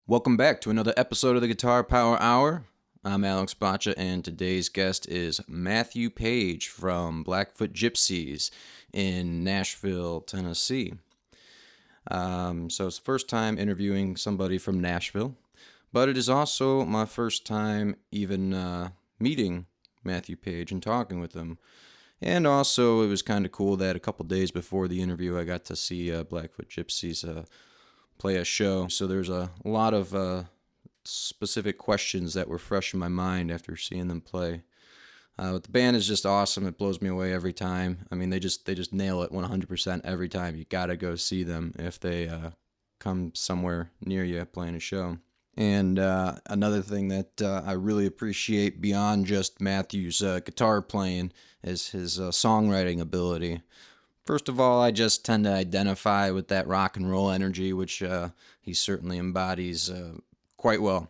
Welcome back to another episode of the Guitar Power Hour. I'm Alex Boccia, and today's guest is Matthew Paige from Blackfoot Gypsies in Nashville, Tennessee. So it's the first time interviewing somebody from Nashville, but it is also my first time even meeting Matthew Paige and talking with him. And also, it was kind of cool that a couple days before the interview, I got to see Blackfoot Gypsies play a show. So there's a lot of specific questions that were fresh in my mind after seeing them play. The band is just awesome. It blows me away every time. I mean, they just nail it 100% every time. You gotta go see them if they come somewhere near you playing a show. And another thing that I really appreciate beyond just Matthew's guitar playing is his songwriting ability. First of all, I just tend to identify with that rock and roll energy, which he certainly embodies quite well.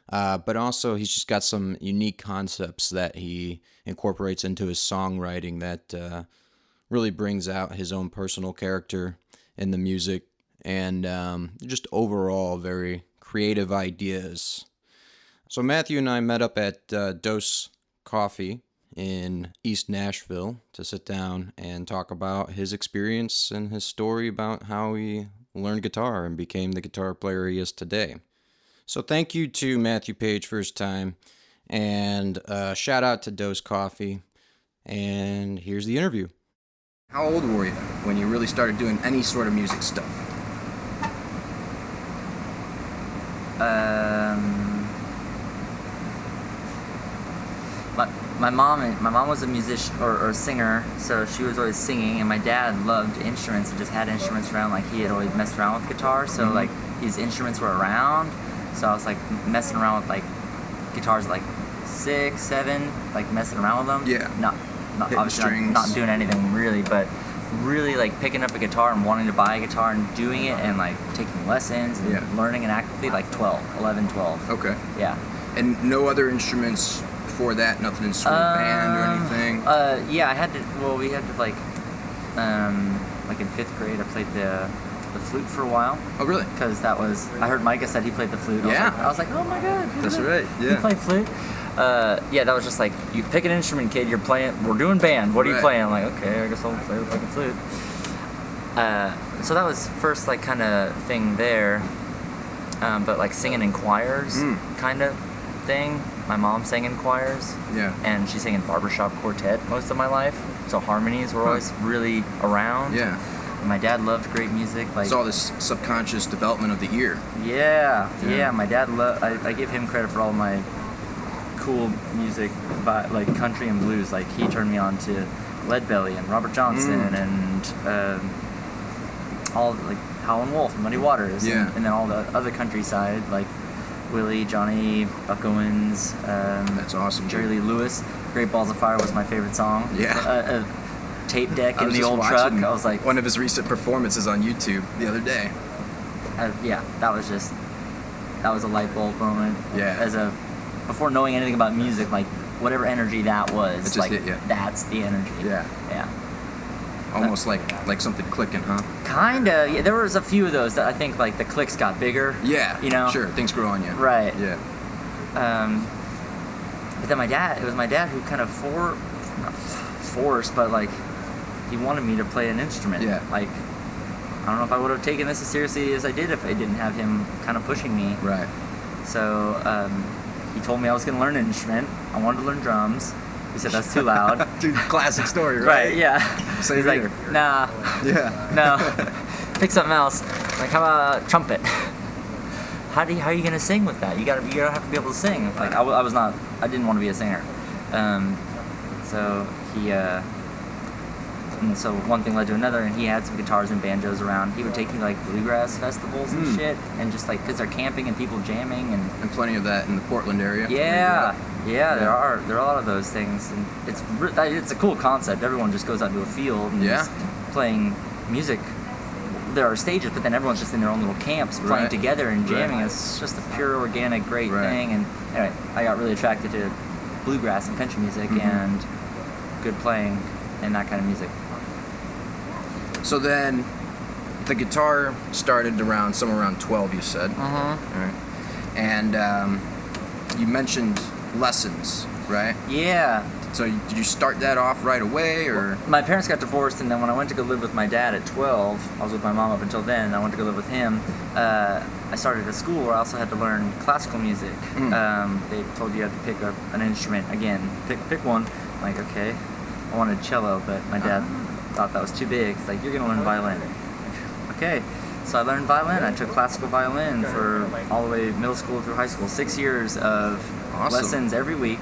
But also, he's just got some unique concepts that he incorporates into his songwriting that really brings out his own personal character in the music and just overall very creative ideas. So Matthew and I met up at Dose Coffee in East Nashville to sit down and talk about his experience and his story about how he learned guitar and became the guitar player he is today. So thank you to Matthew Paige for his time, and shout out to Dose Coffee, and here's the interview. How old were you when you really started doing any sort of music stuff? My mom was a musician or singer, so she was always singing, and my dad loved instruments and just had instruments around. Like, he had always messed around with guitar, so like these instruments were around, so I was like messing around with like guitars at like 6, 7, like messing around with them. Yeah. Not obviously not doing anything really, but really like picking up a guitar and wanting to buy a guitar and doing it and like taking lessons and learning it actively like 11, 12. Okay. Yeah. And no other instruments before that? Nothing in school, band or anything? Yeah, we had to like in 5th grade, I played the flute for a while. Oh, really? Because I heard Micah said he played the flute. I was like, oh my God. That's right, yeah. You play flute? Yeah, that was just like, you pick an instrument, kid, you're playing, we're doing band, what are you playing? I'm like, okay, I guess I'll play the fucking flute. So that was first like kind of thing there, but like singing in choirs kind of thing. My mom sang in choirs, and she sang in barbershop quartet most of my life, so harmonies were always really around. Yeah. And my dad loved great music. Like, it's all this subconscious development of the ear. Yeah. My dad I give him credit for all my cool music, like country and blues. Like, he turned me on to Leadbelly and Robert Johnson and all like Howlin' Wolf and Muddy Waters, and then all the other countryside like Willie, Johnny, Buck Owens. That's awesome. Jerry Lee Lewis. Great Balls of Fire was my favorite song. Yeah. Tape deck in the old truck. I was like, one of his recent performances on YouTube the other day. That was a light bulb moment. Yeah. Before knowing anything about music, like whatever energy that was, it just like hit you. That's the energy. Yeah. Yeah. Almost like something clicking, huh? Kinda. Yeah, there was a few of those that I think like the clicks got bigger. Yeah. You know. Sure. Things grew on you. Right. Yeah. But then it was my dad who kind of not forced, but like he wanted me to play an instrument. Yeah. Like, I don't know if I would have taken this as seriously as I did if I didn't have him kind of pushing me. Right. So he told me I was going to learn an instrument. I wanted to learn drums. He said that's too loud. Dude, classic story, right? Right, yeah. Same He's here. like, nah. Yeah. No. Pick something else. Like, how about trumpet? How are you going to sing with that? You gotta have to be able to sing. Like, I didn't want to be a singer. So he, and so one thing led to another, and he had some guitars and banjos around. He would take me like bluegrass festivals and shit, and just like, because they're camping and people jamming and plenty of that in the Portland area. Yeah, there are a lot of those things, and it's a cool concept. Everyone just goes out to a field and just playing music. There are stages, but then everyone's just in their own little camps playing together and jamming. It's just a pure, organic, great thing. And anyway, I got really attracted to bluegrass and country music and good playing and that kind of music. So then, the guitar started somewhere around 12, you said. Uh-huh. All right. And you mentioned lessons, right? Yeah. So did you start that off right away, or? My parents got divorced, and then when I went to go live with my dad at 12, I was with my mom up until then. I went to go live with him. I started a school where I also had to learn classical music. They told you had to pick an instrument. Again, pick one. I'm like, okay. I wanted cello, but my dad thought that was too big. He's like, you're going to learn violin. Okay. So I learned violin. I took classical violin for all the way middle school through high school. 6 years of lessons every week.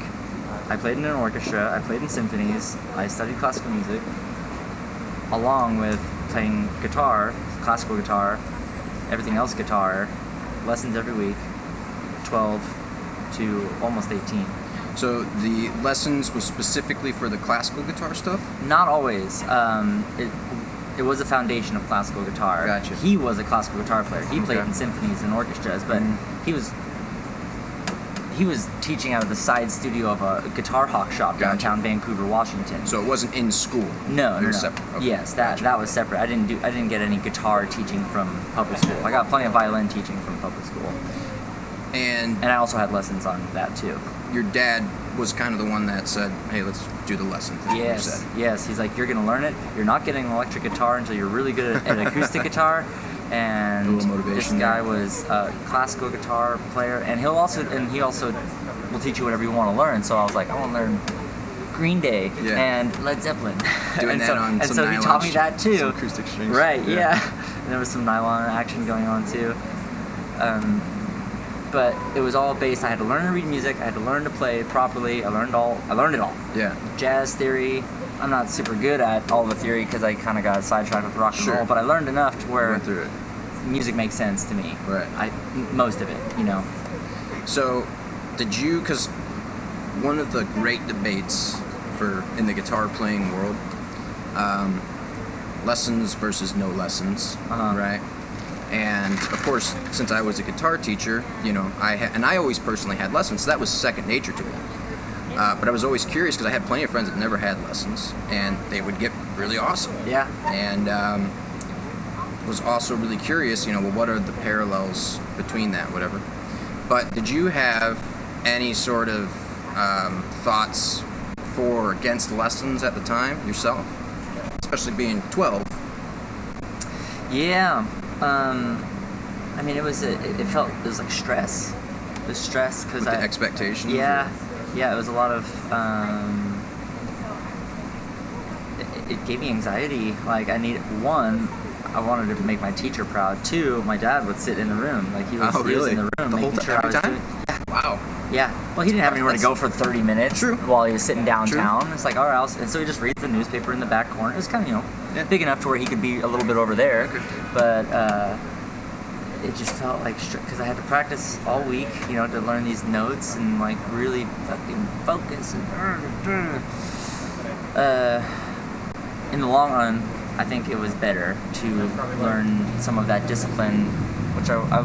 I played in an orchestra. I played in symphonies. I studied classical music, along with playing guitar, classical guitar, everything else guitar, lessons every week, 12 to almost 18. So the lessons was specifically for the classical guitar stuff? Not always. It was a foundation of classical guitar. Gotcha. He was a classical guitar player. He played in symphonies and orchestras, but he was teaching out of the side studio of a guitar hawk shop downtown Vancouver, Washington. So it wasn't in school. No. Separate. Okay. Yes, that was separate. I didn't get any guitar teaching from public school. I got plenty of violin teaching from public school. And I also had lessons on that too. Your dad was kind of the one that said, "Hey, let's do the lesson thing." Yes. He's like, you're gonna learn it. You're not getting an electric guitar until you're really good at acoustic guitar. And this guy was a classical guitar player, and he also will teach you whatever you want to learn. So I was like, I want to learn Green Day and Led Zeppelin. Doing that on some so he taught me that too. Some acoustic strings. Right. Yeah. And there was some nylon action going on too. But it was all based. I had to learn to read music. I had to learn to play properly. I learned it all. Yeah. Jazz theory. I'm not super good at all the theory because I kind of got sidetracked with rock and roll. But I learned enough to where music makes sense to me. Right. Most of it, you know. So, did you? Because one of the great debates in the guitar playing world, lessons versus no lessons, right? And of course, since I was a guitar teacher, you know, I always personally had lessons, so that was second nature to me. But I was always curious because I had plenty of friends that never had lessons, and they would get really awesome. Yeah. And was also really curious, you know, well, what are the parallels between that, whatever. But did you have any sort of thoughts for or against lessons at the time yourself, especially being 12? Yeah. I mean, it was like stress. It was stress because the expectations. Yeah. Yeah, it was a lot of. It gave me anxiety. Like I wanted to make my teacher proud. 2, my dad would sit in the room. Like he was in the room making sure I was doing. Yeah. Wow. Yeah. Well, he didn't have anywhere to go for 30 minutes. While he was sitting downtown. It's like, all right, and so he just reads the newspaper in the back corner. It was kind of, big enough to where he could be a little bit over there. Okay. But it just felt like because I had to practice all week, you know, to learn these notes and like really fucking focus. And in the long run, I think it was better to learn some of that discipline, which I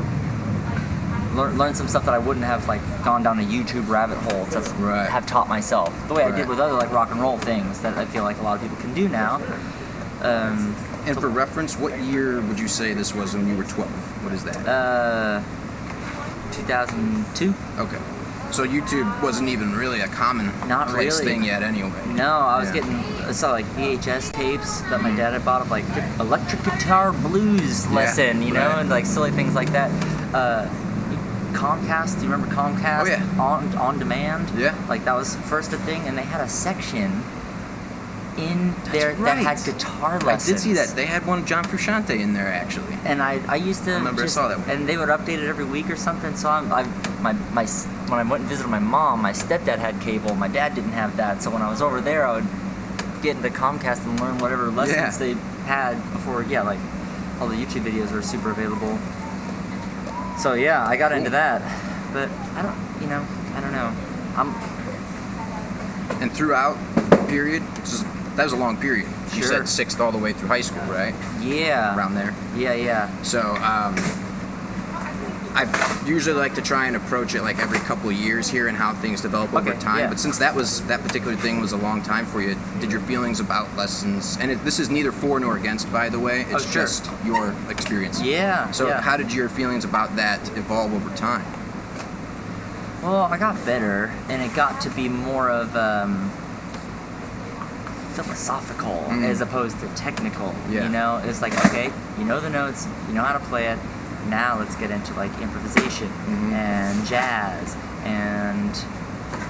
learned some stuff that I wouldn't have like gone down a YouTube rabbit hole to have taught myself the way I did with other like rock and roll things that I feel like a lot of people can do now. And for reference, what year would you say this was when you were 12? What is that? 2002. Okay. So YouTube wasn't even really a commonplace thing yet anyway. No, I saw like VHS tapes that my dad had bought of like electric guitar blues lesson, you know, and like silly things like that. Comcast, do you remember Comcast? Oh yeah. On demand? Yeah. Like that was first a thing, and they had a section in there that had guitar lessons. I did see that. They had one John Frusciante in there actually. And I used to I saw that one. And they would update it every week or something. So when I went and visited my mom, my stepdad had cable. My dad didn't have that. So when I was over there, I would get into Comcast and learn whatever lessons they had before. Yeah, like all the YouTube videos were super available. So yeah, I got into that. But I don't know. And throughout the period, that was a long period. You said 6th all the way through high school, right? Yeah. Around there. Yeah. So, I usually like to try and approach it like every couple of years here and how things develop over time. Yeah. But since that particular thing was a long time for you, did your feelings about lessons, and this is neither for nor against, by the way, it's just your experience. Yeah. So how did your feelings about that evolve over time? Well, I got better, and it got to be more of philosophical as opposed to technical. Yeah. You know, it's like, okay, you know the notes, you know how to play it. Now let's get into like improvisation and jazz, and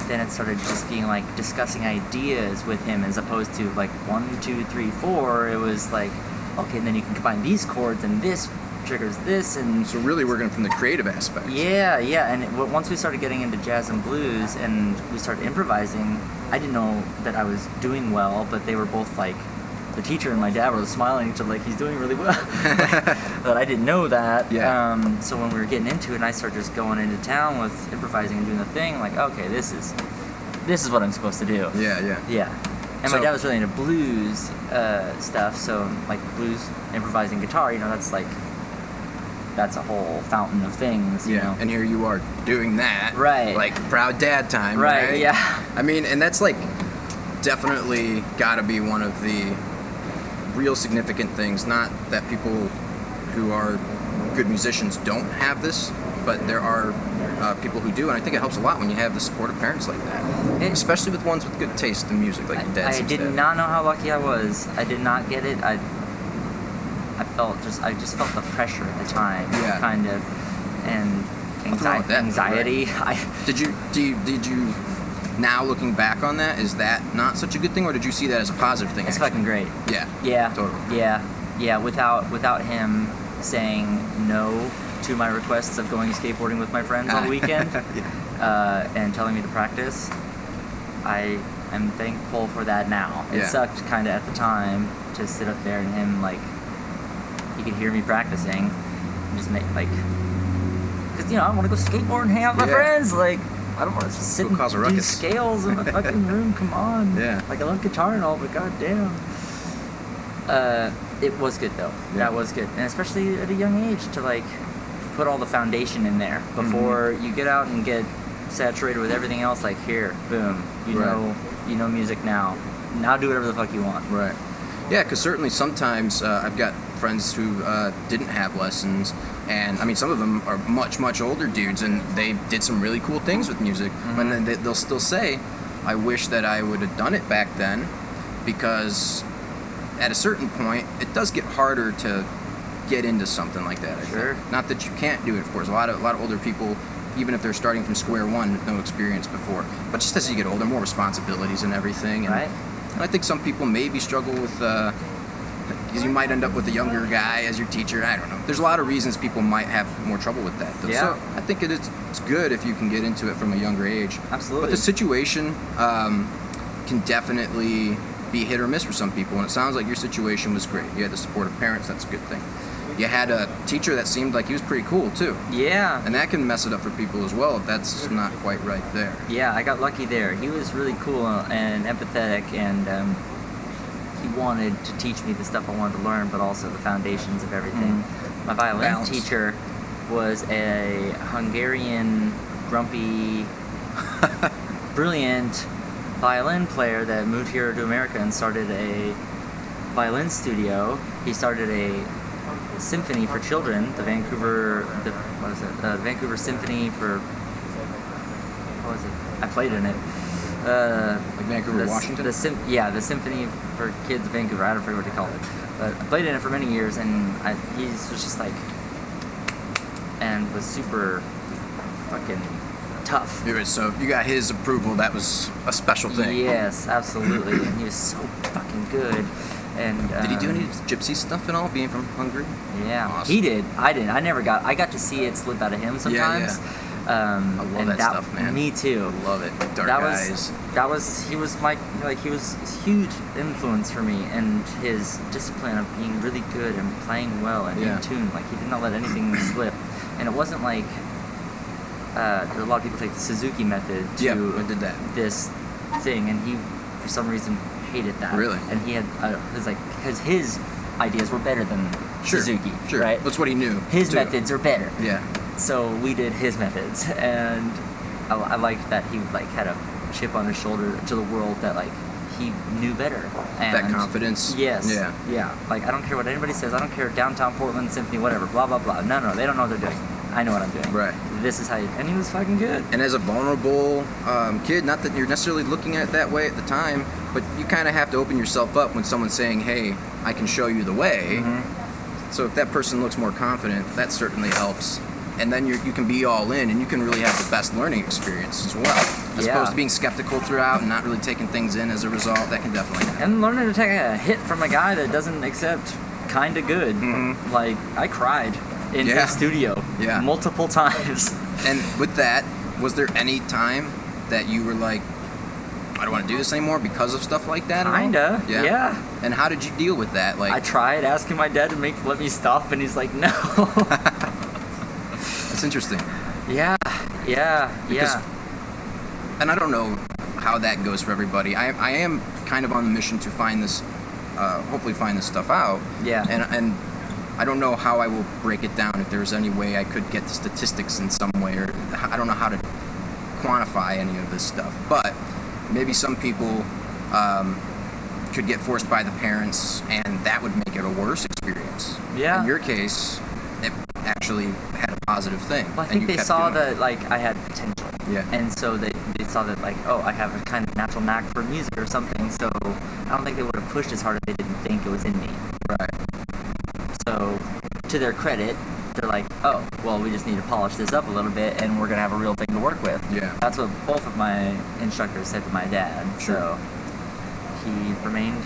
then it started just being like discussing ideas with him as opposed to like 1, 2, 3, 4. It was like, okay, and then you can combine these chords and this triggers this, and So really working from the creative aspect. yeah, and once we started getting into jazz and blues and we started improvising, I didn't know that I was doing well, but they were both like, the teacher and my dad were smiling at each other like, he's doing really well. But I didn't know that. Yeah. So when we were getting into it and I started just going into town with improvising and doing the thing, like, okay, this is what I'm supposed to do. Yeah. And my dad was really into blues stuff, so like blues, improvising guitar, you know, that's a whole fountain of things, you know. And here you are doing that. Right. Like proud dad time, right? Yeah. I mean, and that's like definitely gotta be one of the real significant things. Not that people who are good musicians don't have this, but there are people who do, and I think it helps a lot when you have the support of parents like that, especially with ones with good taste in music, like your dad. I did not know how lucky I was. I did not get it. I just felt the pressure at the time, kind of, and anxiety. Right. Did you now looking back on that, is that not such a good thing, or did you see that as a positive thing? It's fucking great. Yeah. Totally. Yeah. Without him saying no to my requests of going skateboarding with my friends on the weekend, and telling me to practice, I am thankful for that now. It sucked kind of at the time to sit up there and him like, he could hear me practicing, and just make like, because I want to go skateboard and hang out with my friends. Like, I don't want to just sit and do scales in the fucking room. Come on. Yeah. Like, I love guitar and all, but goddamn. It was good though. Yeah. That was good, and especially at a young age to like put all the foundation in there before you get out and get saturated with everything else. Like, here, boom, you know music now. Now do whatever the fuck you want. Right. Yeah, because certainly sometimes I've got friends who didn't have lessons, and I mean some of them are much older dudes, and they did some really cool things with music. And then they'll still say, "I wish that I would have done it back then," because at a certain point it does get harder to get into something like that. I think. Not that you can't do it, of course. A lot of older people, even if they're starting from square one with no experience before, but just as you get older, more responsibilities and everything. And, and I think some people maybe struggle with, because you might end up with a younger guy as your teacher. I don't know. There's a lot of reasons people might have more trouble with that. Though. So I think it's good if you can get into it from a younger age. Absolutely. But the situation can definitely be hit or miss for some people, and it sounds like your situation was great. You had the support of parents. That's a good thing. You had a teacher that seemed like he was pretty cool too. Yeah. And that can mess it up for people as well if that's not quite right there. Yeah, I got lucky there. He was really cool and empathetic, and he wanted to teach me the stuff I wanted to learn, but also the foundations of everything. My violin teacher was a Hungarian, grumpy, brilliant violin player that moved here to America and started a violin studio. He started a symphony for children, the Vancouver Symphony for, what was it? I played in it. Like Vancouver, Washington? The Symphony for Kids of Vancouver. I don't forget what they call it. But I played in it for many years, and he was just like, and was super fucking tough. So you got his approval. That was a special thing. Yes, absolutely. And he was so fucking good. And did he do any gypsy stuff at all, being from Hungary? Yeah, awesome. He did. I didn't. I got to see it slip out of him sometimes. I love that stuff, man. Me too. I love it. Dark eyes. He was a huge influence for me, and his discipline of being really good and playing well and in tune. Like, he did not let anything slip. And it wasn't like a lot of people take the Suzuki method to this thing, and he, for some reason, hated that. Really? And he had because his ideas were better than Suzuki. Sure. Right? That's what he knew. His methods are better. Yeah. So we did his methods, and I liked that he like had a chip on his shoulder to the world that like he knew better. And that confidence. Yes. Yeah. Yeah. Like, I don't care what anybody says. I don't care, downtown Portland Symphony, whatever. Blah blah blah. No, they don't know what they're doing. I know what I'm doing. Right. this is how you, and he was fucking good. And as a vulnerable kid, not that you're necessarily looking at it that way at the time, but you kind of have to open yourself up when someone's saying, hey, I can show you the way. Mm-hmm. So if that person looks more confident, that certainly helps. And then you can be all in, and you can really have the best learning experience as well. As opposed to being skeptical throughout and not really taking things in as a result, that can definitely happen. And learning to take a hit from a guy that doesn't accept kinda good. Mm-hmm. Like, I cried in the studio multiple times. And with that, was there any time that you were like, I don't want to do this anymore because of stuff like that? Kinda, yeah. And how did you deal with that? Like, I tried asking my dad to let me stop, and he's like, no. That's interesting. Yeah. And I don't know how that goes for everybody. I am kind of on the mission to find this, hopefully find this stuff out. Yeah. And I don't know how I will break it down, if there's any way I could get the statistics in some way, or I don't know how to quantify any of this stuff. But maybe some people could get forced by the parents, and that would make it a worse experience. Yeah. In your case, it actually had a positive thing. Well, I think they saw that, like, I had potential. Yeah. And so they saw that, like, oh, I have a kind of natural knack for music or something. So I don't think they would have pushed as hard if they didn't think it was in me. Right. So to their credit, they're like, oh, well, we just need to polish this up a little bit, and we're going to have a real thing to work with. Yeah. That's what both of my instructors said to my dad. Sure. So he remained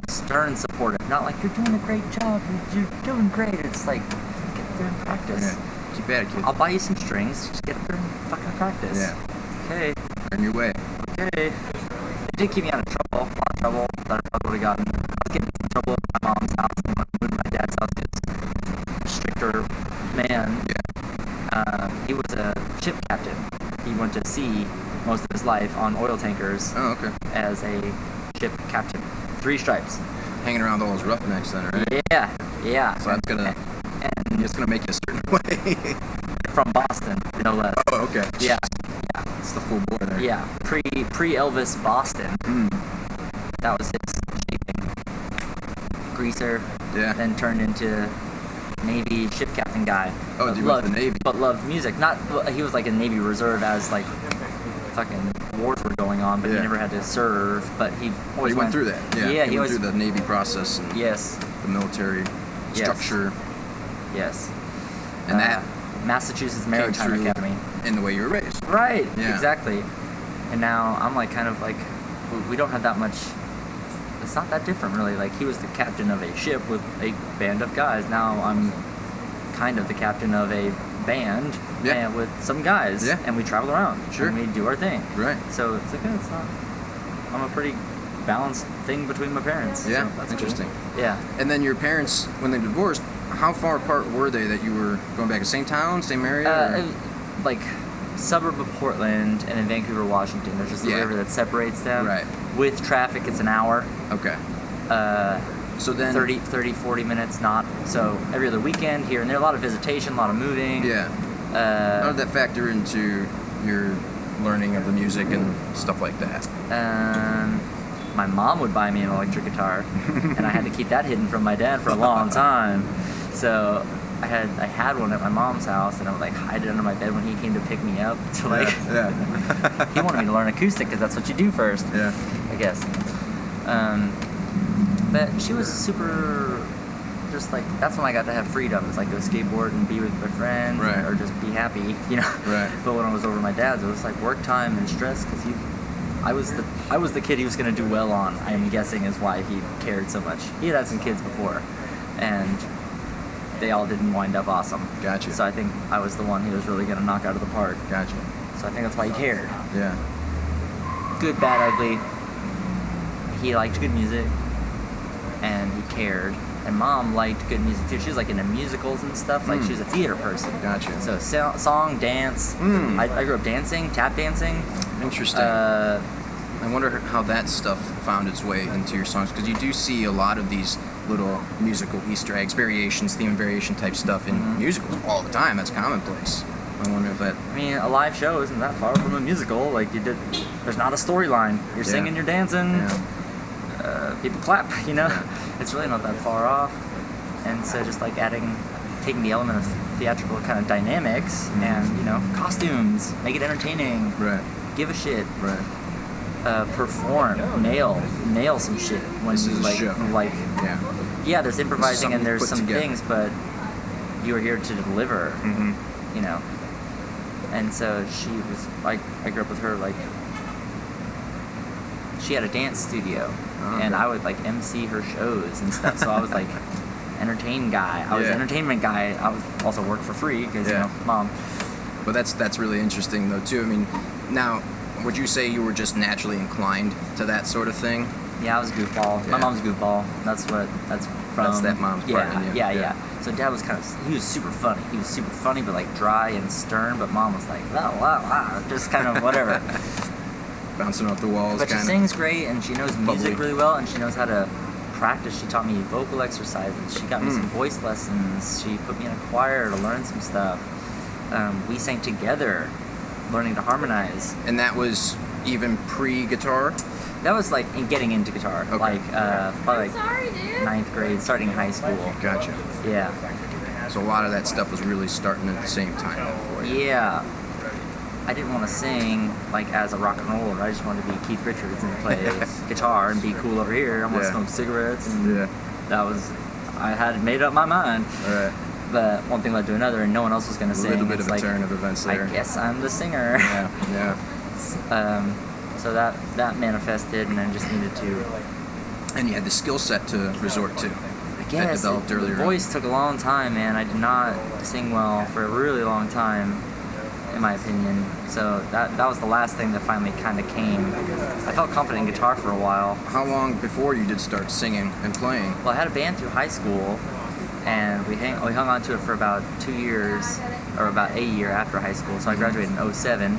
stern supportive. Not like, you're doing a great job, you're doing great. It's like, get there and practice. Yeah. Keep at it, kid. I'll buy you some strings, just get up there and fucking practice. Yeah. Okay. Earn your way. Okay. It did keep me out of trouble, a lot of trouble that I probably would have gotten. I was getting in some trouble at my mom's house, and when I moved to my dad's house, he was a stricter man. Yeah. He was a ship captain. He went to sea most of his life on oil tankers. Oh, okay. As a ship captain. 3 stripes. Hanging around with all those roughnecks then, right? Yeah. So that's gonna make you a certain way. From Boston, no less. Oh, okay. Yeah. It's the full bore there. Yeah. Pre Elvis Boston. That was his shaping. Greaser. Yeah. Then turned into Navy ship captain guy. Oh, he was the Navy. But loved music. He was like a Navy reserve as like fucking wars were going on, but he never had to serve. But he always went through that. Yeah. He went through the Navy process and the military structure. Yes. And that Massachusetts Maritime Academy. In the way you were raised. Right. Yeah. Exactly. And now I'm like kind of like, we don't have that much. It's not that different really. Like, he was the captain of a ship with a band of guys. Now I'm kind of the captain of a band and with some guys. Yeah. And we travel around. Sure. And we do our thing. Right. So it's like, it's not. I'm a pretty balanced thing between my parents. Yeah. So that's interesting. Cool. Yeah. And then your parents, when they divorced, how far apart were they that you were going back? The same town, same area? Like suburb of Portland and in Vancouver, Washington. There's just a river that separates them. Right. With traffic, it's an hour. Okay. So then 30, 40 minutes, not. So every other weekend here and there, a lot of visitation, a lot of moving. Yeah. How did that factor into your learning of the music and stuff like that? My mom would buy me an electric guitar, and I had to keep that hidden from my dad for a long time. So I had one at my mom's house, and I would like hide it under my bed when he came to pick me up. To like, he wanted me to learn acoustic because that's what you do first. Yeah. I guess. But she was super. Just like, that's when I got to have freedom. It's like go skateboard and be with my friends, or just be happy, you know. Right. But when I was over at my dad's, it was like work time and stress because I was the kid he was gonna do well on. I am guessing is why he cared so much. He had some kids before, and they all didn't wind up awesome. Gotcha. So I think I was the one he was really gonna knock out of the park. Gotcha. So I think that's why he cared. Yeah. Good, bad, ugly. He liked good music, and he cared. And mom liked good music too. She was like into musicals and stuff. Like she was a theater person. Gotcha. So song, dance. I grew up dancing, tap dancing. Interesting. I wonder how that stuff found its way into your songs, because you do see a lot of these little musical Easter eggs, variations, theme and variation type stuff in musicals all the time. That's commonplace. I wonder if that. I mean, a live show isn't that far from a musical. Like there's not a storyline. You're singing, you're dancing. Yeah. People clap. You know, it's really not that far off. And so just like taking the element of theatrical kind of dynamics and, you know, costumes, make it entertaining, Right. give a shit, Right. Perform, nail some shit. When This is a like, show. like, Yeah. there's improvising and something there's put some together. things, but you are here to deliver, Mm-hmm. you know. And so she was, I grew up with her, like, she had a dance studio, and I would, like, MC her shows and stuff, so I was, like, entertain guy. I was entertainment guy. I was also worked for free, because, you know, mom. But that's really interesting, though, too. I mean, now, would you say you were just naturally inclined to that sort of thing? Yeah, I was a goofball. Yeah. My mom's a goofball. That's from... That's that mom's part in you. Yeah. So dad was he was super funny. He was super funny, but like dry and stern, but mom was like, wow, just kind of whatever. Bouncing off the walls, But she kind sings great, and she knows music Bubbly. really well, and she knows how to practice. She taught me vocal exercises. She got me some voice lessons. She put me in a choir to learn some stuff. We sang together, learning to harmonize. And that was even pre-guitar? That was like in getting into guitar, Okay. like probably like ninth grade, starting high school. Gotcha. Yeah. So a lot of that stuff was really starting at the same time for you. Yeah. I didn't want to sing like as a rock and roller. I just wanted to be Keith Richards and play guitar and be cool over here. I want to smoke cigarettes, and that was, I had made up my mind. All right. But one thing led to another, and no one else was going to A sing. little bit It's of a like, turn of events there. I guess I'm the singer. Yeah. So that manifested, and I just needed to. And you had the skill set to resort to. I That guess developed the earlier. voice took a long time, man. I did not sing well for a really long time, in my opinion. So that was the last thing that finally kind of came. I felt confident in guitar for a while. How long before you did start singing and playing? Well, I had a band through high school, and we hung on to it for about 2 years, or about a year after high school. So I graduated in 07, and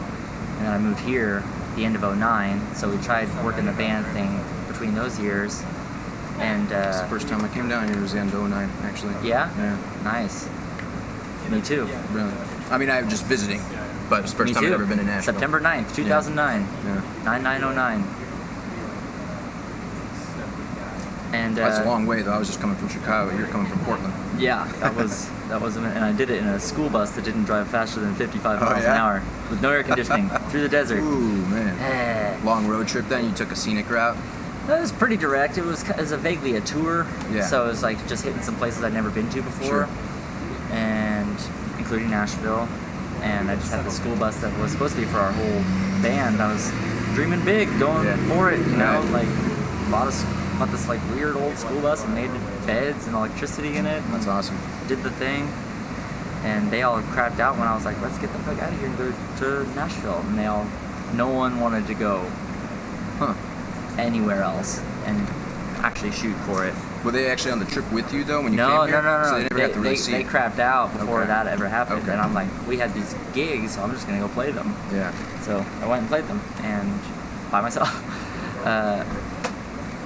then I moved here at the end of 09. So we tried working the band thing between those years. And It's the first time I came down here was the end of 09, actually. Yeah? Yeah. Nice. Me too. Really. I mean, I was just visiting, but it's the first Me time too. I've ever been in Nashville. September 9th, 2009. Yeah. 9909. And That's a long way, though. I was just coming from Chicago. You're coming from Portland. Yeah, that was and I did it in a school bus that didn't drive faster than 55 miles an hour with no air conditioning through the desert. Ooh, man. Long road trip then? You took a scenic route? That was pretty direct. It was a vaguely a tour. Yeah. So it was like just hitting some places I'd never been to before. Sure. And including Nashville. And I just had the school bus that was supposed to be for our whole band. I was dreaming big, going for it, you know, like bought this like weird old school bus and made beds and electricity in it. That's awesome. Did the thing. And they all crapped out when I was like, let's get the fuck out of here and go to Nashville. And no one wanted to go anywhere else and actually shoot for it. Were they actually on the trip with you, though, when you came No. here? So they never got to really see They it? crapped out before that ever happened. Okay. And I'm like, we had these gigs, so I'm just going to go play them. Yeah. So I went and played them, and by myself.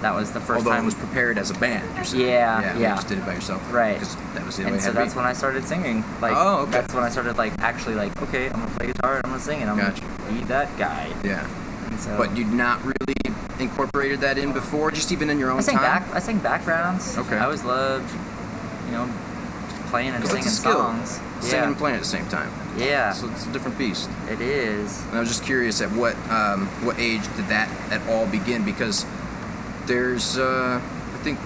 That was the first Although time. it was prepared as a band, you're saying. Yeah. You just did it by yourself. Right. Because that was the way And it so had to that's be. when I started singing. Like, Oh, okay. That's when I started, like, actually, like, okay, I'm going to play guitar, and I'm going to sing, and I'm going to be that guy. Yeah. And so But you'd not really incorporated that in before, just even in your own time? I sang backgrounds. Okay. I always loved, playing and 'Cause singing it's a skill. songs. Singing and playing at the same time. Yeah. So it's a different beast. It is. And I was just curious at what age did that at all begin? Because there's, I think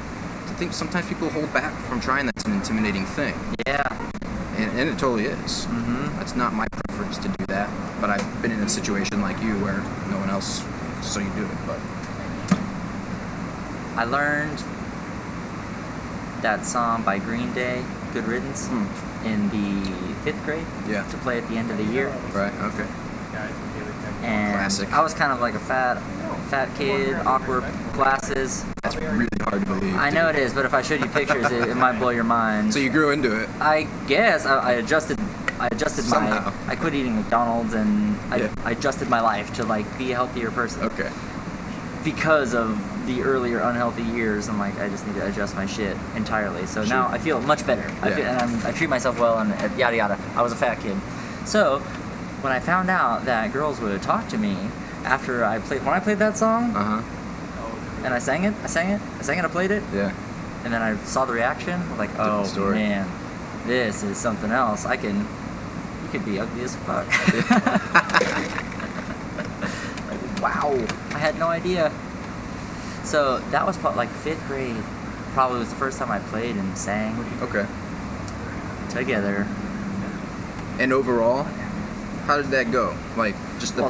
sometimes people hold back from trying. That's an intimidating thing. Yeah. And it totally is. Mm-hmm. That's not my preference to do that. But I've been in a situation like you where no one else, so you do it. But I learned that song by Green Day, Good Riddance, in the 5th grade to play at the end of the year. Right, okay. And Classic. I was kind of like a fat kid, awkward glasses. That's really hard to believe. I know it is, but if I showed you pictures, it might blow your mind. So you grew into it. I guess I adjusted Somehow. I quit eating McDonald's, and I adjusted my life to like be a healthier person. Okay. Because of the earlier unhealthy years, I'm like, I just need to adjust my shit entirely. So now I feel much better. I treat myself well, and yada yada. I was a fat kid. So when I found out that girls would talk to me after when I played that song, and I sang it, I played it, Yeah. and then I saw the reaction, like, Different oh story. man, this is something else. You could be ugly as fuck. Like, wow, I had no idea. So that was like 5th grade. Probably was the first time I played and sang. Okay. Together. And overall, how did that go? Like, just the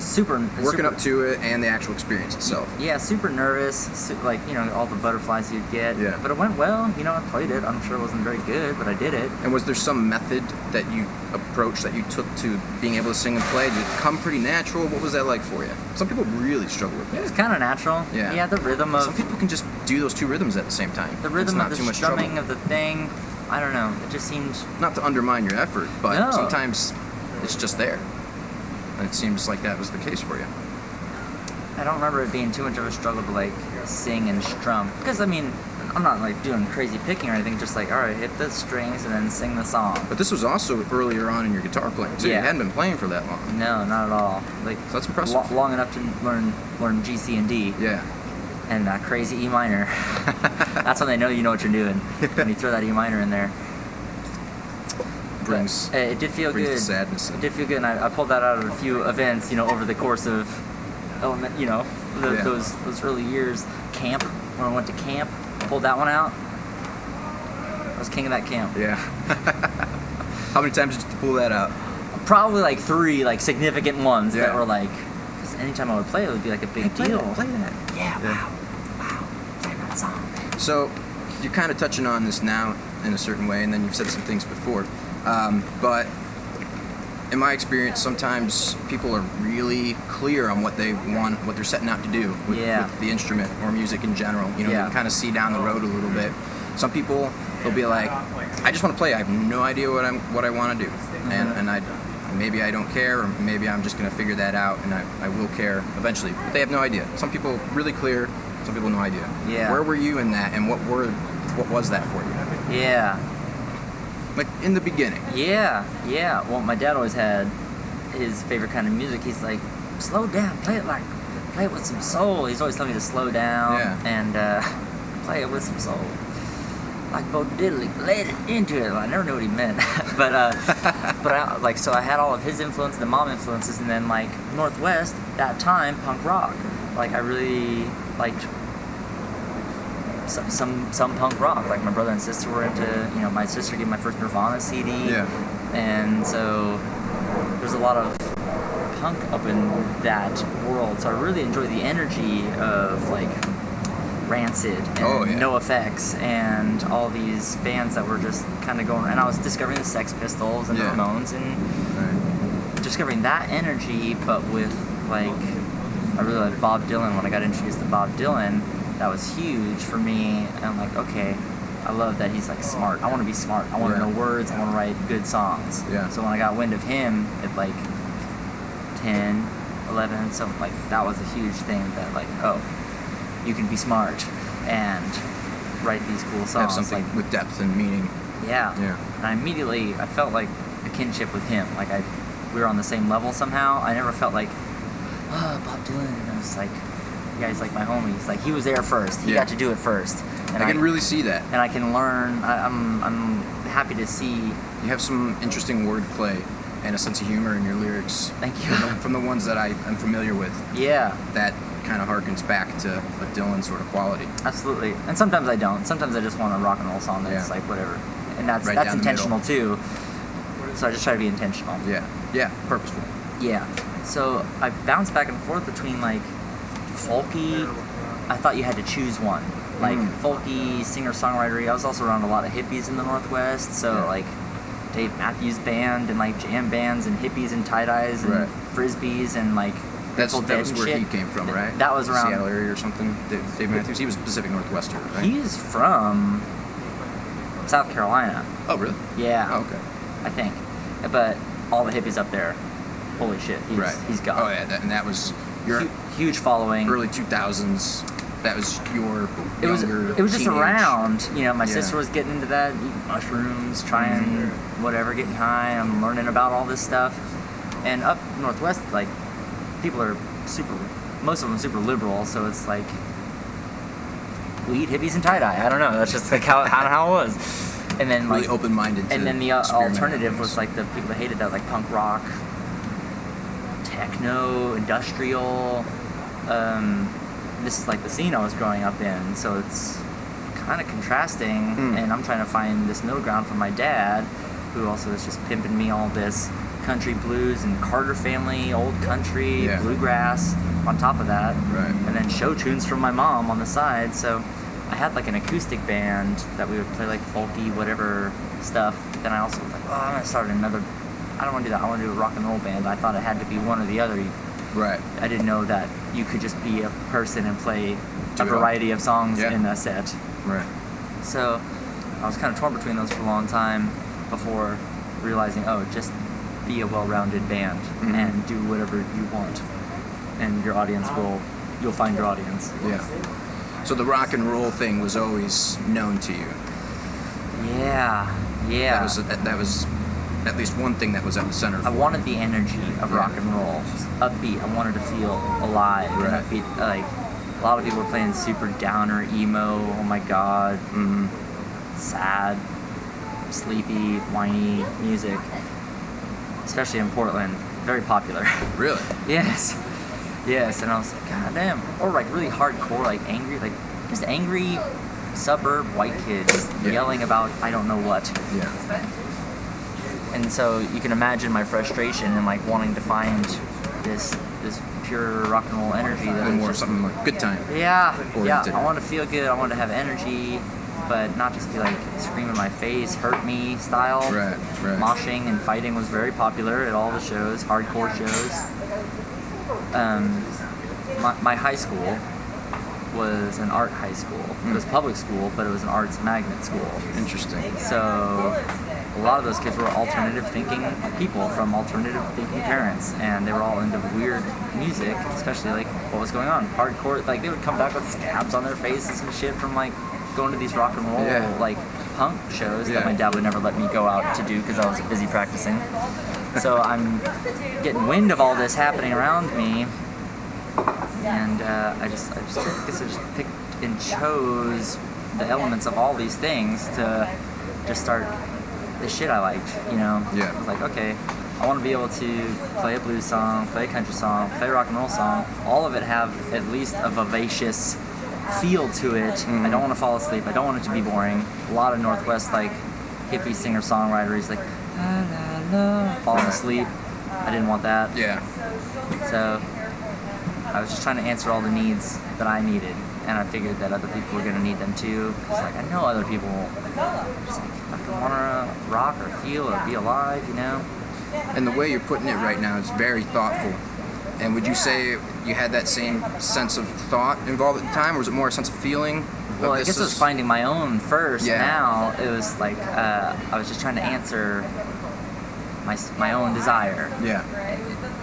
working up to it and the actual experience itself. Yeah, super nervous. Like, all the butterflies you'd get. Yeah. But it went well. I played it. I'm sure it wasn't very good, but I did it. And was there some method that you approached, that you took to being able to sing and play? Did it come pretty natural? What was that like for you? Some people really struggle with that. It was kind of natural. Yeah. Yeah, the rhythm of... Some people can just do those 2 rhythms at the same time. The rhythm of too the much strumming trouble. of the thing. I don't know. It just seems... Not to undermine your effort, but No. sometimes it's just there. And it seems like that was the case for you. I don't remember it being too much of a struggle to like sing and strum. Because I'm not like doing crazy picking or anything, just like, alright, hit the strings and then sing the song. But this was also earlier on in your guitar playing too. Yeah. You hadn't been playing for that long. No, not at all. Like, So that's impressive. long enough to learn G, C, and D. Yeah. And that crazy E minor. That's when they know you know what you're doing. When you throw that E minor in there. Brings It did feel the good. sadness. It did feel good, and I pulled that out of a few events, over the course of those early years. Camp, when I went to camp, pulled that one out. I was king of that camp. Yeah. How many times did you pull that out? Probably like 3 like significant ones Yeah. that were like, because anytime I would play it would be like a big deal. Play that. Yeah, wow, play that song. So you're kind of touching on this now in a certain way, and then you've said some things before. But in my experience, sometimes people are really clear on what they want, what they're setting out to do with the instrument or music in general. They can kind of see down the road a little bit. Some people, they'll be like, I just want to play. I have no idea what I want to do, and maybe I don't care, or maybe I'm just going to figure that out, and I will care eventually. But they have no idea. Some people really clear, some people no idea. Yeah. Where were you in that, and what was that for you? Yeah. Like in the beginning. Yeah. Well, my dad always had his favorite kind of music. He's like, slow down, play it with some soul. He's always telling me to slow down and play it with some soul. Like Bo Diddley, laid it into it. I never knew what he meant, but I had all of his influence, the mom influences, and then like Northwest that time punk rock. Like I really liked some punk rock. Like my brother and sister were into, my sister gave my first Nirvana CD. Yeah. And so there's a lot of punk up in that world. So I really enjoy the energy of like Rancid and NoFX and all these bands that were just kind of going. And I was discovering the Sex Pistols and the Ramones and discovering that energy, but with like, I really liked Bob Dylan. When I got introduced to Bob Dylan, that was huge for me, and I'm like, okay, I love that he's like smart. I want to be smart. I want to know words. I want to write good songs. Yeah. So when I got wind of him at like 10, 11, so like that was a huge thing that like, oh, you can be smart and write these cool songs. Have something like, with depth and meaning. Yeah. And I felt like a kinship with him. Like we were on the same level somehow. I never felt like, oh, Bob Dylan. And I was like, yeah, he's like my homie. He's like, he was there first. He got to do it first. And I can really see that. And I can learn. I'm happy to see. You have some interesting wordplay and a sense of humor in your lyrics. Thank you. From the ones that I am familiar with. Yeah. That kind of harkens back to a Dylan sort of quality. Absolutely. And sometimes I don't. Sometimes I just want a rock and roll song that's like whatever. And that's intentional too. So I just try to be intentional. Yeah, purposeful. Yeah. So I bounce back and forth between like folky. I thought you had to choose one. Like folky, singer-songwriter. I was also around a lot of hippies in the Northwest. So like Dave Matthews Band and like jam bands and hippies and tie-dyes and frisbees and like that was where shit. he came from, right? That was around Seattle area or something. Dave Matthews. He was Pacific Northwestern, right? He's from South Carolina. Oh, really? Yeah. Oh, okay. I think. But all the hippies up there, holy shit, he's gone. Oh yeah, and that was your huge following. Early 2000s. That was your younger. It was just teenage. Around. My sister was getting into that, eating mushrooms, trying whatever, getting high. I'm learning about all this stuff. And up Northwest, like people are most of them super liberal. So it's like weed, hippies, and tie dye. I don't know. That's just like how it was. And then really like open-minded. And then the experiment. alternative was like the people that hated that, like punk rock, techno, industrial. This is like the scene I was growing up in, so it's kind of contrasting. And I'm trying to find this middle ground for my dad, who also is just pimping me all this country blues and Carter family, old country, bluegrass on top of that. Right. And then show tunes from my mom on the side. So I had like an acoustic band that we would play like folky, whatever stuff. But then I also was like, oh, I'm gonna start another. I don't want to do that. I want to do a rock and roll band. I thought it had to be one or the other. Right. I didn't know that you could just be a person and play a variety of songs in a set. Right. So I was kind of torn between those for a long time before realizing, oh, just be a well-rounded band and do whatever you want, and your audience you'll find your audience. Yeah. So the rock and roll thing was always known to you. Yeah. That was at least one thing that was at the center. I wanted the energy of rock and roll, upbeat. I wanted to feel alive. Right. And upbeat. Like a lot of people were playing super downer, emo. Oh my god, sad, sleepy, whiny music. Especially in Portland, very popular. Really? Yes. And I was like, god damn. Or like really hardcore, like angry, like just angry suburb white kids yelling about I don't know what. Yeah. And so you can imagine my frustration and like wanting to find this pure rock and roll energy that And was more just something like good time. Yeah. oriented. I want to feel good. I want to have energy, but not just be like scream in my face, hurt me style. Right. Moshing and fighting was very popular at all the shows, hardcore shows. My high school was an art high school. It was public school, but it was an arts magnet school. Interesting. So a lot of those kids were alternative thinking people from alternative thinking parents, and they were all into weird music, especially like what was going on, hardcore. Like they would come back with scabs on their faces and shit from like going to these rock and roll like punk shows that my dad would never let me go out to do because I was busy practicing. So I'm getting wind of all this happening around me, and I guess I just picked and chose the elements of all these things to just start the shit I liked, you know? Yeah. I was like, okay, I want to be able to play a blues song, play a country song, play a rock and roll song, all of it have at least a vivacious feel to it. I don't want to fall asleep. I don't want it to be boring. A lot of Northwest, like, hippie singer-songwriters, like, la, la, la, falling asleep. I didn't want that. Yeah. So I was just trying to answer all the needs that I needed, and I figured that other people were gonna need them too. Cause like I know other people just like fucking wanna rock or feel or be alive, you know. And the way you're putting it right now is very thoughtful. And would you say you had that same sense of thought involved at the time, or was it more a sense of feeling? Well, I guess it was finding my own first. Yeah. Now it was like I was just trying to answer my own desire. Yeah.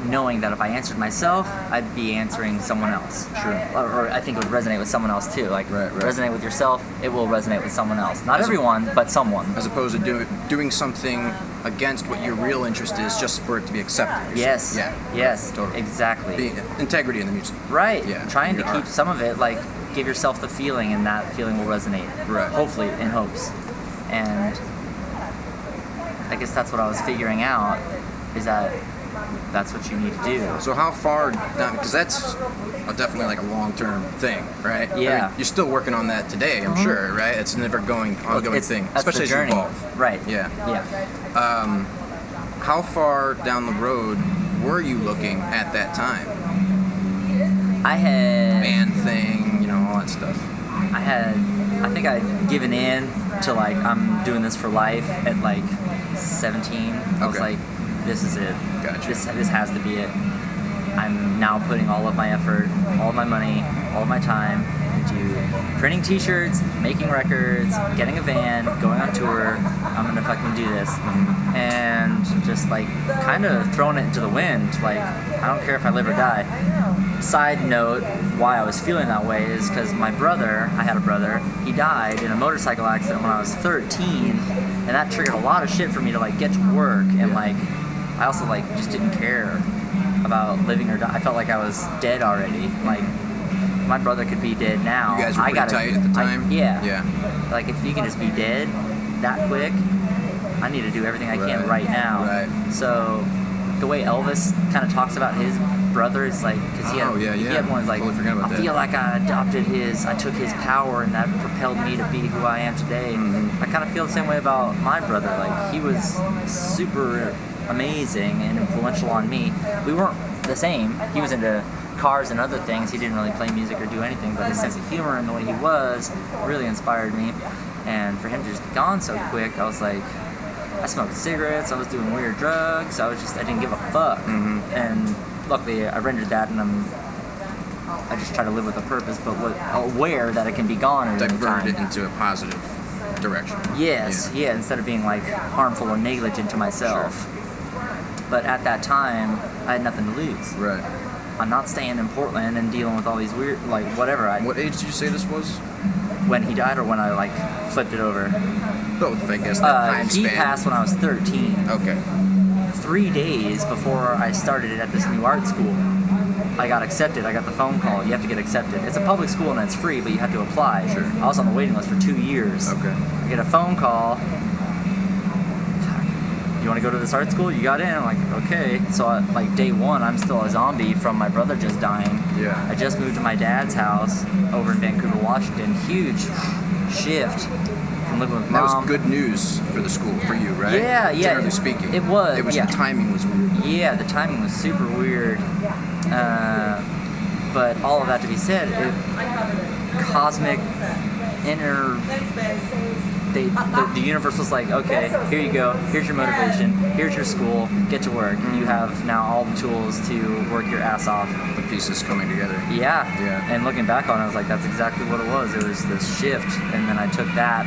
Knowing that if I answered myself, I'd be answering someone else. Sure. Or I think it would resonate with someone else too. Like Right. resonate with yourself, it will resonate with someone else. Not everyone, but someone. As opposed to doing something against what your real interest is, just for it to be accepted. Yes. Yeah. Yes. Totally. Exactly. The integrity in the music. Right. Yeah. Trying to Your keep art. some of it, like give yourself the feeling, and that feeling will resonate. Right. Hopefully, in hopes. And I guess that's what I was figuring out, is that that's what you need to do. So how far down? Because that's definitely like a long-term thing, right? Yeah. I mean, you're still working on that today, I'm sure, right? It's a never ongoing thing, That's especially the as you journey. evolve. Right. Yeah. Yeah. How far down the road were you looking at that time? I had. Band thing, you know, all that stuff. I think I'd given in to like, I'm doing this for life at like 17. I was Okay. like, this is it. Gotcha. This has to be it. I'm now putting all of my effort, all of my money, all of my time into printing t-shirts, making records, getting a van, going on tour. I'm gonna fucking do this. And just like kind of throwing it into the wind. Like, I don't care if I live or die. Side note, why I was feeling that way is because my brother, I had a brother, he died in a motorcycle accident when I was 13, and that triggered a lot of shit for me to like get to work, and like I also like just didn't care about living or die. I felt like I was dead already. Like my brother could be dead now. You guys were pretty tight at the time? Yeah. Yeah. Like if you can just be dead, that quick, I need to do everything I can right now. Right. So the way Elvis kind of talks about his brother is like, because he had one like, I feel like I took his power and that propelled me to be who I am today. Mm-hmm. I kind of feel the same way about my brother. Like, he was super amazing and influential on me. We weren't the same. He was into cars and other things. He didn't really play music or do anything, but his sense of humor and the way he was really inspired me. And for him to just be gone so quick, I was like, I smoked cigarettes, I was doing weird drugs, I didn't give a fuck. Mm-hmm. And luckily I rendered that, and I just try to live with a purpose, but aware that it can be gone at any time. Diverted it into a positive direction. Yes, yeah, instead of being like harmful or negligent to myself. Sure. But at that time, I had nothing to lose. Right. I'm not staying in Portland and dealing with all these weird, like, whatever. What age did you say this was? When he died, or when I, like, flipped it over? Both, I guess, that time span. He passed when I was 13. Okay. 3 days before I started it at this new art school, I got accepted. I got the phone call. You have to get accepted. It's a public school and it's free, but you have to apply. Sure. I was on the waiting list for 2 years. Okay. I get a phone call. You want to go to this art school? You got in? I'm like, okay. So, like, day one, I'm still a zombie from my brother just dying. Yeah. I just moved to my dad's house over in Vancouver, Washington. Huge shift from living with mom. That was good news for the school, for you, right? Yeah, yeah. Generally speaking. It was. The timing was weird. Yeah, the timing was super weird. But all of that to be said, cosmic, inner... The universe was like, okay, here you go, here's your motivation, here's your school, get to work. You have now all the tools to work your ass off. The pieces coming together. Yeah. Yeah. And looking back on it, I was like, that's exactly what it was. It was this shift, and then I took that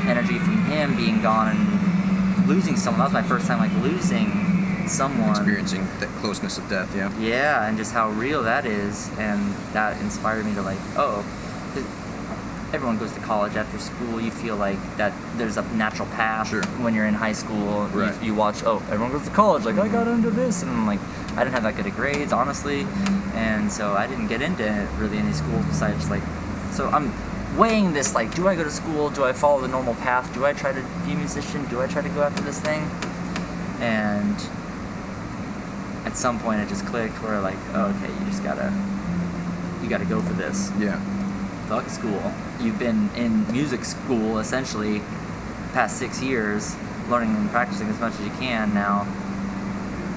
energy from him being gone and losing someone. That was my first time, like, losing someone. Experiencing that closeness of death, yeah. Yeah, and just how real that is, and that inspired me to, like, everyone goes to college after school. You feel like that there's a natural path. Sure. When you're in high school. Right. You watch, everyone goes to college. Like, I got into this. And I'm like, I didn't have that good of grades, honestly. And so I didn't get into really any school besides, like, so I'm weighing this, like, do I go to school? Do I follow the normal path? Do I try to be a musician? Do I try to go after this thing? And at some point it just clicked where, like, oh, okay, you gotta go for this. Yeah. Fuck school. You've been in music school essentially past 6 years, learning and practicing as much as you can now.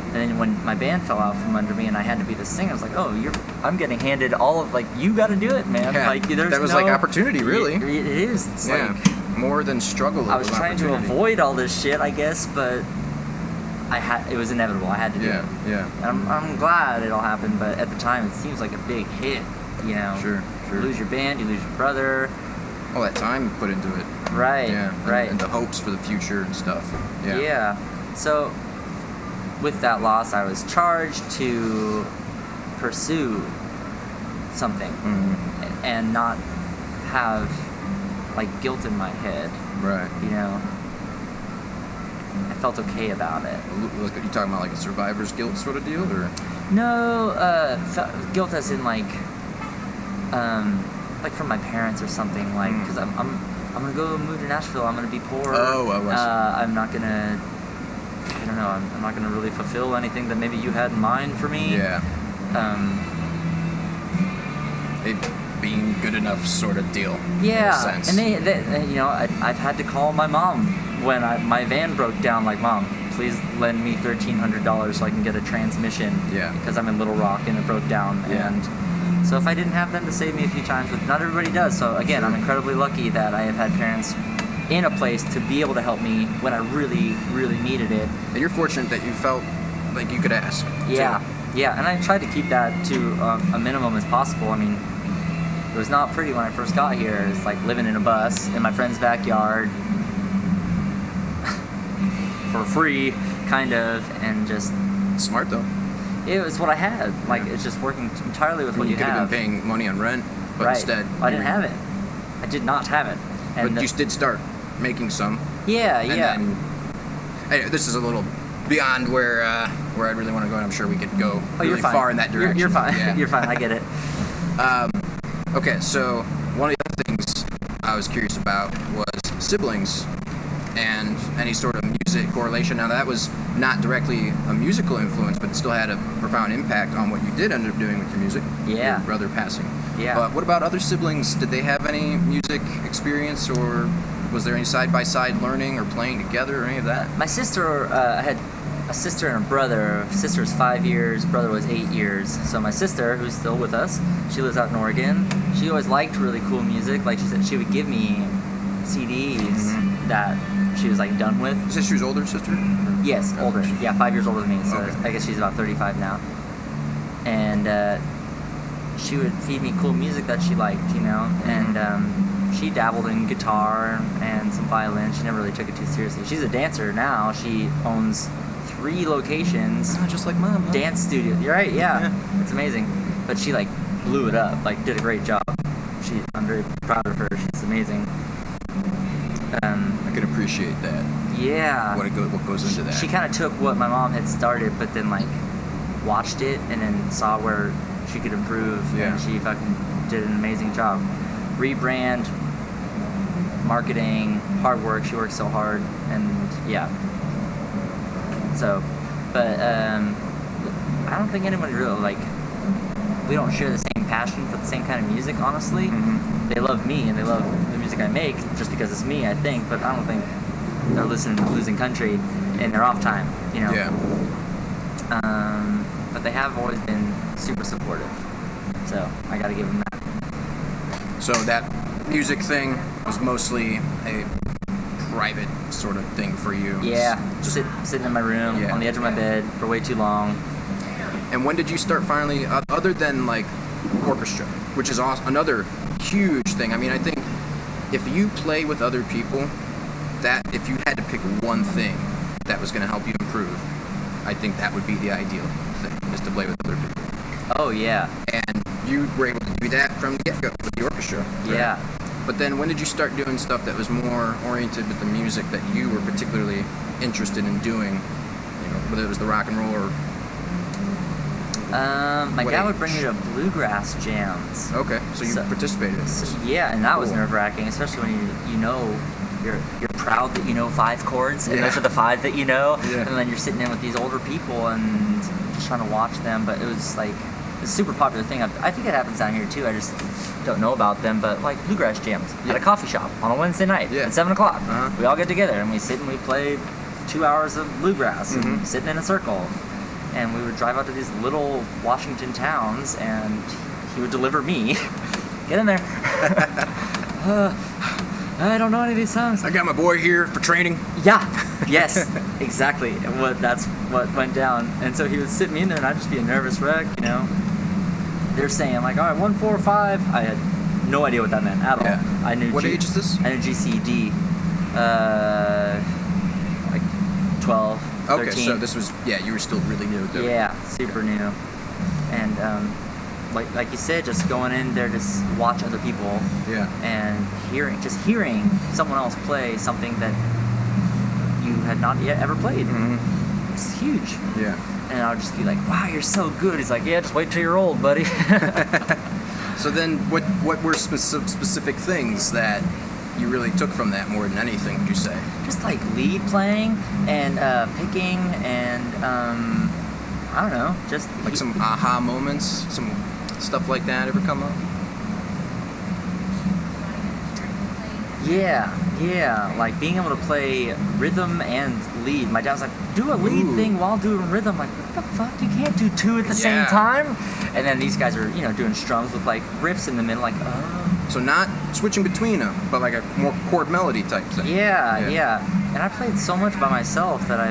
And then when my band fell out from under me and I had to be the singer, I was like, I'm getting handed all of, like, you got to do it, man. Yeah. Like, there's that was like opportunity, really. It is. It's like more than struggle. I was trying to avoid all this shit, I guess, but it was inevitable. I had to do it. Yeah. And I'm glad it all happened, but at the time it seems like a big hit, you know. Sure. You lose your band, you lose your brother. All that time you put into it. Right. Yeah. Right. And the hopes for the future and stuff. Yeah. Yeah. So with that loss, I was charged to pursue something and not have, like, guilt in my head. Right. You know, I felt okay about it. You talking about like a survivor's guilt sort of deal, or? No, guilt as in like from my parents or something, like, because I'm gonna go move to Nashville. I'm gonna be poor. Oh, I see. I'm not gonna. I don't know. I'm not gonna really fulfill anything that maybe you had in mind for me. Yeah. It being good enough sort of deal. Yeah. In a sense. And they you know, I've had to call my mom when my van broke down. Like, Mom, please lend me $1,300 so I can get a transmission. Yeah. Because I'm in Little Rock and it broke down. Yeah. And so if I didn't have them to save me a few times, but not everybody does. So again, I'm incredibly lucky that I have had parents in a place to be able to help me when I really, really needed it. And you're fortunate that you felt like you could ask. Yeah. Too. Yeah. And I tried to keep that to a minimum as possible. I mean, it was not pretty when I first got here. It's like living in a bus in my friend's backyard for free, kind of, and just... Smart, though. It was what I had. Like, it's just working entirely with what you have. You could have been paying money on rent, but right. instead... I didn't have it. I did not have it. And but you did start making some. Yeah, and yeah. Then, anyway, this is a little beyond where I really want to go, and I'm sure we could go really far in that direction. You're fine. Yeah. You're fine. I get it. Okay, so one of the other things I was curious about was siblings. and any sort of music correlation. Now, that was not directly a musical influence, but it still had a profound impact on what you did end up doing with your music. Yeah. Your brother passing. Yeah. But what about other siblings? Did they have any music experience, or was there any side-by-side learning or playing together or any of that? My sister, I had a sister and a brother. Sister was 5 years, brother was 8 years. So my sister, who's still with us, she lives out in Oregon. She always liked really cool music. Like she said, she would give me CDs that she was like done with. You said she was older, sister? Yes, older. Yeah, 5 years older than me. So Okay. I guess she's about 35 now. And she would feed me cool music that she liked, you know. And she dabbled in guitar and some violin. She never really took it too seriously. She's a dancer now. She owns 3 locations. Oh, just like Mom, huh? Dance studio. You're right, yeah. It's amazing. But she like blew it up, like did a great job. I'm very proud of her. She's amazing. I can appreciate that. Yeah. What goes into that? She kind of took what my mom had started, but then like watched it and then saw where she could improve, Yeah. and she fucking did an amazing job. Rebrand, marketing, hard work. She works so hard, and yeah. So, but I don't think anybody really like. We don't share the same passion for the same kind of music, honestly. Mm-hmm. They love me and they love the music I make just because it's me, I think, but I don't think they're listening to Losing Country in their off time, you know? Yeah. But they have always been super supportive, so I gotta give them that. So that music thing was mostly a private sort of thing for you? Yeah, sitting in my room, Yeah. on the edge of my bed for way too long. And when did you start finally, other than like orchestra, which is another huge thing? I mean, I think if you play with other people, that if you had to pick one thing that was going to help you improve, I think that would be the ideal thing, is to play with other people. Oh yeah. And you were able to do that from the get-go with the orchestra. Right? Yeah. But then when did you start doing stuff that was more oriented with the music that you were particularly interested in doing? You know, whether it was the rock and roll or... My What dad age? would bring me to bluegrass jams. Okay, so you participated in this. Yeah, and that was Cool. nerve-wracking, especially when you know you're proud that you know 5 chords, and Yeah. those are the 5 that you know, Yeah. and then you're sitting in with these older people and just trying to watch them. But it was like it's a super popular thing. I think it happens down here too. I just don't know about them. But like bluegrass jams Yeah. at a coffee shop on a Wednesday night Yeah. at 7 o'clock, Uh-huh. we all get together and we sit and we play 2 hours of bluegrass Mhm. and sitting in a circle. And we would drive out to these little Washington towns, and he would deliver me. Get in there. I don't know any of these songs. I got my boy here for training. Yeah. Yes. Exactly. That's what went down. And so he would sit me in there, and I'd just be a nervous wreck, you know. They're saying like, all right, 1, 4, 5. I had no idea what that meant at all. Yeah. I knew. What age is this? I knew GCD. Like 12. Okay, 13. so this was, you were still really new though. Yeah, super new. And like you said, just going in there, just watch other people Yeah. and hearing someone else play something that you had not yet ever played. Mm-hmm. It's huge. Yeah. And I would just be like, wow, you're so good. He's like, yeah, just wait till you're old, buddy. So then what were specific things that you really took from that more than anything, would you say? Just like lead playing and picking and I don't know, just Like some aha moments, some stuff like that ever come up? Yeah, like being able to play rhythm and lead. My dad was like, do a lead Ooh. thing while doing rhythm. Like, what the fuck? You can't do 2 at the same Yeah. time? And then these guys are, doing strums with like riffs in the middle, like, oh. So not switching between them, but like a more chord melody type thing. Yeah. And I played so much by myself that I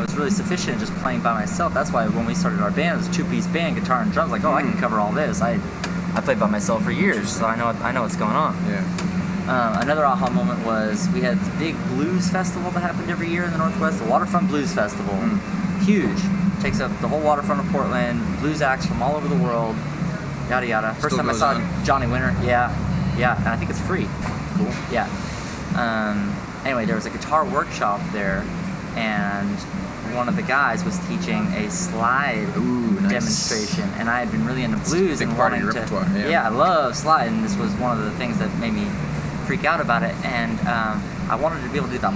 was really sufficient just playing by myself. That's why when we started our band, it was a 2-piece band, guitar and drums. Like, I can cover all this. I played by myself for years, so I know what's going on. Yeah. Another aha moment was we had this big blues festival that happened every year in the Northwest, the Waterfront Blues Festival. Huge. Takes up the whole waterfront of Portland, blues acts from all over the world, yada yada. First Still time I goes saw on. Johnny Winter, yeah, and I think it's free. Cool. Yeah. Anyway, there was a guitar workshop there, and one of the guys was teaching a slide Ooh, nice. demonstration, and I had been really into blues big and part of wanting your to. repertoire, yeah. I love slide, and this was one of the things that made me freak out about it, and I wanted to be able to do the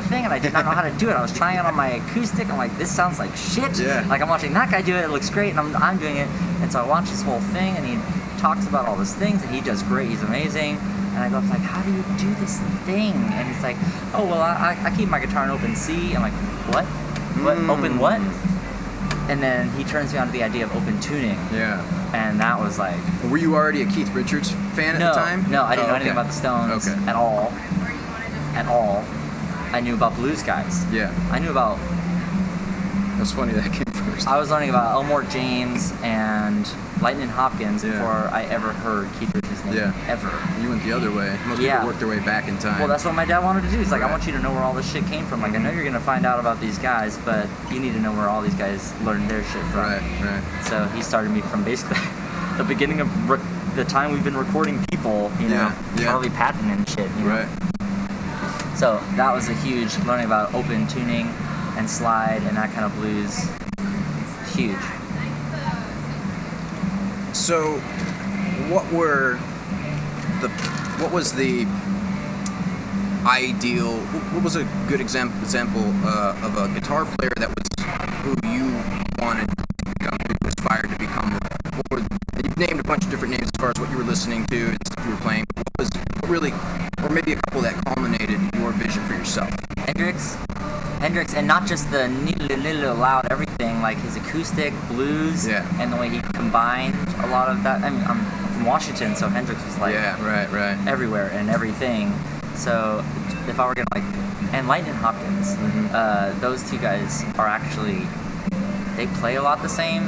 thing, and I did not know how to do it. I was trying it on my acoustic. I'm like, this sounds like shit. Yeah. Like, I'm watching that guy do it. It looks great, and I'm doing it. And so I watched this whole thing, and he talks about all these things, and he does great. He's amazing. And I go, like, how do you do this thing? And he's like, oh, well, I keep my guitar in open C. I'm like, what? What? Open what? And then he turns me on to the idea of open tuning. Yeah. And that was like... Were you already a Keith Richards fan at the time? No, I didn't know anything about the Stones at all. At all. I knew about blues guys. Yeah. I knew about... That's funny that came first. I was learning about Elmore James and Lightning Hopkins before I ever heard Keith Richards' name. Ever. You went the other way. Most people work their way back in time. Well, that's what my dad wanted to do. He's like, I want you to know where all this shit came from. Like, I know you're going to find out about these guys, but you need to know where all these guys learned their shit from. Right. So he started me from basically the beginning of the time we've been recording people, you know, Charlie Patton and shit, you know. Right. So that was a huge learning about open tuning and slide and that kind of blues. Huge. So, what was the ideal? What was a good example of a guitar player that was who you wanted to become, who you aspired to become? You've named a bunch of different names as far as what you were listening to and stuff you were playing. What really, or maybe a couple that culminated your vision for yourself? Hendrix, and not just the loud everything, like his acoustic blues and the way he combined a lot of that. I mean, I'm from Washington, so Hendrix was like everywhere and everything. So if I were gonna and Lightning Hopkins, those two guys are actually, they play a lot the same.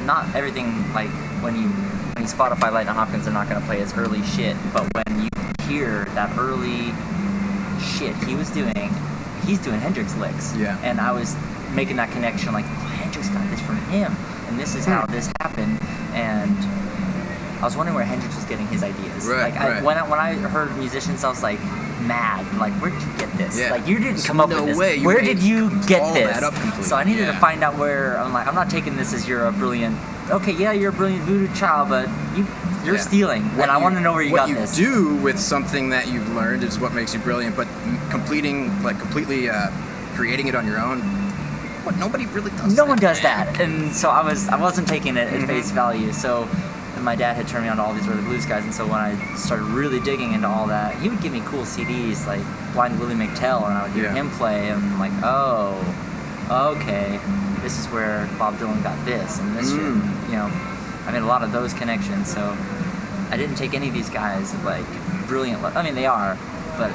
Not everything, like when you Spotify Lightning Hopkins, they're not gonna play his early shit, but when you hear that early shit he was doing, he's doing Hendrix licks. Yeah. And I was making that connection, like, oh, Hendrix got this from him, and this is how this happened. And I was wondering where Hendrix was getting his ideas. Right. When I heard musicians, I was like mad. Like, where did you get this? Yeah. Like, you didn't come up with this. Way. Where did you get this? That up completely. So I needed to find out where. I'm like, I'm not taking this as you're a brilliant. Okay, yeah, you're a brilliant voodoo child, but you're stealing, and I want to know where you got this. What you do with something that you've learned is what makes you brilliant, but completely creating it on your own, nobody really does. No one does that, and so I wasn't taking it at face value. So my dad had turned me on to all these early blues guys, and so when I started really digging into all that, he would give me cool CDs like Blind Willie McTell, and I would hear him play, and I'm like, oh, okay, this is where Bob Dylan got this, and this shit, you know. I made a lot of those connections, so I didn't take any of these guys like brilliant. I mean, they are, but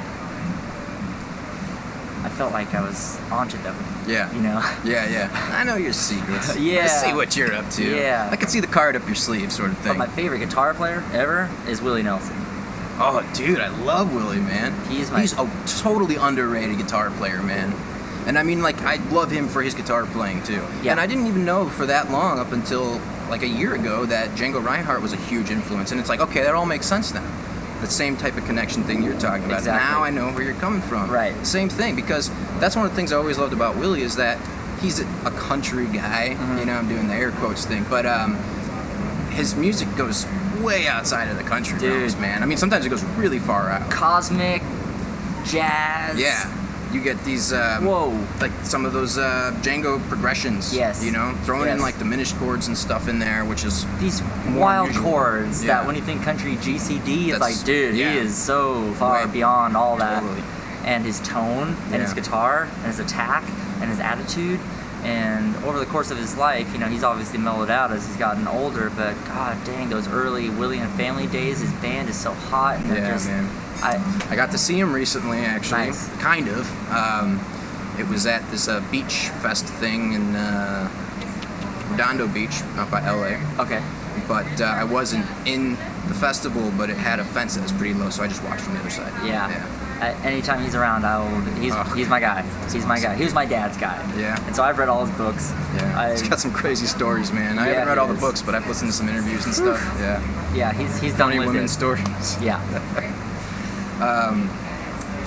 I felt like I was onto them. Yeah. You know? Yeah. I know your secrets. Yeah. I see what you're up to. Yeah. I can see the card up your sleeve sort of thing. But my favorite guitar player ever is Willie Nelson. Oh, dude, I love Willie, man. He's a totally underrated guitar player, man. And I mean, like, I love him for his guitar playing, too. Yeah. And I didn't even know for that long, up until like a year ago, that Django Reinhardt was a huge influence. And it's like, okay, that all makes sense now. The same type of connection thing you're talking about. Exactly. Now I know where you're coming from. Right. Same thing, because that's one of the things I always loved about Willie is that he's a country guy. You know, I'm doing the air quotes thing, but his music goes way outside of the country realms, man. I mean, sometimes it goes really far out. Cosmic, jazz. Yeah. You get these, like some of those Django progressions. Yes. You know, throwing in like diminished chords and stuff in there, which is these wild chords that when you think country GCD, it's like, dude, he is so far beyond all that. Totally. And his tone and his guitar and his attack and his attitude. And over the course of his life, you know, he's obviously mellowed out as he's gotten older, but god dang, those early Willie and Family days, his band is so hot. And man. I got to see him recently, actually. Nice. Kind of. It was at this beach fest thing in Redondo Beach, out by LA. Okay. But I wasn't in the festival, but it had a fence that was pretty low, so I just watched from the other side. Yeah. Anytime he's around, he's my guy. He's my guy. He was my dad's guy. Yeah. And so I've read all his books. Yeah. He's got some crazy stories, man. I haven't read all the books, but I've listened to some interviews and stuff. Yeah. Yeah, he's done with women's stories. Yeah.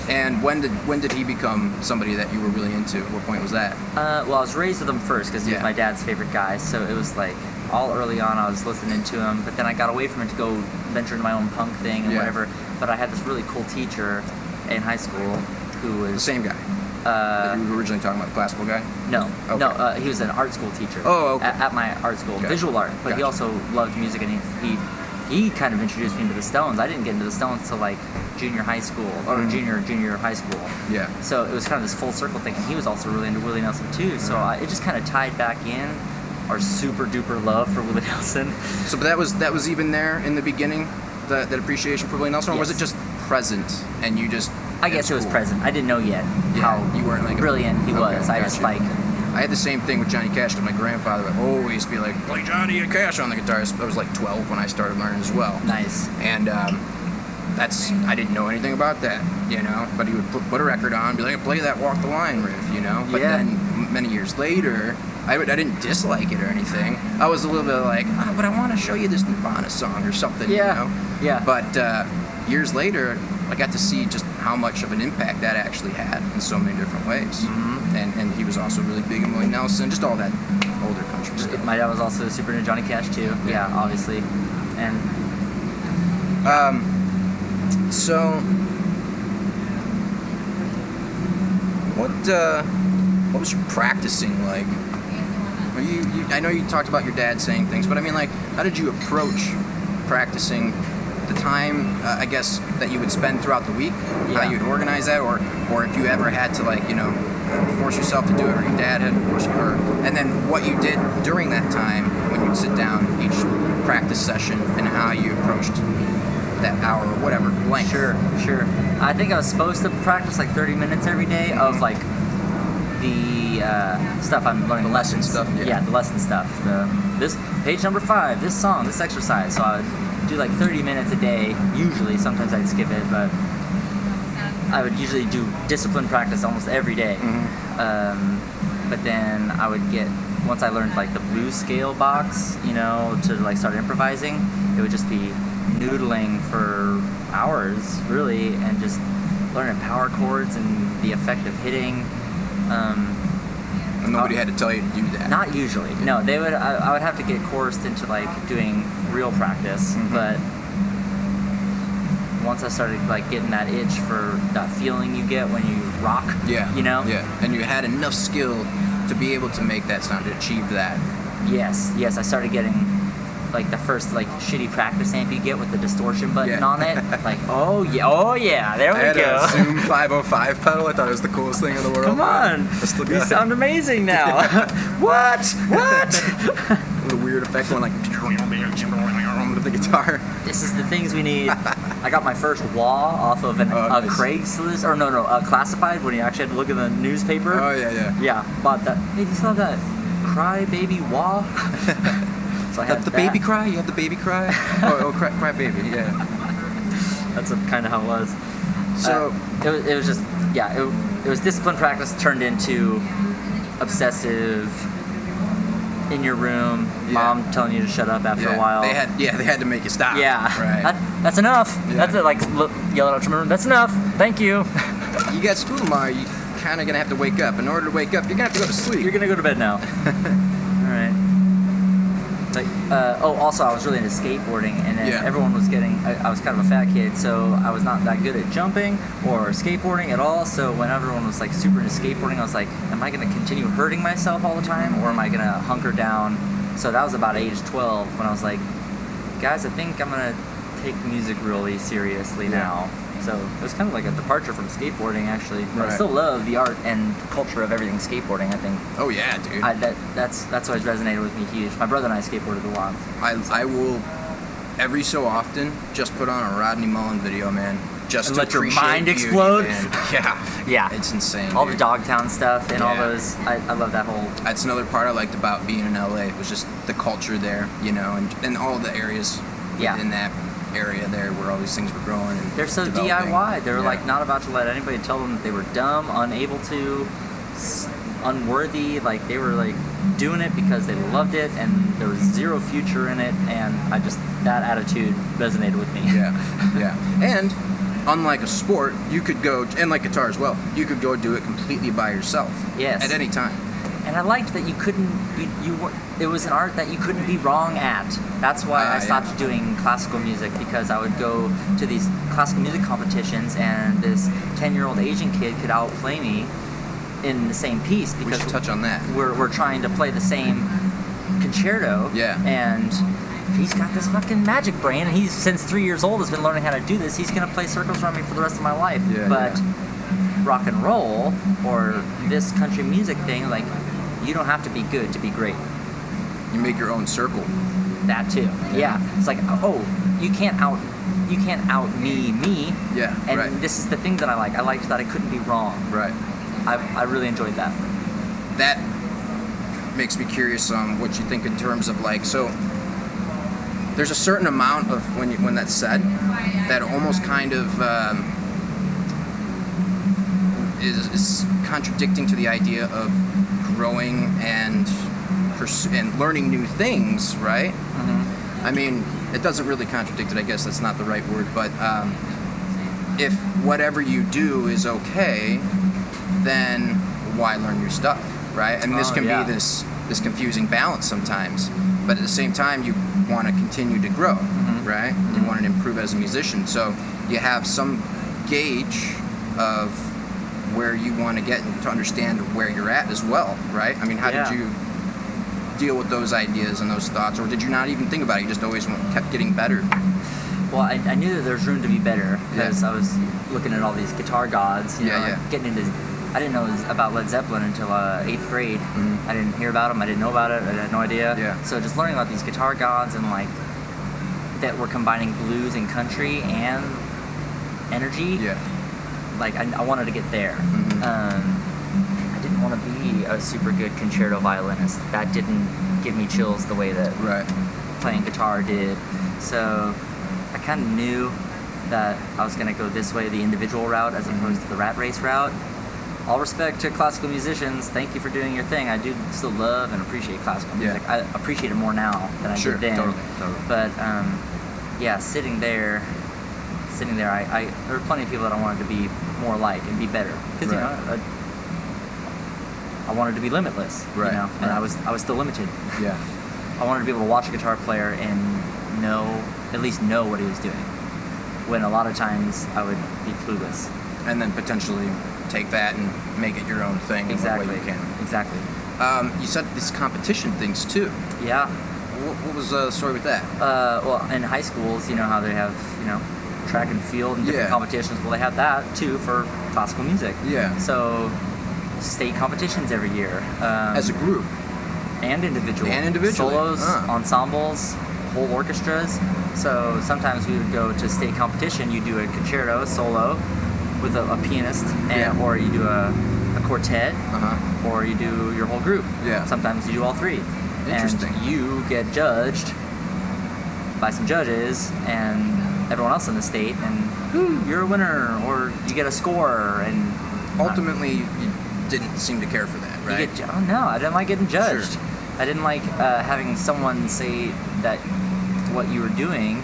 And when did he become somebody that you were really into? At what point was that? Well, I was raised with him first because he was my dad's favorite guy. So it was like all early on I was listening to him, but then I got away from it to go venture into my own punk thing and whatever. but I had this really cool teacher in high school who was The same guy. That you were originally talking about, the classical guy? No, Okay. no, he was an art school teacher. Oh, okay. At my art school, Okay. visual art. But he Gotcha. also loved music, and he kind of introduced me to the Stones. I didn't get into the Stones till like junior high school or junior high school. Yeah. So it was kind of this full circle thing. And he was also really into Willie Nelson too. So it just kind of tied back in our super duper love for Willie Nelson. So, but that was even there in the beginning, that appreciation for Willie Nelson, or was it Yes. just present and you just? I guess it was cool? present. I didn't know yet how you weren't like brilliant he was. I just gotcha. like. I had the same thing with Johnny Cash because my grandfather would always be like, play Johnny Cash on the guitar. I was like 12 when I started learning as well. Nice. And I didn't know anything about that, you know, but he would put a record on, be like, play that Walk the Line riff, you know. But Yeah. then many years later, I didn't dislike it or anything. I was a little bit like, oh, but I want to show you this Nirvana song or something, Yeah. you know. Yeah. But years later, I got to see just how much of an impact that actually had in so many different ways. And he was also really big in Willie Nelson, just all that older country stuff. My dad was also super into Johnny Cash too. Yeah, obviously. And So, what was your practicing like? Were I know you talked about your dad saying things, but I mean, like, how did you approach practicing? The time, I guess, that you would spend throughout the week, how Yeah. you'd organize that, or if you ever had to, like, you know, force yourself to do it, or your dad had to force you, and then what you did during that time when you'd sit down each practice session, and how you approached that hour or whatever length. Sure. I think I was supposed to practice like 30 minutes every day of like the stuff I'm learning. The lesson stuff, yeah. Yeah, the lesson stuff. This page number 5, this song, this exercise. So I would do like 30 minutes a day, usually. Sometimes I'd skip it, but I would usually do discipline practice almost every day. But then I would get, once I learned like the blues scale box, you know, to like start improvising, it would just be noodling for hours, really, and just learning power chords and the effect of hitting. And nobody had to tell you to do that. Not usually. No, they would. I would have to get coerced into like doing real practice, but once I started like getting that itch for that feeling you get when you rock, Yeah. you know. Yeah. And you had enough skill to be able to make that sound, to achieve that. Yes. I started getting like the first like shitty practice amp you get with the distortion button Yeah. on it. Like, oh yeah, there I we had go. a Zoom 505 pedal. I thought it was the coolest thing in the world. Come on, I still you got sound amazing now. What? the weird effect going like with the guitar. This is the things we need. I got my first wah off of a nice. Craigslist, or no, Classified, when you actually had to look at the newspaper. Oh yeah. Yeah, bought that. Hey, do you still have that Cry Baby wah? So I had The that. baby cry. You have the baby cry. Cry baby. Yeah. That's kind of how it was. So It was just, yeah, it was discipline practice turned into obsessive, in your room, Yeah. mom telling you to shut up after yeah, a while. they had to make you stop. Yeah, Right. that's enough. Yeah. That's it. Like yell it out to my room. That's enough. Thank you. You got school tomorrow. You kind of gonna have to wake up. In order to wake up, you're gonna have to go to sleep. You're gonna go to bed now. All right. Like, also I was really into skateboarding, and then Yeah. everyone was getting. I was kind of a fat kid, so I was not that good at jumping or skateboarding at all. So when everyone was like super into skateboarding, I was like, am I gonna continue hurting myself all the time, or am I gonna hunker down? So that was about age 12 when I was like, guys, I think I'm gonna take music really seriously now. So it was kind of like a departure from skateboarding, actually. But I Right. still love the art and culture of everything skateboarding. I think Oh yeah, dude. that's always resonated with me huge. My brother and I skateboarded a lot. I will every so often just put on a Rodney Mullen video, man. Just And to let your appreciate mind beauty, explode? man. Yeah. Yeah. It's insane. All the dude. Dogtown stuff and all Yeah. those. I love that whole. That's another part I liked about being in LA, was just the culture there, you know, and all the areas Yeah. in that area there where all these things were growing. And They're so developing. DIY. They're Yeah. like not about to let anybody tell them that they were dumb, unable to, unworthy. Like they were like doing it because they loved it, and there was zero future in it. And that attitude resonated with me. Yeah, yeah. And unlike a sport, you could go, and like guitar as well, you could go do it completely by yourself. Yes. At any time. And I liked that you couldn't, it was an art that you couldn't be wrong at. That's why I stopped doing classical music, because I would go to these classical music competitions and this 10-year-old Asian kid could outplay me in the same piece, because we should touch on that. We're trying to play the same concerto. Yeah. And he's got this fucking magic brain, and he's, since 3 years old, has been learning how to do this. He's gonna play circles around me for the rest of my life. Yeah, but rock and roll, or this country music thing, like, you don't have to be good to be great. You make your own circle. That too. Yeah. It's like, oh, you can't out me. Yeah. And this is the thing that I like. I liked that I couldn't be wrong. Right. I really enjoyed that. That makes me curious on what you think in terms of, like, so there's a certain amount of when that's said that almost kind of is contradicting to the idea of growing and learning new things, right? Mm-hmm. I mean, it doesn't really contradict it. I guess that's not the right word, but if whatever you do is okay, then why learn new stuff, right? And this can be this confusing balance sometimes, but at the same time, you want to continue to grow, right? Mm-hmm. You want to improve as a musician, so you have some gauge of where you want to get and to understand where you're at as well, right? I mean, how did you deal with those ideas and those thoughts, or did you not even think about it? You just always kept getting better? Well, I knew that there's room to be better, because I was looking at all these guitar gods, you know, getting into. I didn't know about Led Zeppelin until 8th grade. Mm-hmm. I didn't hear about them. I didn't know about it. I had no idea. Yeah. So just learning about these guitar gods and, like, that were combining blues and country and energy. Yeah. Like, I wanted to get there. Mm-hmm. I didn't want to be a super good concerto violinist. That didn't give me chills the way that playing guitar did. So I kind of knew that I was going to go this way, the individual route, as opposed to the rat race route. All respect to classical musicians. Thank you for doing your thing. I do still love and appreciate classical music. I appreciate it more now than I did then. Totally. But sitting there, I there were plenty of people that I wanted to be more like and be better, because you know, I wanted to be limitless, you know, and I was still limited. Yeah. I wanted to be able to watch a guitar player and at least know what he was doing, when a lot of times I would be clueless. And then potentially take that and make it your own thing. Exactly. In what way you can. Exactly. You said these competition things too. Yeah. What was the story with that? Well, in high schools, you know how they have, you know, track and field and different competitions. Well, they have that too for classical music. Yeah. So, state competitions every year. As a group. And individually. Solos, ensembles, whole orchestras. So sometimes we would go to state competition. You do a concerto solo with a pianist, or you do a quartet, or you do your whole group. Yeah. Sometimes you do all three. Interesting. And you get judged by some judges and everyone else in the state, and you're a winner, or you get a score. And ultimately, you didn't seem to care for that, right? Oh no, I didn't like getting judged. Sure. I didn't like having someone say that what you were doing,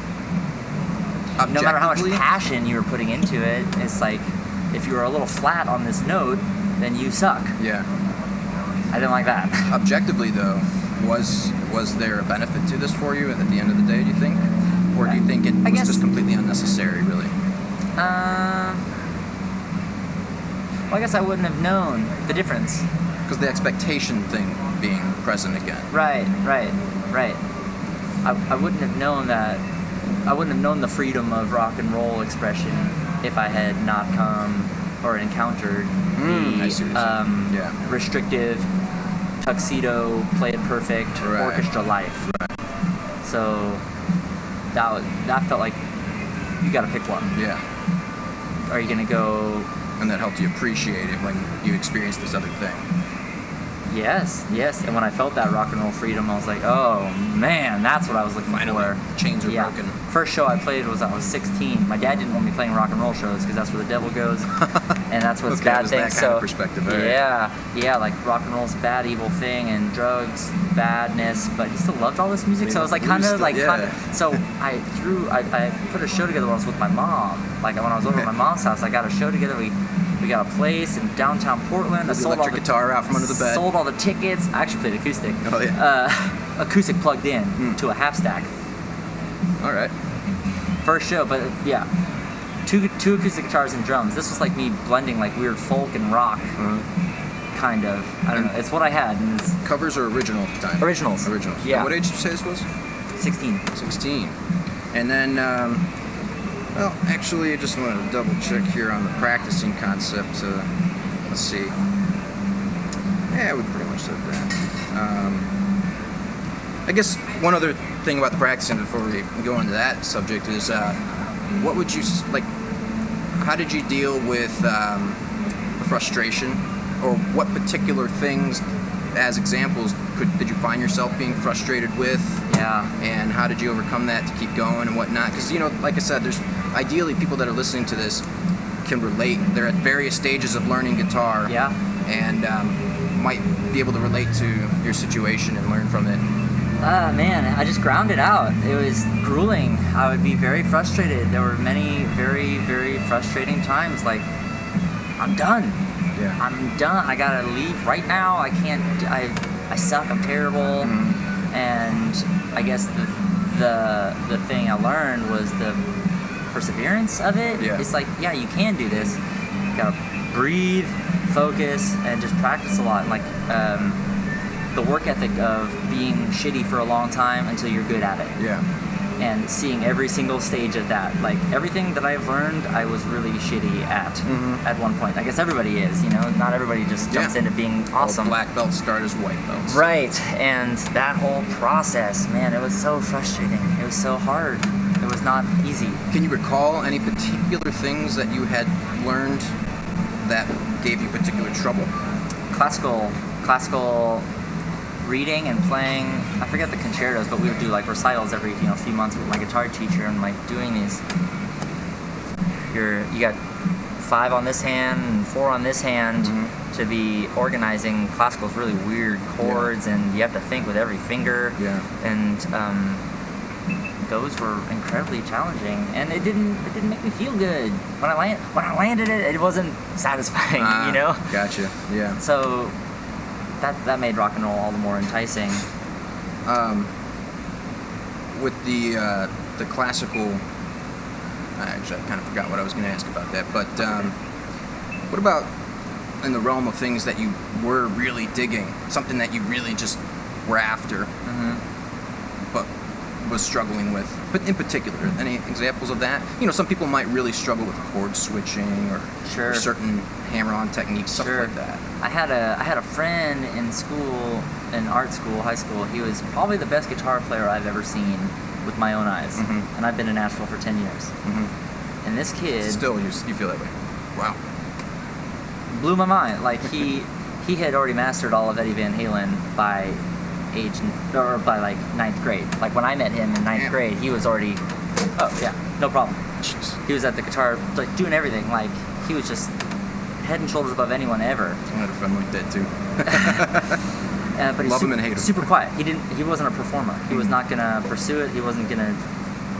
no matter how much passion you were putting into it, it's like, if you were a little flat on this note, then you suck. Yeah. I didn't like that. Objectively, though, was there a benefit to this for you at the end of the day, do you think? Or do you think it was just completely unnecessary, really? Well, I guess I wouldn't have known the difference. Because the expectation thing being present again. Right. I wouldn't have known that. I wouldn't have known the freedom of rock and roll expression if I had not come or encountered the restrictive tuxedo, play it perfect orchestra life. Right. So that felt like you got to pick one. Yeah. Are you gonna go? And that helped you appreciate it when you experienced this other thing. Yes. And when I felt that rock and roll freedom, I was like, oh man, that's what I was looking for. The chains are broken. First show I played was I was 16. My dad didn't want me playing rock and roll shows because that's where the devil goes, and that's what's bad things. That kind of perspective, right? Yeah, like rock and roll's a bad, evil thing, and drugs, badness. But he still loved all this music, so I was like, So I put a show together when I was with my mom. Like when I was over at my mom's house, I got a show together. We We got a place in downtown Portland. I the electric guitar out from under the bed. Sold all the tickets. I actually played acoustic. Oh yeah. Acoustic plugged in to a half stack. All right. First show, but yeah, two acoustic guitars and drums. This was like me blending like weird folk and rock, kind of. I don't know. It's what I had. And it's covers or original at the time? Originals. Yeah. And what age did you say this was? 16. 16. And then, well, actually, I just wanted to double check here on the practicing concept. Let's see. Yeah, we pretty much said that. I guess one other thing about the practicing before we go into that subject is, what would you, like, how did you deal with the frustration? Or what particular things, as examples, did you find yourself being frustrated with? Yeah. And how did you overcome that to keep going and whatnot? Because, you know, like I said, there's ideally people that are listening to this can relate. They're at various stages of learning guitar. Yeah. And might be able to relate to your situation and learn from it. Man, I just ground it out. It was grueling. I would be very frustrated. There were many very, very frustrating times. Like, I'm done. Yeah. I'm done. I gotta leave right now. I can't. I suck. I'm terrible. And I guess the thing I learned was the perseverance of it. Yeah. It's like, yeah, you can do this. You gotta breathe, focus, and just practice a lot. Like the work ethic of being shitty for a long time until you're good at it. Yeah. And seeing every single stage of that. Like, everything that I've learned, I was really shitty at one point. I guess everybody is, you know? Not everybody just jumps into being awesome. All black belts start as white belts. Right, and that whole process, man, it was so frustrating. It was so hard. It was not easy. Can you recall any particular things that you had learned that gave you particular trouble? Classical reading and playing, I forget the concertos, but we would do like recitals every few months with my guitar teacher, and like doing these. You got 5 on this hand and 4 on this hand to be organizing classical is really weird chords, and you have to think with every finger. Yeah. And those were incredibly challenging, and it didn't make me feel good when I landed it. It wasn't satisfying, you know. Gotcha. Yeah. So. That made rock and roll all the more enticing. With the classical, actually I kind of forgot what I was going to ask about that. But what about in the realm of things that you were really digging, something that you really just were after, but was struggling with? But in particular, any examples of that? You know, some people might really struggle with chord switching or certain hammer-on techniques, stuff like that. I had a friend in school, in art school, high school. He was probably the best guitar player I've ever seen with my own eyes. And I've been in Nashville for 10 years. And this kid... Still, you feel that way? Wow. Blew my mind. Like, he had already mastered all of Eddie Van Halen by by like 9th grade. Like, when I met him in 9th grade, he was already... Oh, yeah, no problem. Jeez. He was at the guitar, like, doing everything. Like, he was just head and shoulders above anyone ever. I had a friend like that too. But he's Love him and hate him. Super quiet. He wasn't a performer. He was not gonna pursue it. He wasn't gonna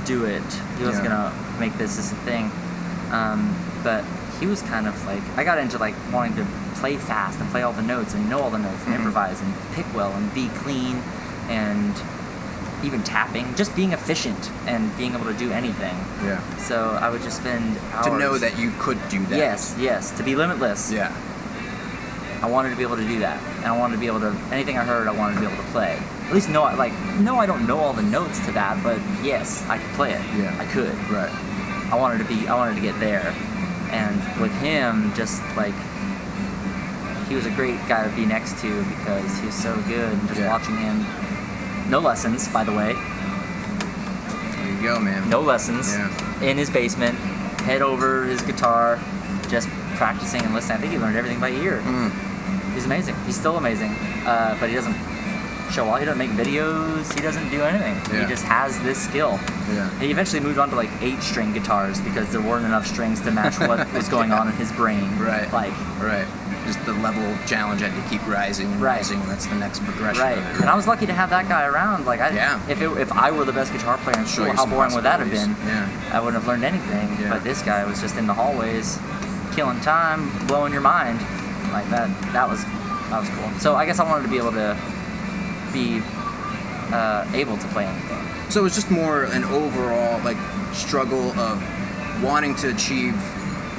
do it. He wasn't gonna make this a thing. But he was kind of like, I got into like wanting to play fast and play all the notes and know all the notes and improvise and pick well and be clean and even tapping, just being efficient and being able to do anything. Yeah. So I would just spend hours. To know that you could do that. Yes, to be limitless. Yeah. I wanted to be able to do that, and I wanted to be able to, anything I heard, I wanted to be able to play. At least no, I don't know all the notes to that, but yes, I could play it. Yeah. I could. Right. I wanted to get there, and with him, just like, he was a great guy to be next to because he was so good, and just watching him. No lessons, by the way. There you go, man. No lessons. Yeah. In his basement, head over his guitar, just practicing and listening. I think he learned everything by ear. He's amazing. He's still amazing. But he doesn't show off. He doesn't make videos. He doesn't do anything. Yeah. He just has this skill. Yeah. He eventually moved on to like 8-string guitars because there weren't enough strings to match what was going on in his brain. Right. Right. Just the level of challenge had to keep rising and rising. That's the next progression. Right. And I was lucky to have that guy around. Like, if I were the best guitar player in school, how boring would that have been? Yeah. I wouldn't have learned anything. Yeah. But this guy was just in the hallways, killing time, blowing your mind. Like that was cool. So I guess I wanted to be able to play anything. So it was just more an overall like struggle of wanting to achieve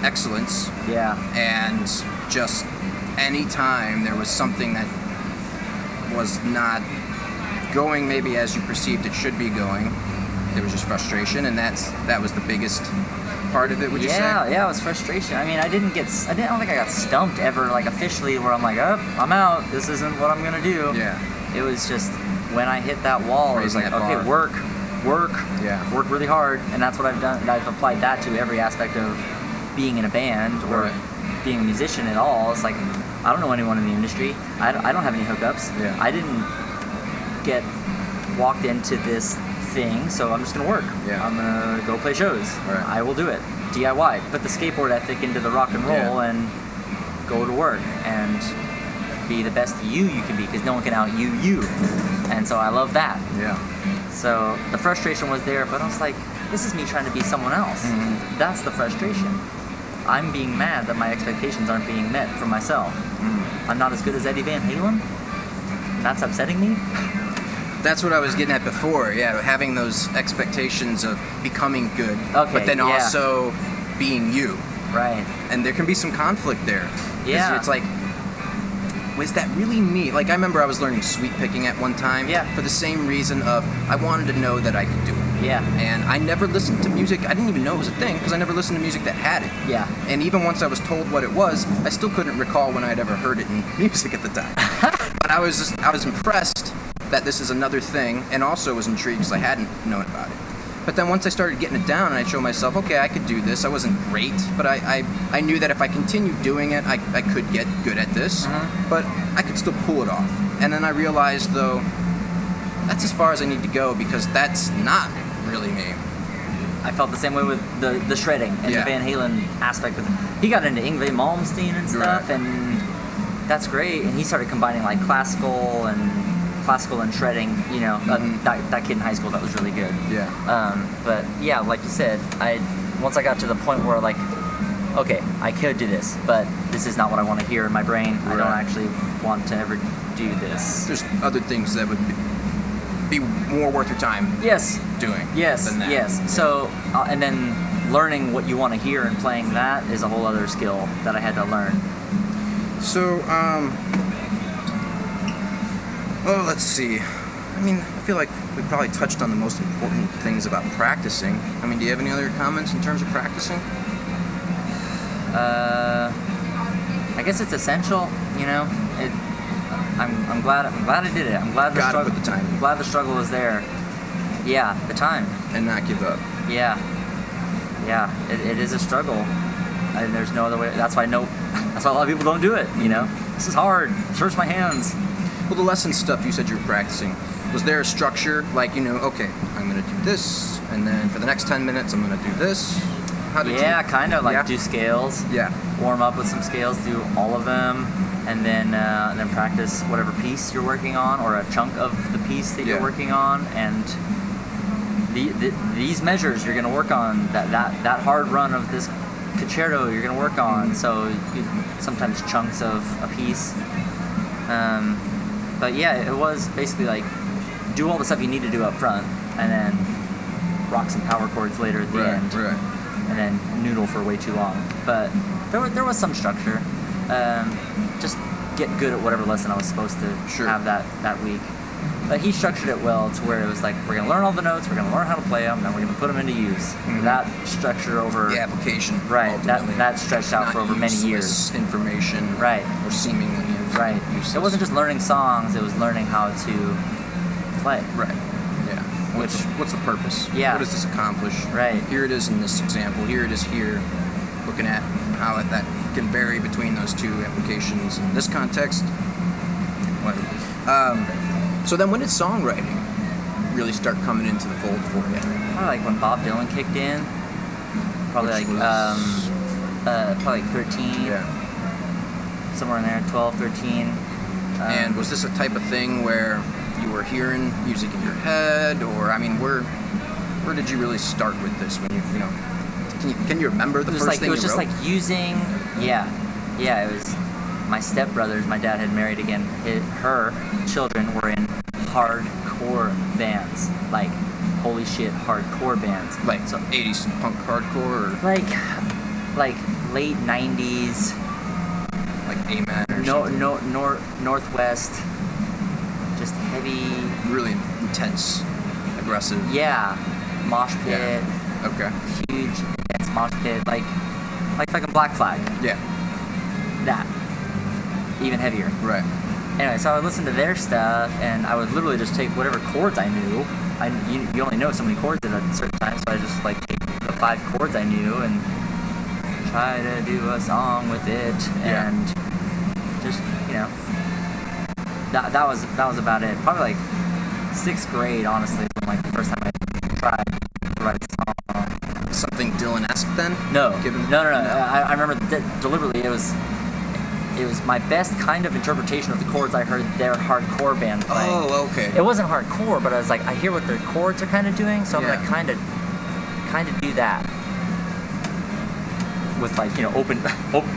excellence. Yeah. And just any time there was something that was not going maybe as you perceived it should be going, there was just frustration, and that was the biggest part of it, would you say? Yeah, it was frustration. I mean, I don't think I got stumped ever, like officially, where I'm like, oh, I'm out. This isn't what I'm gonna do. Yeah. It was just when I hit that wall, it was like, okay, work, yeah, work really hard, and that's what I've done. I've applied that to every aspect of being in a band or being a musician at all. It's like, I don't know anyone in the industry. I don't have any hookups. Yeah. I didn't get walked into this thing, so I'm just gonna work. Yeah. I'm gonna go play shows. Right. I will do it. DIY. Put the skateboard ethic into the rock and roll and go to work and be the best you can be, because no one can out you. And so I love that. Yeah. So the frustration was there, but I was like, this is me trying to be someone else. Mm-hmm. That's the frustration. I'm being mad that my expectations aren't being met for myself. Mm-hmm. I'm not as good as Eddie Van Halen. That's upsetting me. That's what I was getting at before, yeah, having those expectations of becoming good, Okay, but then yeah. also being you. Right. And there can be some conflict there. 'Cause Yeah. it's like, was that really me? Like, I remember I was learning sweep picking at one time for the same reason of I wanted to know that I could do it. Yeah. And I never listened to music. I didn't even know it was a thing because I never listened to music that had it. Yeah. And even once I was told what it was, I still couldn't recall when I'd ever heard it in music at the time. But I was impressed that this is another thing, and also was intrigued because I hadn't known about it. But then once I started getting it down and I showed myself, okay, I could do this. I wasn't great, but I knew that if I continued doing it, I could get good at this, but I could still pull it off. And then I realized, though, that's as far as I need to go because that's not really me. I felt the same way with the shredding and the Van Halen aspect of it. He got into Yngwie Malmsteen and stuff, and that's great. And he started combining like classical and shredding, you know, that kid in high school, that was really good. Yeah. But yeah, like you said, once I got to the point where like, okay, I could do this, but this is not what I want to hear in my brain. I don't actually want to ever do this. There's other things that would be more worth your time doing than that. Yes. So, and then learning what you want to hear and playing that is a whole other skill that I had to learn. So, oh, let's see. I mean, I feel like we probably touched on the most important things about practicing. I mean, do you have any other comments in terms of practicing? I guess it's essential, you know. I'm glad I did it. I'm glad the struggle. Put the time in. I'm glad the struggle was there. Yeah, the time. And not give up. Yeah. It is a struggle, and there's no other way. That's why a lot of people don't do it. You know, this is hard. It hurts my hands. Well, the lesson stuff you said you were practicing, was there a structure, like, you know, okay, I'm going to do this, and then for the next 10 minutes, I'm going to do this? How did you? Kind of, like do scales. Yeah. Warm up with some scales, do all of them, and then practice whatever piece you're working on, or a chunk of the piece that you're working on, and these measures you're going to work on, that hard run of this concerto you're going to work on, so sometimes chunks of a piece. But yeah, it was basically like do all the stuff you need to do up front, and then rock some power chords later at the end, and then noodle for way too long. But there was some structure. Just get good at whatever lesson I was supposed to have that week. But he structured it well to where it was like, we're going to learn all the notes, we're going to learn how to play them, and we're going to put them into use. That structure over the application, right? That stretched out for over many years. Information, right? Or seemingly right. useless. It wasn't just learning songs; it was learning how to play. Right. Yeah. What's the purpose? Yeah. What does this accomplish? Right. Here it is in this example. Here it is here. Looking at how that can vary between those two applications in this context. Whatever. So then, when did songwriting really start coming into the fold for you? Probably like when Bob Dylan kicked in. Probably probably 13. Yeah. Somewhere in there, 12, 13. And was this a type of thing where you were hearing music in your head, or I mean, where did you really start with this when you Can you remember the first thing you wrote? It was just like using, it was my stepbrothers. My dad had married again. Her children were in hardcore bands, like holy shit hardcore bands. Like so 80s punk hardcore, or like late 90s. Like Amen or something. Northwest. Just heavy. Really intense, aggressive. Yeah, mosh pit. Yeah. Okay. Huge, intense mosh pit, like fucking Black Flag. Yeah. That. Even heavier. Right. Anyway, so I would listen to their stuff, and I would literally just take whatever chords I knew. You only know so many chords at a certain time, so I just like take the 5 chords I knew and try to do a song with it, and just that was about it. Probably like 6th grade, honestly, when like the first time I tried to write a song. Something Dylan-esque then? No. I remember deliberately it was my best kind of interpretation of the chords I heard their hardcore band playing. Oh, okay. It wasn't hardcore, but I was like, I hear what their chords are kind of doing, so I'm gonna kind of do that with like open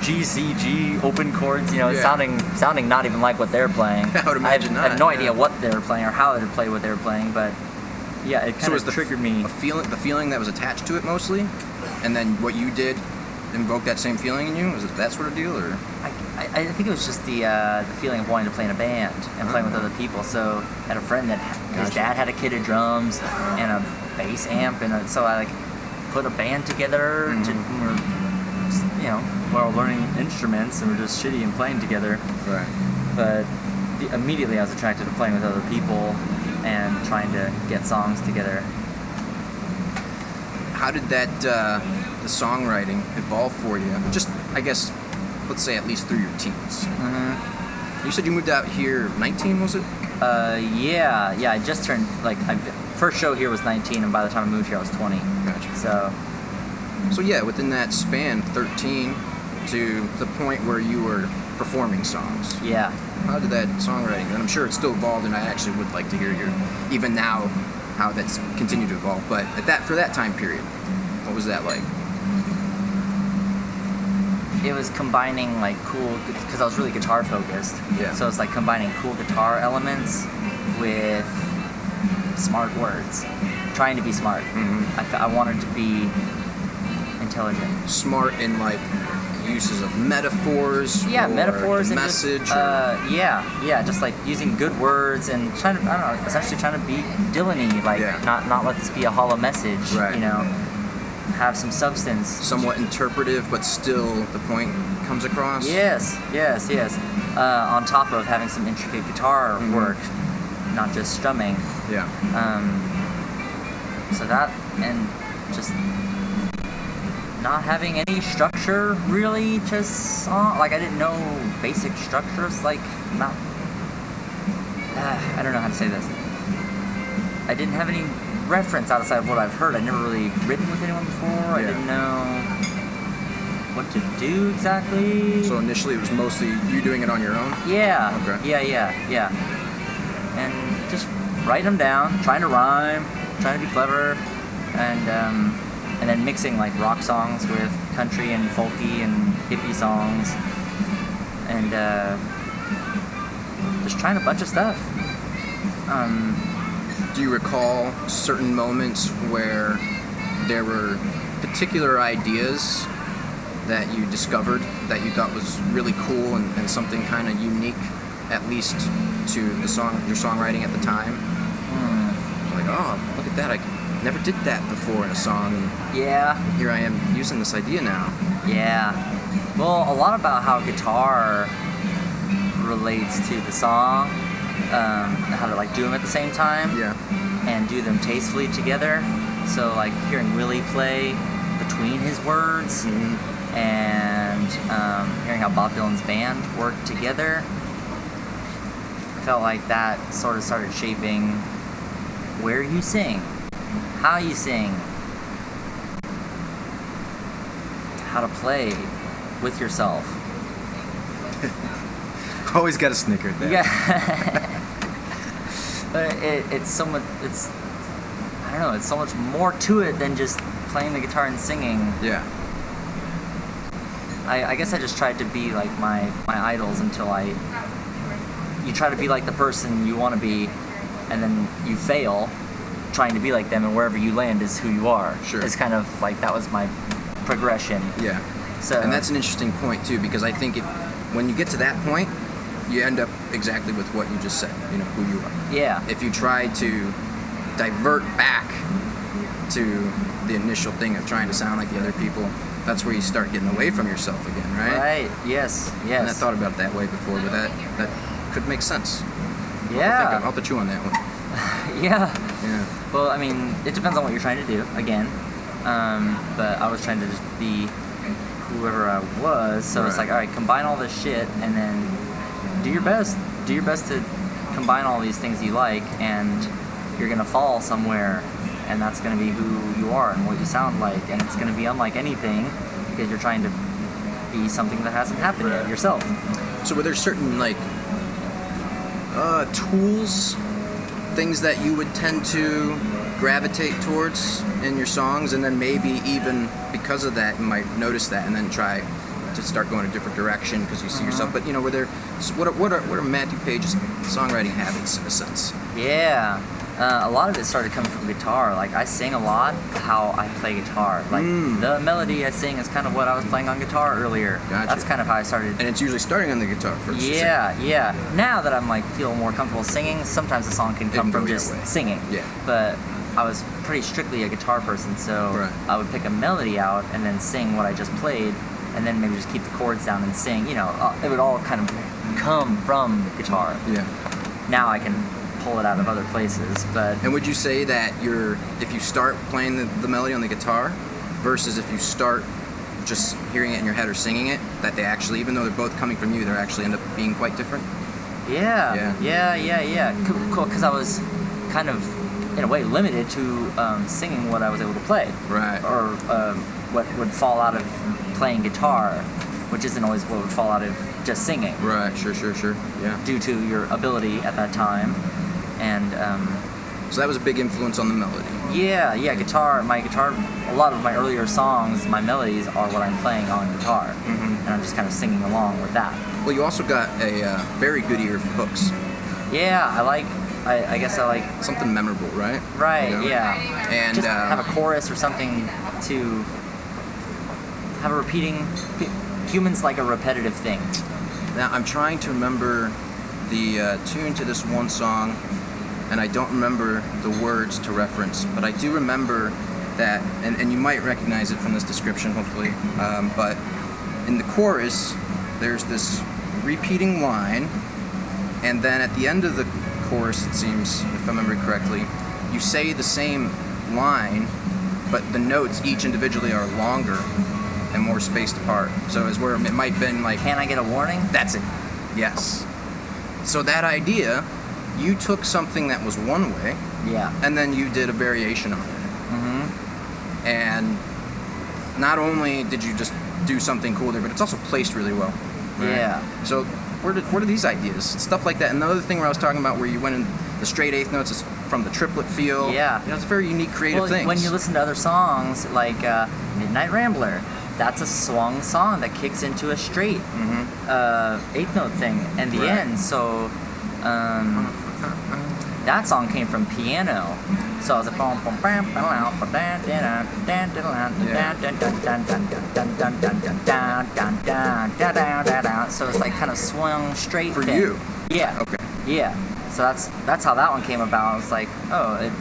G C G open chords, sounding not even like what they're playing. I would imagine I have no idea what they were playing or how they play what they were playing, but yeah, it kind of triggered me. The feeling that was attached to it mostly, and then what you did invoked that same feeling in you? Was it that sort of deal, or? I think it was just the feeling of wanting to play in a band and playing with other people. So I had a friend that his dad had a kit of drums and a bass amp, and so I like put a band together. We're learning instruments and we're just shitty and playing together. Right. But immediately I was attracted to playing with other people and trying to get songs together. How did that the songwriting evolve for you? Just, I guess, let's say at least through your teens. Mm-hmm. You said you moved out here 19, was it? Yeah. I just turned, first show here was 19, and by the time I moved here I was 20. Gotcha. So yeah, within that span, 13 to the point where you were performing songs. Yeah. How did that songwriting, and I'm sure it's still evolved, and I actually would like to hear even now, how that's continued to evolve, but for that time period, what was that like? It was combining cool, because I was really guitar focused. Yeah. So it's like combining cool guitar elements with smart words, trying to be smart. Mm-hmm. I wanted to be intelligent. Smart in uses of metaphors. Yeah, or metaphors the and message. just like using good words and trying to, essentially trying to be Dylan-y, not let this be a hollow message. Right. Have some substance. Somewhat interpretive, but still the point comes across. Yes. On top of having some intricate guitar work, not just strumming. Yeah. So that, and just not having any structure really to song. I didn't know basic structures. I don't know how to say this. I didn't have any reference outside of what I've heard. I'd never really written with anyone before. Yeah. I didn't know what to do exactly. So initially it was mostly you doing it on your own? Yeah. Okay. Yeah. And just writing them down, trying to rhyme, trying to be clever, and then mixing rock songs with country and folky and hippie songs, and just trying a bunch of stuff. Do you recall certain moments where there were particular ideas that you discovered that you thought was really cool and something kind of unique, at least to your songwriting at the time? Oh, look at that, I never did that before in a song, and here I am using this idea now. Yeah. Well, a lot about how guitar relates to the song, how to do them at the same time. Yeah. And do them tastefully together. So hearing Willie play between his words, and hearing how Bob Dylan's band worked together, I felt like that sort of started shaping where you sing, how you sing, how to play with yourself. Always got a snicker there. Yeah. But it's so much. It's I don't know. It's so much more to it than just playing the guitar and singing, Yeah. I guess I just tried to be like my idols until you try to be like the person you want to be, and then you fail trying to be like them, and wherever you land is who you are. Sure. It's kind of like that was my progression. Yeah. So, And that's an interesting point too, because I think when you get to that point, you end up exactly with what you just said, you know, who you are. yeah. If you try to divert back to the initial thing of trying to sound like the other people, that's where you start getting away from yourself again, right? Right. Yes. Yes. And I thought about it that way before, but that could make sense. Yeah. I'll have to chew on that one. Yeah. Yeah. Well, I mean, it depends on what you're trying to do. Again, but I was trying to just be whoever I was. So it's Right. like, all right, combine all this shit, and then do your best. Do your best to combine all these things you like, and you're gonna fall somewhere, and that's gonna be who you are and what you sound like, and it's gonna be unlike anything because you're trying to be something that hasn't happened yet yourself. So were there certain like tools, things that you would tend to gravitate towards in your songs, and then maybe even because of that you might notice that and then try to start going a different direction because you see yourself? But you know, what are Matthew Paige's songwriting habits in a sense? Yeah. A lot of it started coming from guitar. Like, I sing a lot how I play guitar. Like, the melody I sing is kind of what I was playing on guitar earlier. Gotcha. That's kind of how I started. And it's usually starting on the guitar first. Yeah, yeah. Now that I'm like feel more comfortable singing, sometimes the song can come can from go just either way. singing. Yeah. But I was pretty strictly a guitar person, so Right. I would pick a melody out and then sing what I just played, and then maybe just keep the chords down and sing. You know, it would all kind of come from guitar. Yeah. Now I can pull it out of other places, but And would you say that if you start playing the melody on the guitar versus if you start just hearing it in your head or singing it, that they actually, even though they're both coming from you, they actually end up being quite different? yeah. Cool, because I was kind of, in a way, limited to singing what I was able to play. Right. Or what would fall out of playing guitar, which isn't always what would fall out of just singing. Right, sure. Yeah. Due to your ability at that time. And So that was a big influence on the melody. yeah, guitar, a lot of my earlier songs, my melodies are what I'm playing on guitar. And I'm just kind of singing along with that. Well, you also got a very good ear for hooks. Yeah, I guess I like, Something memorable, right? right, You know? yeah. And Just have a chorus or something to have a repeating, humans like a repetitive thing. now I'm trying to remember the tune to this one song, and I don't remember the words to reference, but I do remember that, and you might recognize it from this description, hopefully, but in the chorus, there's this repeating line, and then at the end of the chorus, it seems, if I remember correctly, you say the same line, but the notes each individually are longer and more spaced apart. So it's where it might have been like, Can I Get a Warning? that's it. Yes. So that idea, you took something that was one way, Yeah. and then you did a variation on it. And not only did you just do something cool there, but it's also placed really well. right? Yeah. So where do these ideas, stuff like that? And the other thing where I was talking about where you went in the straight eighth notes is from the triplet feel. Yeah. You know, it's a very unique, creative thing. When you listen to other songs like Midnight Rambler, that's a swung song that kicks into a straight eighth note thing and the Right. end. So that song came from piano. So I was like, so it's like kind of swung straight For thing. you? Yeah. Okay. Yeah. So that's how that one came about. I was like, oh, it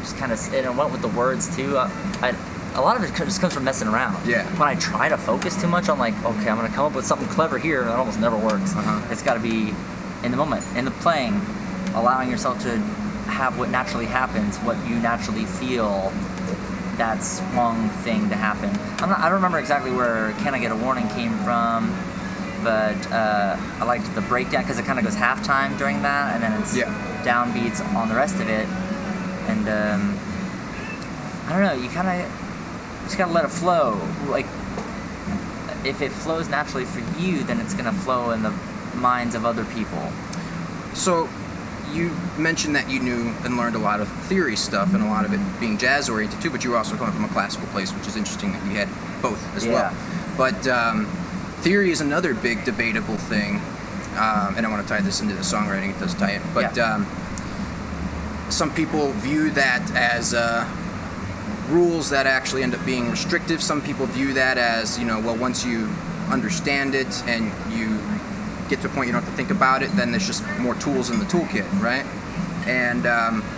just kind of, and it went with the words too. A lot of it just comes from messing around. Yeah. When I try to focus too much on like, okay, I'm gonna come up with something clever here, that almost never works. It's got to be in the moment, in the playing, allowing yourself to have what naturally happens, what you naturally feel. That swung thing to happen. I don't remember exactly where "Can I Get a Warning" came from, but I liked the breakdown because it kind of goes halftime during that, and then it's downbeats on the rest of it. And I don't know, you kind of just gotta let it flow. Like, if it flows naturally for you, then it's gonna flow in the minds of other people. So you mentioned that you knew and learned a lot of theory stuff and a lot of it being jazz oriented too, but you were also coming from a classical place, which is interesting that you had both as well. But theory is another big debatable thing, and I want to tie this into the songwriting. It does tie it, but some people view that as rules that actually end up being restrictive. Some people view that as, well, once you understand it and you get to a point you don't have to think about it, then there's just more tools in the toolkit, right? And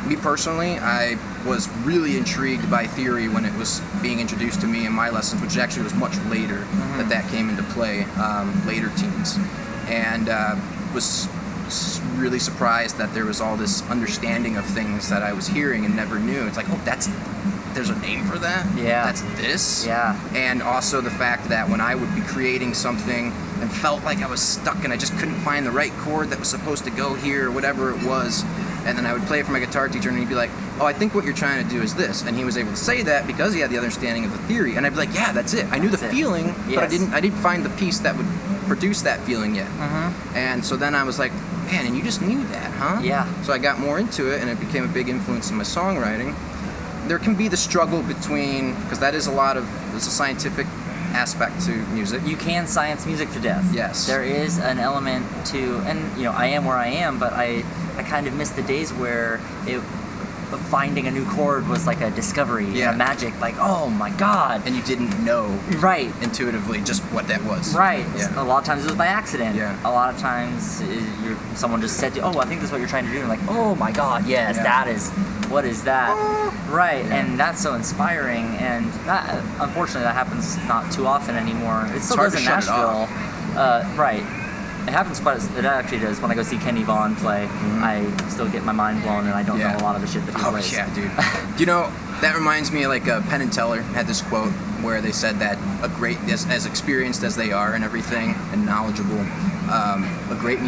me personally, I was really intrigued by theory when it was being introduced to me in my lessons, which actually was much later that came into play, later teens. And was really surprised that there was all this understanding of things that I was hearing and never knew. It's like, oh, there's a name for that? Yeah. That's this? Yeah. And also the fact that when I would be creating something and felt like I was stuck and I just couldn't find the right chord that was supposed to go here or whatever it was, and then I would play it for my guitar teacher and he'd be like, oh, I think what you're trying to do is this. And he was able to say that because he had the understanding of the theory. And I'd be like, yeah, that's it. I knew the feeling, but I didn't find the piece that would produce that feeling yet. And so then I was like, man, and you just knew that, huh? Yeah. So I got more into it and it became a big influence in my songwriting. There can be the struggle between, because there's a scientific aspect to music. You can science music to death. Yes. There is an element to, and I am where I am, but I kind of miss the days where finding a new chord was like a discovery, a magic, like, oh my God. And you didn't know intuitively just what that was. Right. Yeah. A lot of times it was by accident. Yeah. A lot of times someone just said, oh, I think this is what you're trying to do. And like, oh my God, yes, what is that? Right. Yeah. And that's so inspiring. And that, unfortunately, that happens not too often anymore. It still does in Nashville. Right. It happens it actually does. When I go see Kenny Vaughn play, I still get my mind blown and I don't know a lot of the shit that he plays. Oh, yeah, dude. That reminds me of like Penn and Teller had this quote where they said that as experienced as they are and everything and knowledgeable, a great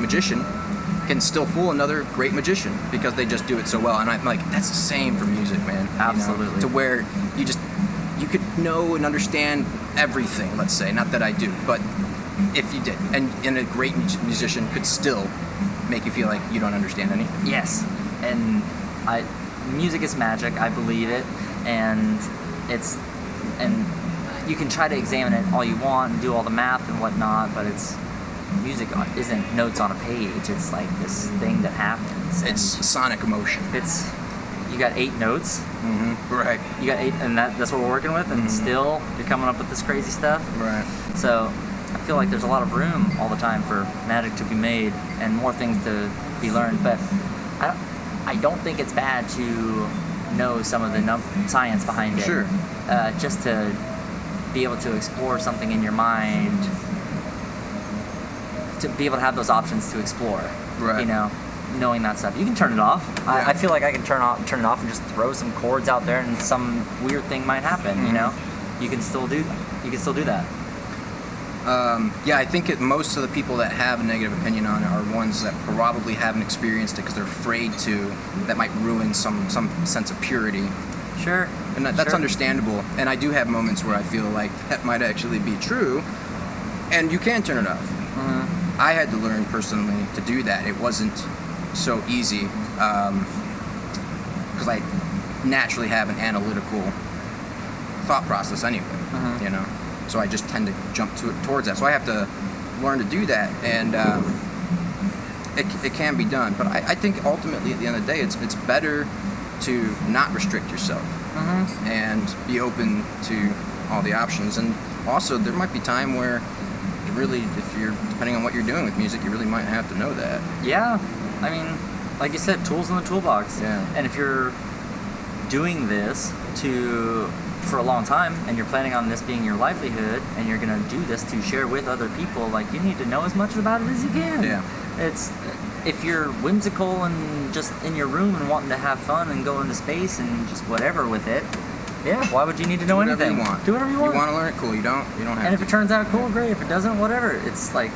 magician can still fool another great magician because they just do it so well. And I'm like, that's the same for music, man. Absolutely. To where you could know and understand everything, let's say. Not that I do, but if you did. And a great musician could still make you feel like you don't understand anything. Yes. And music is magic, I believe it. And you can try to examine it all you want and do all the math and whatnot, but music isn't notes on a page. It's like this thing that happens. It's sonic emotion. You got 8 notes. Right. You got 8, and that's what we're working with, and still you're coming up with this crazy stuff. Right. So I feel like there's a lot of room all the time for magic to be made and more things to be learned, but I don't think it's bad to know some of the science behind it. Sure. Just to be able to explore something in your mind, to be able to have those options to explore. Right. Knowing that stuff. You can turn it off. Yeah. I feel like I can turn it off and just throw some chords out there and some weird thing might happen, You can still do that. I think most of the people that have a negative opinion on it are ones that probably haven't experienced it because they're afraid to. That might ruin some sense of purity. Sure. And that's understandable. And I do have moments where I feel like that might actually be true, and you can turn it off. I had to learn personally to do that. It wasn't so easy because I naturally have an analytical thought process anyway. So I just tend to jump towards that. So I have to learn to do that, and it can be done. But I think ultimately, at the end of the day, it's better to not restrict yourself and be open to all the options. And also, there might be time where depending on what you're doing with music, you really might have to know that. Yeah. I mean, like you said, tools in the toolbox. Yeah. And if you're doing this for a long time and you're planning on this being your livelihood and you're going to do this to share with other people, like, you need to know as much about it as you can. Yeah. If you're whimsical and just in your room and wanting to have fun and go into space and just whatever with it, why would you need to know anything? Do whatever you want. Do whatever you want. You want to learn it, cool. You don't have to. And if it turns out cool, great. If it doesn't, whatever. It's like,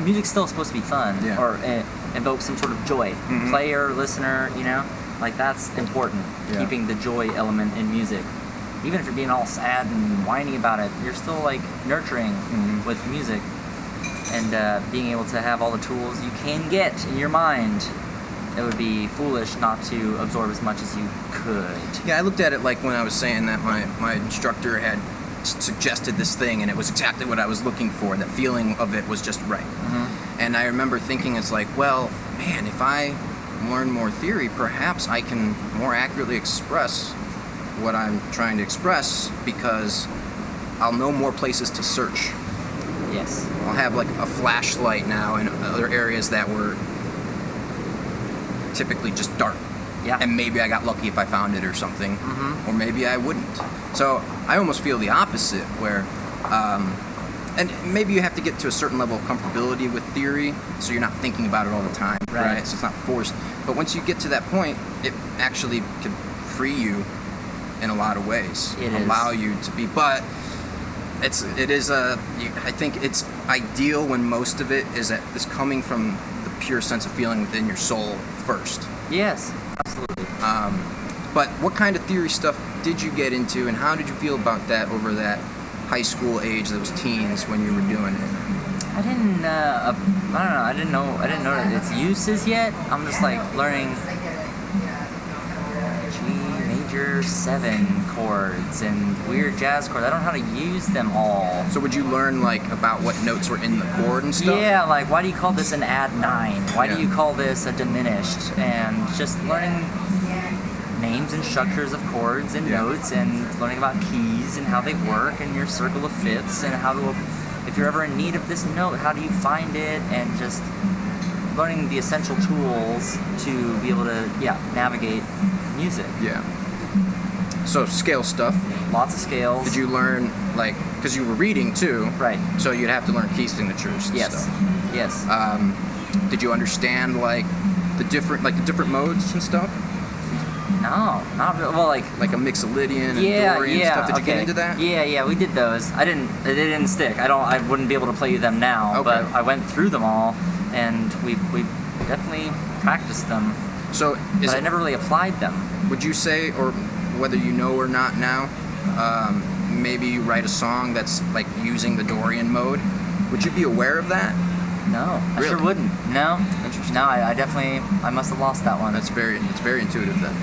music's still supposed to be fun or evoke some sort of joy. Player, listener, like, that's important. Yeah. Keeping the joy element in music. Even if you're being all sad and whiny about it, you're still like nurturing with music. And being able to have all the tools you can get in your mind it would be foolish not to absorb as much as you could. Yeah, I looked at it like when I was saying that my instructor had suggested this thing, and it was exactly what I was looking for. That feeling of it was just right. And I remember thinking, it's like, well, man, if I learn more theory, perhaps I can more accurately express what I'm trying to express, because I'll know more places to search. Yes. I'll have like a flashlight now in other areas that were typically just dark. Yeah. And maybe I got lucky if I found it or something, or maybe I wouldn't. So I almost feel the opposite, where, and maybe you have to get to a certain level of comfortability with theory, so you're not thinking about it all the time, right? So it's not forced. But once you get to that point, it actually can free you in a lot of ways. Allow you to be, but I think it's ideal when most of it is coming from the pure sense of feeling within your soul first. Yes, absolutely. But what kind of theory stuff did you get into, and how did you feel about that over that high school age, those teens, when you were doing it? I didn't. I don't know. I didn't know its uses yet. I'm just like learning G major 7 chords and weird jazz chords. I don't know how to use them all. So would you learn like about what notes were in the chord and stuff? Yeah, like why do you call this an add 9? Why do you call this a diminished? And just learning names and structures of chords and notes, and learning about keys and how they work and your circle of fifths, and how to, if you're ever in need of this note, how do you find it, and just learning the essential tools to be able to navigate music. Yeah. So scale stuff. Lots of scales. Did you learn, like, because you were reading too, right? So you'd have to learn key signatures and stuff. Yes. Did you understand like the different modes and stuff? No, not really. Well, like a Mixolydian and Dorian stuff. Did you get into that? Yeah, we did those. It didn't stick. I wouldn't be able to play them now, but I went through them all, and we definitely practiced them. So, but I never really applied them. Would you say, or whether you know or not now, maybe you write a song that's like using the Dorian mode? Would you be aware of that? No, really? I sure wouldn't. No. Interesting. No, I must have lost that one. It's very intuitive then.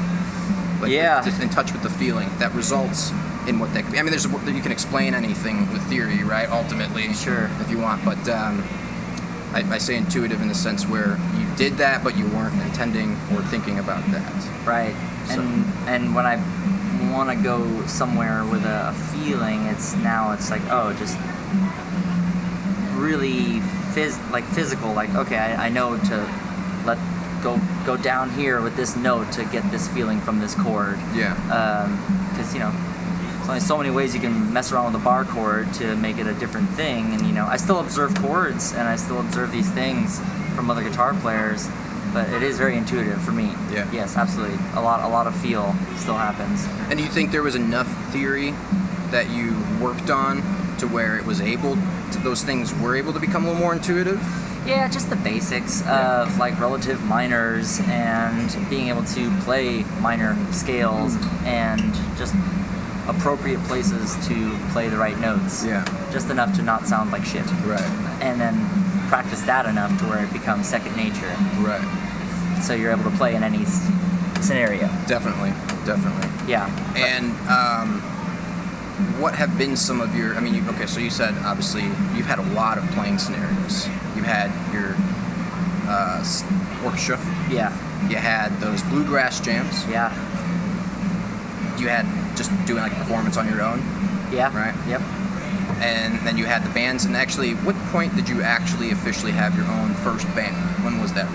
Like, just in touch with the feeling that results in what that could be. I mean, you can explain anything with theory, right? Ultimately, sure, if you want. But I say intuitive in the sense where you did that, but you weren't intending or thinking about that. Right. So. And when I want to go somewhere with a feeling, it's like, oh, just really physical. Like, okay, I know to let go down here with this note to get this feeling from this chord. Yeah. Because there's only so many ways you can mess around with a bar chord to make it a different thing. And I still observe chords, and I still observe these things from other guitar players, but it is very intuitive for me. Yeah. Yes, absolutely. A lot of feel still happens. And do you think there was enough theory that you worked on to where those things were able to become a little more intuitive? Yeah, just the basics of like relative minors and being able to play minor scales and just appropriate places to play the right notes. Yeah. Just enough to not sound like shit. Right. And then practice that enough to where it becomes second nature. Right. So you're able to play in any scenario. Definitely. Yeah. And what have been some of your, so you said obviously you've had a lot of playing scenarios. You had your orchestra. Yeah. You had those bluegrass jams. Yeah. You had just doing like a performance on your own. Yeah. Right? Yep. And then you had the bands. And actually, what point did you actually officially have your own first band? When was that?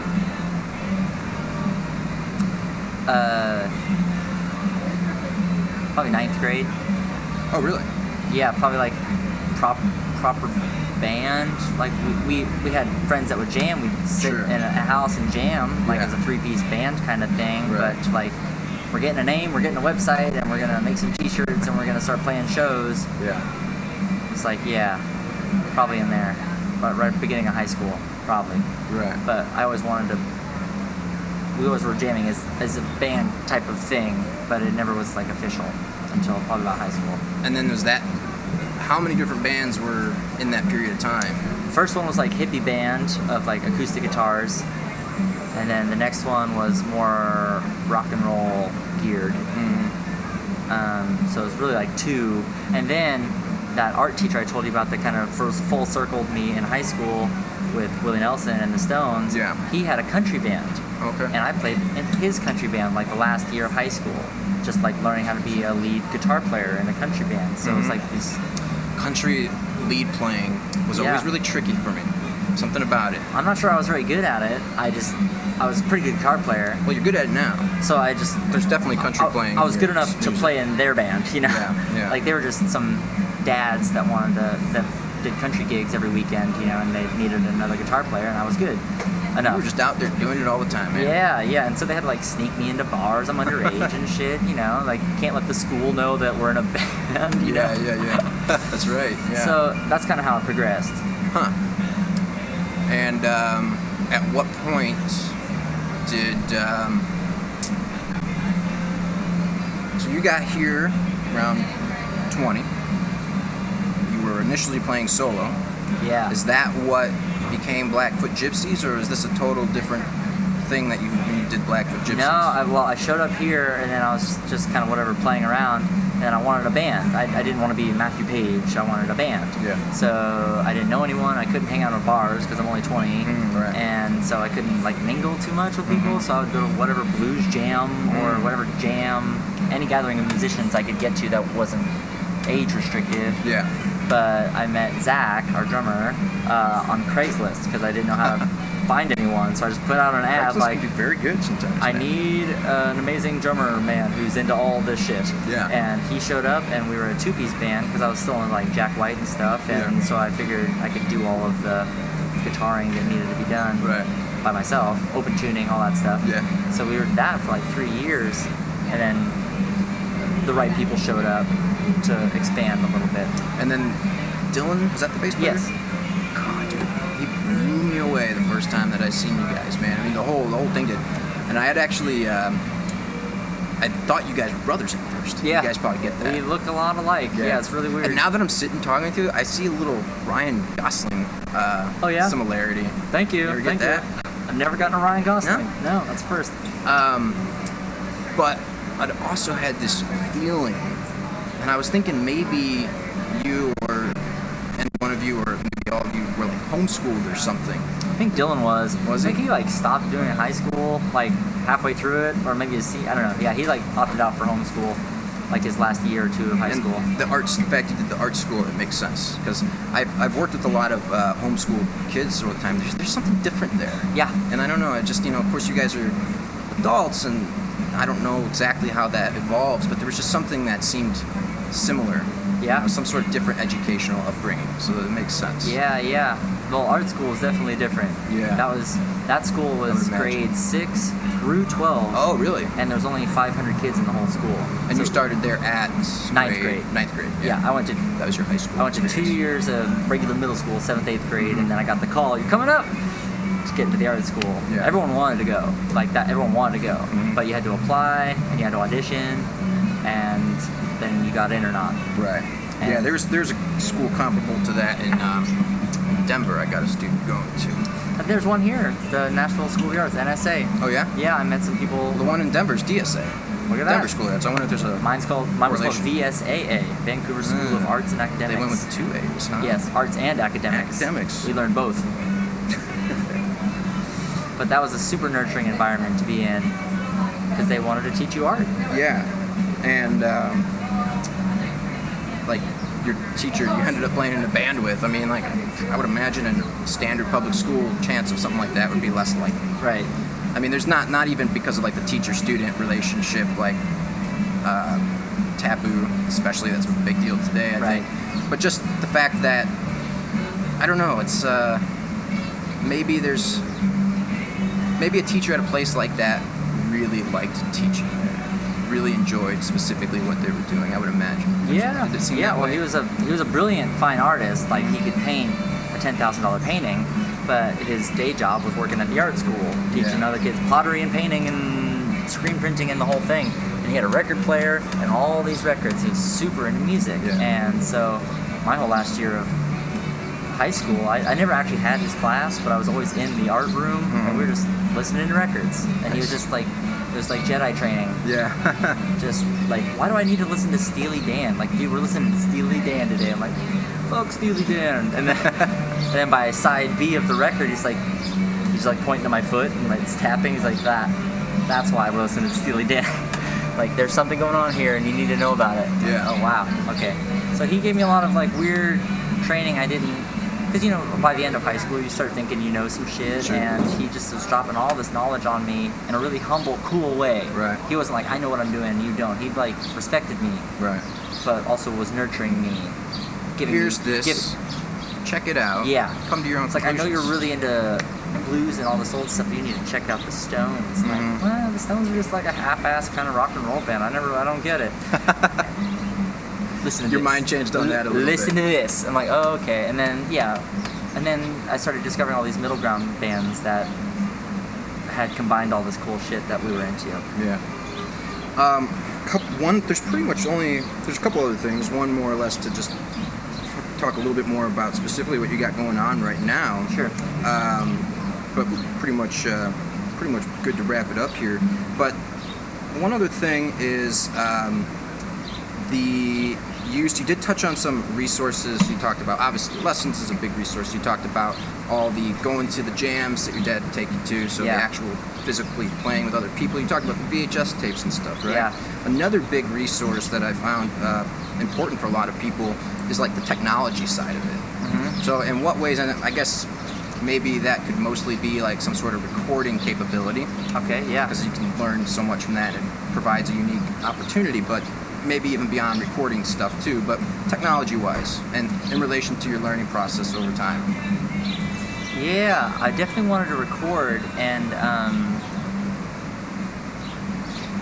Probably 9th grade. Oh, really? Yeah, probably like proper band. Like we had friends that would jam. We'd sit in a house and jam, like as a 3-piece band kind of thing. Right. But like, we're getting a name, we're getting a website, and we're gonna make some T-shirts, and we're gonna start playing shows. Yeah. It's like, probably in there, but right at the beginning of high school, probably. Right. But I always wanted to. We always were jamming as a band type of thing, but it never was like official until probably about high school. And then was that, how many different bands were in that period of time? First one was like hippie band of like acoustic guitars. And then the next one was more rock and roll geared. So it was really like 2. And then that art teacher I told you about that kind of first full circled me in high school with Willie Nelson and the Stones, he had a country band. Okay. And I played in his country band like the last year of high school, just like learning how to be a lead guitar player in a country band. So it's like this country lead playing was always really tricky for me. Something about it. I'm not sure I was very good at it. I was a pretty good guitar player. Well, you're good at it now. So there's definitely country playing. I was good enough to play in their band, you know. Yeah. Like they were just some dads that did country gigs every weekend, you know, and they needed another guitar player, and I was good enough. You were just out there doing it all the time, man. Yeah, and so they had to like sneak me into bars. I'm underage and shit, you know, like can't let the school know that we're in a band, you know. Yeah. That's right. Yeah. So that's kind of how it progressed. Huh. And at what point did so you got here around 20? You were initially playing solo. Yeah. Is that what became Blackfoot Gypsies, or is this a total different thing that you did Blackfoot Gypsies? No, I showed up here and then I was just kind of whatever playing around, and I wanted a band. I didn't want to be Matthew Paige. I wanted a band. Yeah. So I didn't know anyone. I couldn't hang out at bars because I'm only 20, right. And so I couldn't like mingle too much with people. So I would go to whatever blues jam or whatever jam, any gathering of musicians I could get to that wasn't age restrictive. Yeah. But I met Zach, our drummer, on Craigslist because I didn't know how to find anyone. So I just put out an ad Craigslist like, can be very good sometimes. I need an amazing drummer man who's into all this shit. Yeah. And he showed up, and we were a 2-piece band because I was still in like Jack White and stuff, and so I figured I could do all of the guitaring that needed to be done by myself, open tuning, all that stuff. Yeah. So we were that for like 3 years, and then the right people showed up to expand a little bit. And then Dylan, is that the bass player? Yes. God, dude, he blew me away the first time that I seen you guys, man. I mean, the whole thing did. And I had actually, I thought you guys were brothers at first. Yeah. You guys probably get that. We look a lot alike. Yeah, it's really weird. And now that I'm sitting talking to you, I see a little Ryan Gosling similarity. Thank you. You ever get that? I've never gotten a Ryan Gosling. No, that's first. But I'd also had this feeling, and I was thinking maybe you or any one of you or maybe all of you were like homeschooled or something. I think Dylan was. Was I he? think he like stopped doing it in high school, like halfway through it, or maybe I don't know. Yeah, he like opted out for homeschool, like his last year or 2 of high school. The arts, in fact, you did the art school. It makes sense because I've worked with a lot of homeschool kids all the time. There's something different there. Yeah. And I don't know. I just of course you guys are adults, and I don't know exactly how that evolves, but there was just something that seemed similar. Yeah. Some sort of different educational upbringing, so it makes sense. Yeah. Well, art school is definitely different. Yeah. That school was grade 6 through 12. Oh, really? And there's only 500 kids in the whole school. And you started there at ninth grade. Ninth grade. Yeah, I went to. That was your high school. I went to 2 years of regular middle school, 7th, 8th grade, and then I got the call. You're coming up. To get into the art school. Yeah. Everyone wanted to go. Like that, everyone wanted to go. But you had to apply and you had to audition, and then you got in or not. Right. And yeah, there's a school comparable to that in Denver. I got a student going to. There's one here, the Nashville School of the Arts, NSA. Oh yeah. Yeah, I met some people. The one in Denver's DSA. Look at Denver that. School of the Arts. I wonder if there's a. Mine was called VSAA, Vancouver School of Arts and Academics. They went with the 2 A's, huh? Yes, arts and academics. Academics. We learned both. But that was a super nurturing environment to be in because they wanted to teach you art. Yeah, and like your teacher, you ended up playing in a band with. I mean, like I would imagine a standard public school chance of something like that would be less likely. Right. I mean, there's not even because of like the teacher-student relationship, like taboo, especially that's a big deal today. I think, but just the fact that I don't know, it's maybe a teacher at a place like that really liked teaching there, really enjoyed specifically what they were doing, I would imagine. Yeah. Did it seem Yeah. that Well, way? he was a brilliant fine artist. Like he could paint a $10,000 painting, but his day job was working at the art school, teaching other kids pottery and painting and screen printing and the whole thing. And he had a record player and all these records. He was super into music, and so my whole last year of high school, I never actually had his class, but I was always in the art room, and we were just listening to records. And he was just like, it was like Jedi training. Yeah. Just like, why do I need to listen to Steely Dan? Like, dude, we're listening to Steely Dan today. I'm like, fuck Steely Dan. And then by side B of the record, he's like pointing to my foot and like it's tapping. He's like, that's why we're listening to Steely Dan. Like, there's something going on here and you need to know about it. Yeah. Oh, wow. Okay. So he gave me a lot of like weird training I didn't, because, you know, by the end of high school, you start thinking you know some shit, Sure. and he just was dropping all this knowledge on me in a really humble, cool way. Right. He wasn't like, I know what I'm doing, you don't. He, like, respected me, Right. but also was nurturing me. Here's this. Check it out. Yeah. Come to your own It's like, I know conclusions. you're really into blues and all this old stuff, but you need to check out the Stones. Mhm. Like, well, the Stones are just like a half-ass kind of rock and roll band. I don't get it. Listen to Your this. mind changed on that a little Listen bit. to this. I'm like, oh, okay. And then, yeah. And then I started discovering all these middle ground bands that had combined all this cool shit that we were into. Yeah. There's pretty much there's a couple other things. One more or less to just talk a little bit more about specifically what you got going on right now. Sure. But pretty much good to wrap it up here. But one other thing is you did touch on some resources. You talked about, obviously, lessons is a big resource. You talked about all the going to the jams that your dad would take you to, so Yeah. the actual physically playing with other people. You talked about the VHS tapes and stuff, right? Yeah. Another big resource that I found important for a lot of people is like the technology side of it. Mm-hmm. So in what ways, and I guess maybe that could mostly be like some sort of recording capability, Okay, yeah. because you can learn so much from that. It provides a unique opportunity, but maybe even beyond recording stuff too, but technology-wise and in relation to your learning process over time. Yeah, I definitely wanted to record, and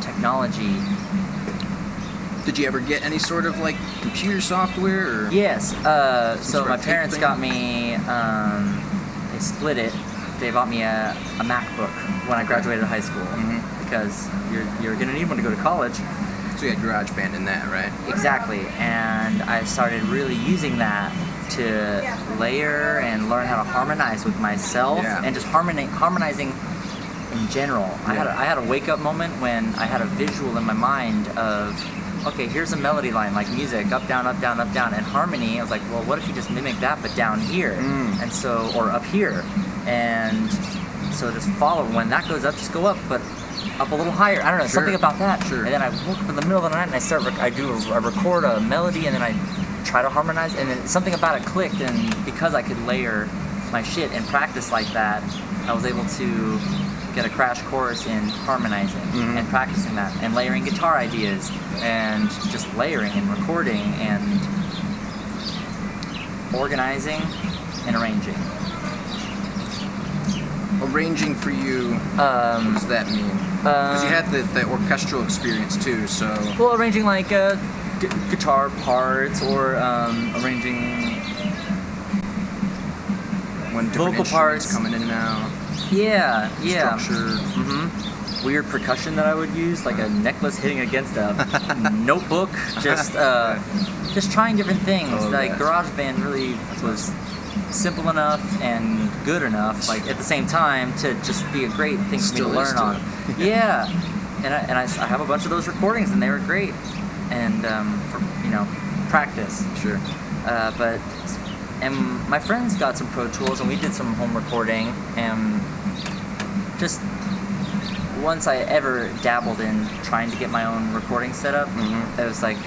technology. Did you ever get any sort of like computer software? Or? Yes. So sort my of parents tape got thing? me. They split it. They bought me a MacBook when I graduated high school, because you're gonna need one to go to college. So you had GarageBand in that, right? Exactly. And I started really using that to layer and learn how to harmonize with myself, Yeah. and just harmonizing in general. Yeah. I had a wake up moment when I had a visual in my mind of, okay, here's a melody line like music, up down up down up down, and harmony. I was like, well, what if you just mimic that but down here, and so, or up here, and so just follow. When that goes up, just go up, but up a little higher. I don't know, Sure. something about that. Sure. And then I woke up in the middle of the night and I record a melody, and then I try to harmonize, and then something about it clicked, and because I could layer my shit and practice like that, I was able to get a crash course in harmonizing and practicing that, and layering guitar ideas, and just layering and recording and organizing and arranging. Arranging for you, what does that mean? Because you had the orchestral experience too, so... Well, arranging like guitar parts, or arranging when different vocal instruments parts. coming in and out, yeah. structure. Weird percussion that I would use, like a necklace hitting against a notebook, just trying different things. Oh, like yes. GarageBand really was simple enough and good enough, like at the same time, to just be a great thing for Still me to is learn to on. it. Yeah, and I have a bunch of those recordings, and they were great, and for practice. Sure. And my friends got some Pro Tools, and we did some home recording, and just once I ever dabbled in trying to get my own recording setup, it was like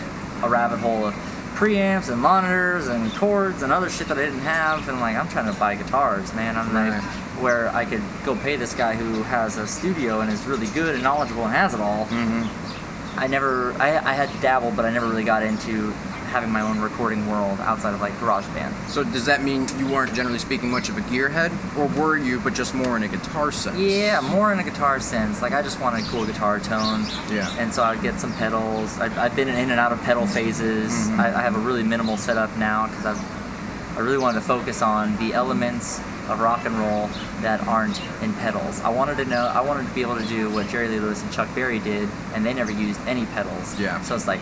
a rabbit hole of preamps and monitors and chords and other shit that I didn't have, and I'm trying to buy guitars, man. I'm Right. like, where I could go pay this guy who has a studio and is really good and knowledgeable and has it all. I had dabbled, but I never really got into having my own recording world outside of like GarageBand. So does that mean you weren't generally speaking much of a gearhead, or were you, but just more in a guitar sense? Yeah, more in a guitar sense. Like, I just wanted a cool guitar tone. Yeah. And so I'd get some pedals. I've been in and out of pedal phases. I have a really minimal setup now, because I really wanted to focus on the elements of rock and roll that aren't in pedals. I wanted to be able to do what Jerry Lee Lewis and Chuck Berry did, and they never used any pedals. Yeah. So it's like,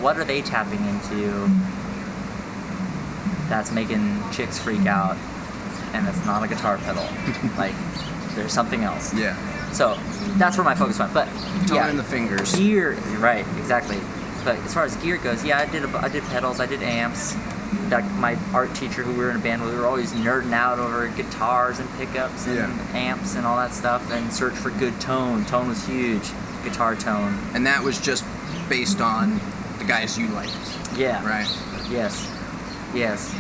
what are they tapping into that's making chicks freak out, and it's not a guitar pedal. Like, there's something else. Yeah. So that's where my focus went. But Tone in the fingers. Gear, right? Exactly. But as far as gear goes, yeah, I did pedals, I did amps. Like my art teacher, who we were in a band with, we were always nerding out over guitars and pickups and amps and all that stuff, and search for good tone. Tone was huge. Guitar tone. And that was just based on the guys you liked. Yeah. Right. Yes. Yes.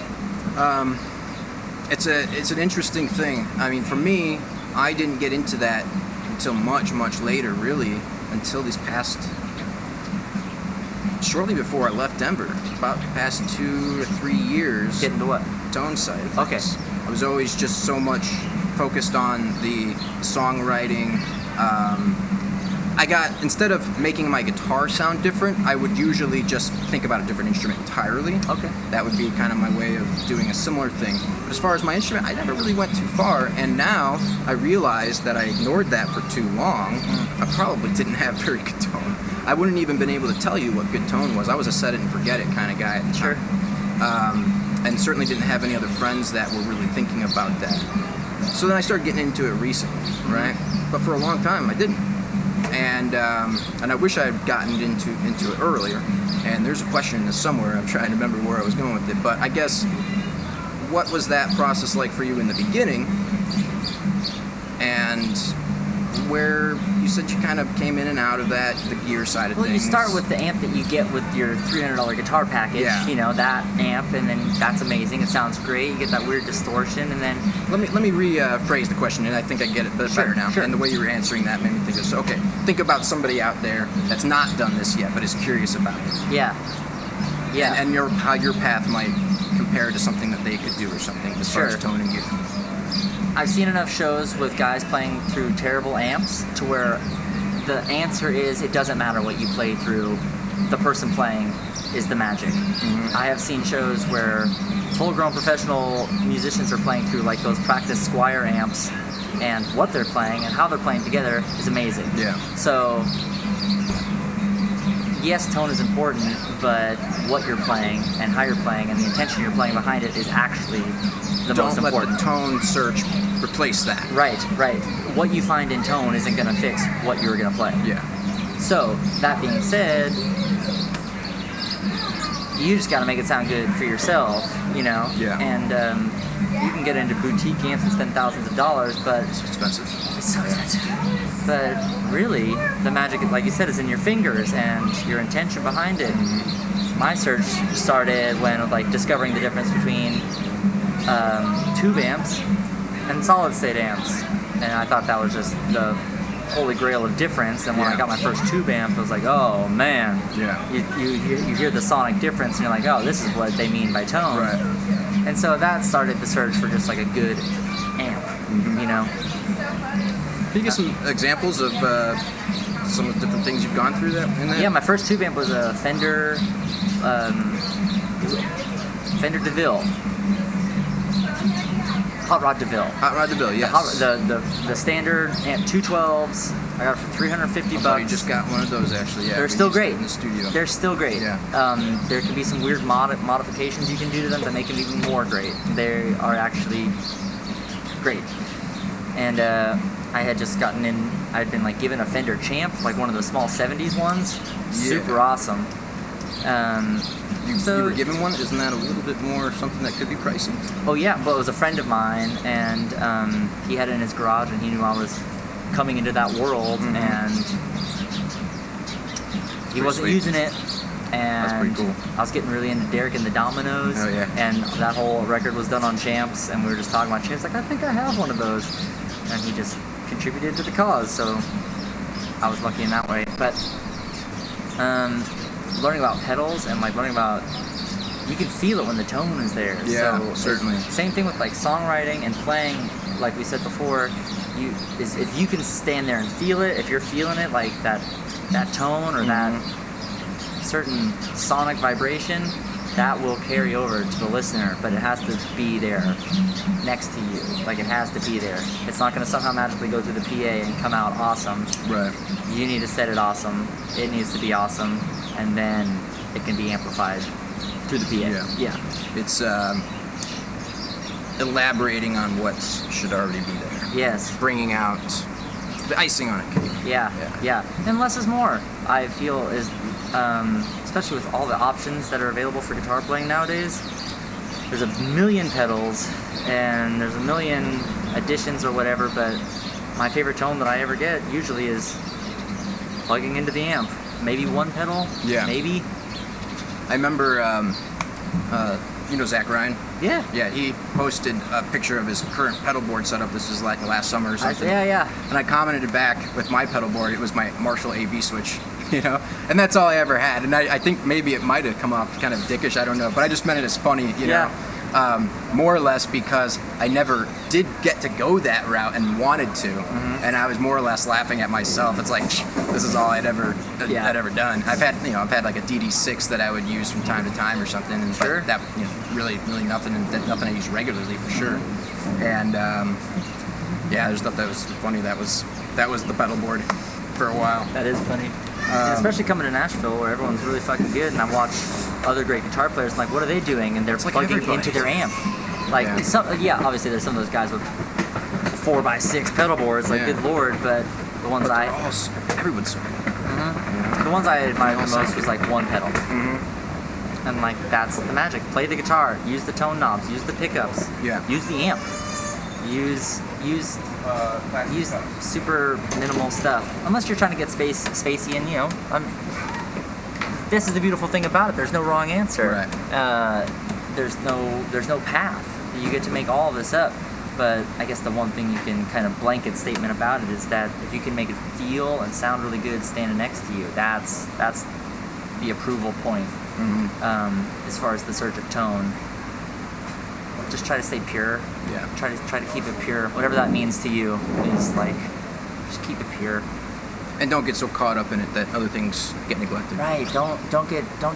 It's an interesting thing. I mean, for me, I didn't get into that until much later, really, until these past, shortly before I left Denver, about the past 2 or 3 years. Get into what? Tone side of Okay. things. I was always just so much focused on the songwriting. Instead of making my guitar sound different, I would usually just think about a different instrument entirely. Okay. That would be kind of my way of doing a similar thing. But as far as my instrument, I never really went too far, and now I realize that I ignored that for too long. I probably didn't have very good tone. I wouldn't even been able to tell you what good tone was. I was a set it and forget it kind of guy at the time. And certainly didn't have any other friends that were really thinking about that. So then I started getting into it recently, right? But for a long time, I didn't. And I wish I had gotten into it earlier. And there's a question in this somewhere. I'm trying to remember where I was going with it. But I guess, what was that process like for you in the beginning? And where you said you kind of came in and out of that, the gear side of things. Well, you start with the amp that you get with your $300 guitar package. Yeah. You know, that amp, and then that's amazing. It sounds great. You get that weird distortion, and then Let me rephrase the question, and I think I get it better now. Sure. And the way you were answering that made me think of this. Okay, think about somebody out there that's not done this yet, but is curious about it. yeah. And how your path might compare to something that they could do or something as far as Sure. tone and gear. I've seen enough shows with guys playing through terrible amps to where the answer is it doesn't matter what you play through, the person playing is the magic. Mm-hmm. I have seen shows where full-grown professional musicians are playing through like those practice Squire amps, and what they're playing and how they're playing together is amazing. Yeah. So yes, tone is important, but what you're playing and how you're playing and the intention you're playing behind it is actually the most Don't let important. the tone search replace that. Right. What you find in tone isn't going to fix what you're going to play. Yeah. So, that being said, you just got to make it sound good for yourself, you know? Yeah. And you can get into boutique amps and spend thousands of dollars, but It's expensive. it's so expensive. But really, the magic, like you said, is in your fingers and your intention behind it. My search started when, like, discovering the difference between tube amps and solid state amps, and I thought that was just the holy grail of difference. And when I got my first tube amp, I was like, oh man, Yeah. you hear the sonic difference and you're like, oh, this is what they mean by tone. Right. And so that started the search for just like a good amp, you know. Can you give some examples of some of the different things you've gone through in that? Yeah, my first tube amp was a Fender DeVille. Hot Rod DeVille. Hot Rod DeVille, yes. The standard amp 212s. I got it for $350. Oh, you just got one of those actually. Yeah. They're we still used it great. in the studio. They're still great. Yeah. There can be some weird modifications you can do to them that make them even more great. They are actually great. And I had just gotten in. I'd been like given a Fender Champ, like one of the small '70s ones. Super awesome. You were given one? Isn't that a little bit more something that could be pricey? Oh yeah, but it was a friend of mine, and he had it in his garage, and he knew I was coming into that world, and he wasn't using it. And That's pretty cool. I was getting really into Derek and the Dominoes, Oh, yeah. and that whole record was done on Champs, and we were just talking about Champs. Like, I think I have one of those, and he just contributed to the cause, so I was lucky in that way. But learning about pedals and like learning about, you can feel it when the tone is there. Yeah, so certainly. Same thing with like songwriting and playing. Like we said before, if you can stand there and feel it, if you're feeling it, like that tone or that certain sonic vibration, that will carry over to the listener, but it has to be there next to you. Like, it has to be there. It's not going to somehow magically go through the PA and come out awesome. Right. You need to set it awesome. It needs to be awesome, and then it can be amplified through the PA. Yeah. It's elaborating on what should already be there. Yes. Bringing out the icing on it. Yeah. And less is more, I feel, is especially with all the options that are available for guitar playing nowadays. There's a million pedals and there's a million additions or whatever, but my favorite tone that I ever get usually is plugging into the amp. Maybe one pedal. Yeah. Maybe. I remember, you know Zach Ryan? Yeah. Yeah, he posted a picture of his current pedal board setup. This was like last summer or something. Yeah. And I commented back with my pedal board. It was my Marshall AV switch, you know? And that's all I ever had. And I think maybe it might have come off kind of dickish, I don't know. But I just meant it as funny, you know? More or less because I never did get to go that route and wanted to. And I was more or less laughing at myself. It's like, this is all I'd ever done. I've had like a DD6 that I would use from time to time or something, and Sure. that, you know, really nothing I use regularly for sure. And yeah, I just thought that was funny. That was the pedal board for a while. That is funny. Especially coming to Nashville where everyone's really fucking good, and I watch other great guitar players, like, what are they doing? And they're like plugging everybody. into their amp. Like, obviously there's some of those guys with 4x6 pedal boards, like, good lord, but the ones Everyone's so good. the ones I admired the most was like one pedal. And like, that's the magic. Play the guitar, use the tone knobs, use the pickups, use the amp, use super minimal stuff. Unless you're trying to get spacey, and you know, this is the beautiful thing about it. There's no wrong answer. Right. There's no path. You get to make all of this up. But I guess the one thing you can kind of blanket statement about it is that if you can make it feel and sound really good standing next to you, that's the approval point. As far as the search of tone, just try to stay pure. Yeah. Try to keep it pure. Whatever that means to you is like, just keep it pure. And don't get so caught up in it that other things get neglected. Right. Don't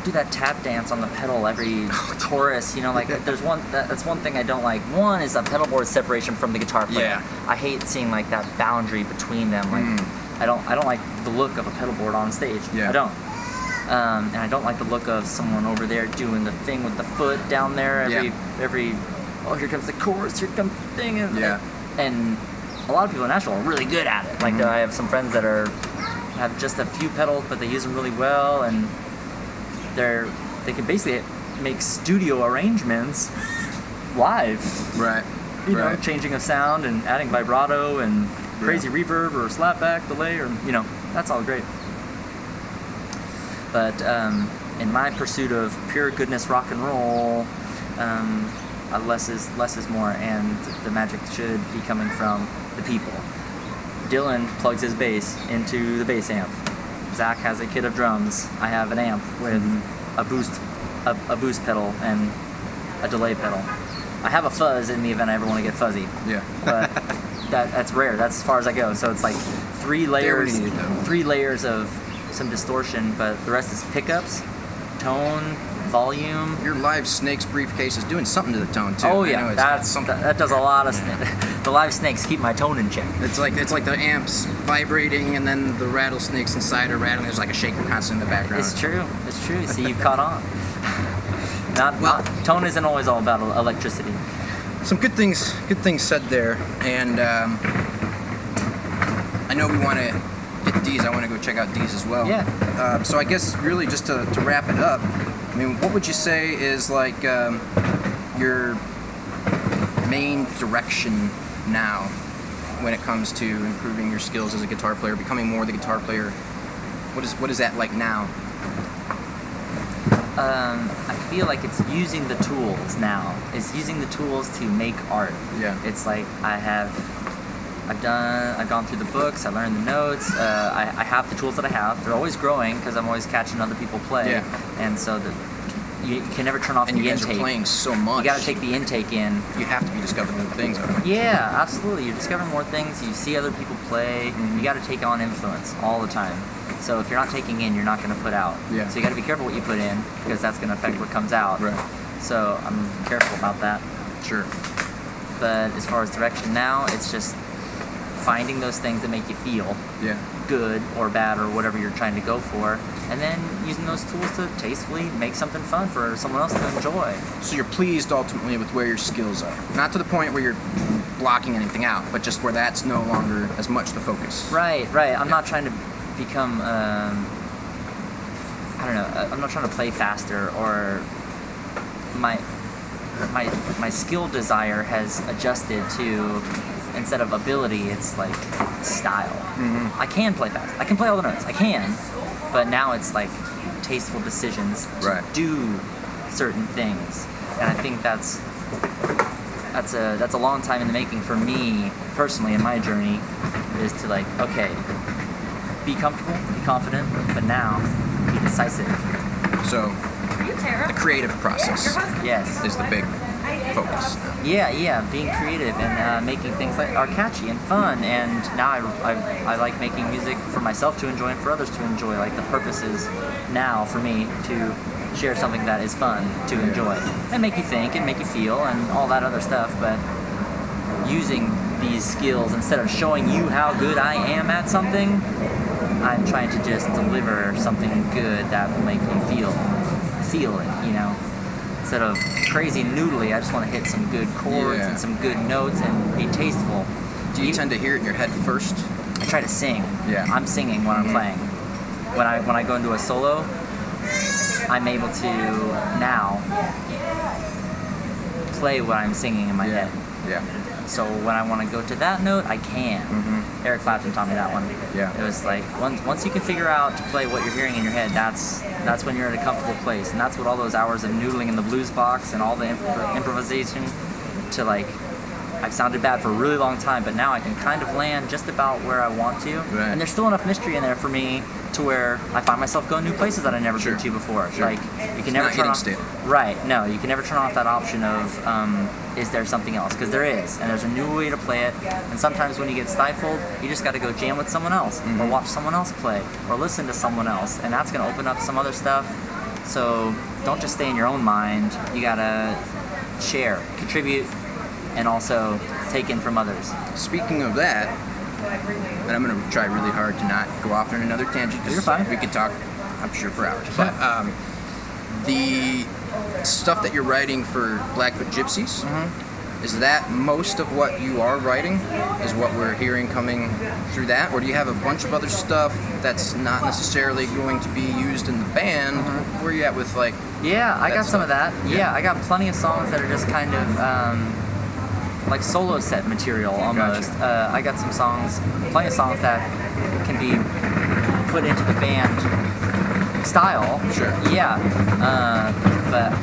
do that tap dance on the pedal every chorus. You know, like there's that's one thing I don't like. One is a pedal board separation from the guitar player. Yeah. I hate seeing like that boundary between them. Like I don't like the look of a pedal board on stage. Yeah. I don't. And I don't like the look of someone over there doing the thing with the foot down there every oh, here comes the chorus, here comes the thing, and a lot of people in Nashville are really good at it. Like I have some friends that have just a few pedals, but they use them really well, and they can basically make studio arrangements live. Right. You know, changing of sound and adding vibrato and crazy reverb or slapback delay, or you know, that's all great. But in my pursuit of pure goodness rock and roll, less is more, and the magic should be coming from the people. Dylan plugs his bass into the bass amp. Zach has a kit of drums. I have an amp with a boost pedal and a delay pedal. I have a fuzz in the event I ever want to get fuzzy. Yeah. But that's rare. That's as far as I go. So it's like three layers of some distortion, but the rest is pickups, tone, volume. Your Live Snakes briefcase is doing something to the tone too. Oh yeah, that does a lot of the Live Snakes keep my tone in check. It's like the amps vibrating, and then the rattlesnakes inside are rattling. There's like a shaker constant in the background. It's true. See, you've caught on. Tone isn't always all about electricity. Some good things said there, and I know we want to get D's. I want to go check out D's as well. Yeah. So I guess really just to wrap it up, I mean, what would you say is like your main direction now when it comes to improving your skills as a guitar player, becoming more the guitar player? What is that like now? I feel like it's using the tools now. It's using the tools to make art. Yeah. It's like I've gone through the books, I learned the notes, I have the tools that I have. They're always growing because I'm always catching other people play. Yeah. And so you can never turn off the intake. And you guys are playing so much. You gotta take the intake in. You have to be discovering new things. Yeah, absolutely. You're discovering more things, you see other people play, you gotta take on influence all the time. So if you're not taking in, you're not gonna put out. Yeah. So you gotta be careful what you put in, because that's gonna affect what comes out. Right. So I'm careful about that. Sure. But as far as direction now, it's just finding those things that make you feel Yeah. good or bad or whatever you're trying to go for, and then using those tools to tastefully make something fun for someone else to enjoy. So you're pleased ultimately with where your skills are. Not to the point where you're blocking anything out, but just where that's no longer as much the focus. Right. I'm not trying to become, I don't know, I'm not trying to play faster, or my skill desire has adjusted to, instead of ability, it's like style. I can play fast. I can play all the notes. I can. But now it's like tasteful decisions to do certain things. And I think that's a long time in the making for me personally in my journey, is to like, okay, be comfortable, be confident, but now be decisive. So the creative process Yes. is the big focus. Yeah, being creative and making things that are catchy and fun. And now I like making music for myself to enjoy and for others to enjoy. Like the purpose is now for me to share something that is fun to enjoy and make you think and make you feel and all that other stuff. But using these skills, instead of showing you how good I am at something, I'm trying to just deliver something good that will make you feel it, you know. Instead of crazy noodly, I just want to hit some good chords and some good notes and be tasteful. Do you tend to hear it in your head first? I try to sing. Yeah. I'm singing when I'm playing. When I go into a solo, I'm able to now play what I'm singing in my head. Yeah. So when I want to go to that note, I can. Eric Clapton taught me that one. Yeah. It was like once you can figure out to play what you're hearing in your head, that's when you're at a comfortable place, and that's what all those hours of noodling in the blues box and all the improvisation to like. I've sounded bad for a really long time, but now I can kind of land just about where I want to, Right. and there's still enough mystery in there for me to where I find myself going new places that I never been to before. Sure. Like you can It's never not turn getting off. stale. Right? No, you can never turn off that option of is there something else? Because there is, and there's a new way to play it. And sometimes when you get stifled, you just got to go jam with someone else, or watch someone else play, or listen to someone else, and that's going to open up some other stuff. So don't just stay in your own mind. You gotta share, contribute, and also take in from others. Speaking of that, and I'm going to try really hard to not go off on another tangent, because You're fine. we could talk, I'm sure, for hours. But the stuff that you're writing for Blackfoot Gypsies, is that most of what you are writing? Is what we're hearing coming through that? Or do you have a bunch of other stuff that's not necessarily going to be used in the band? Where are you at with, like... Yeah, I got some of that. Yeah. Yeah, I got plenty of songs that are just kind of like solo set material almost. Gotcha. I got some songs, plenty of songs that can be put into the band style. Sure. Yeah, but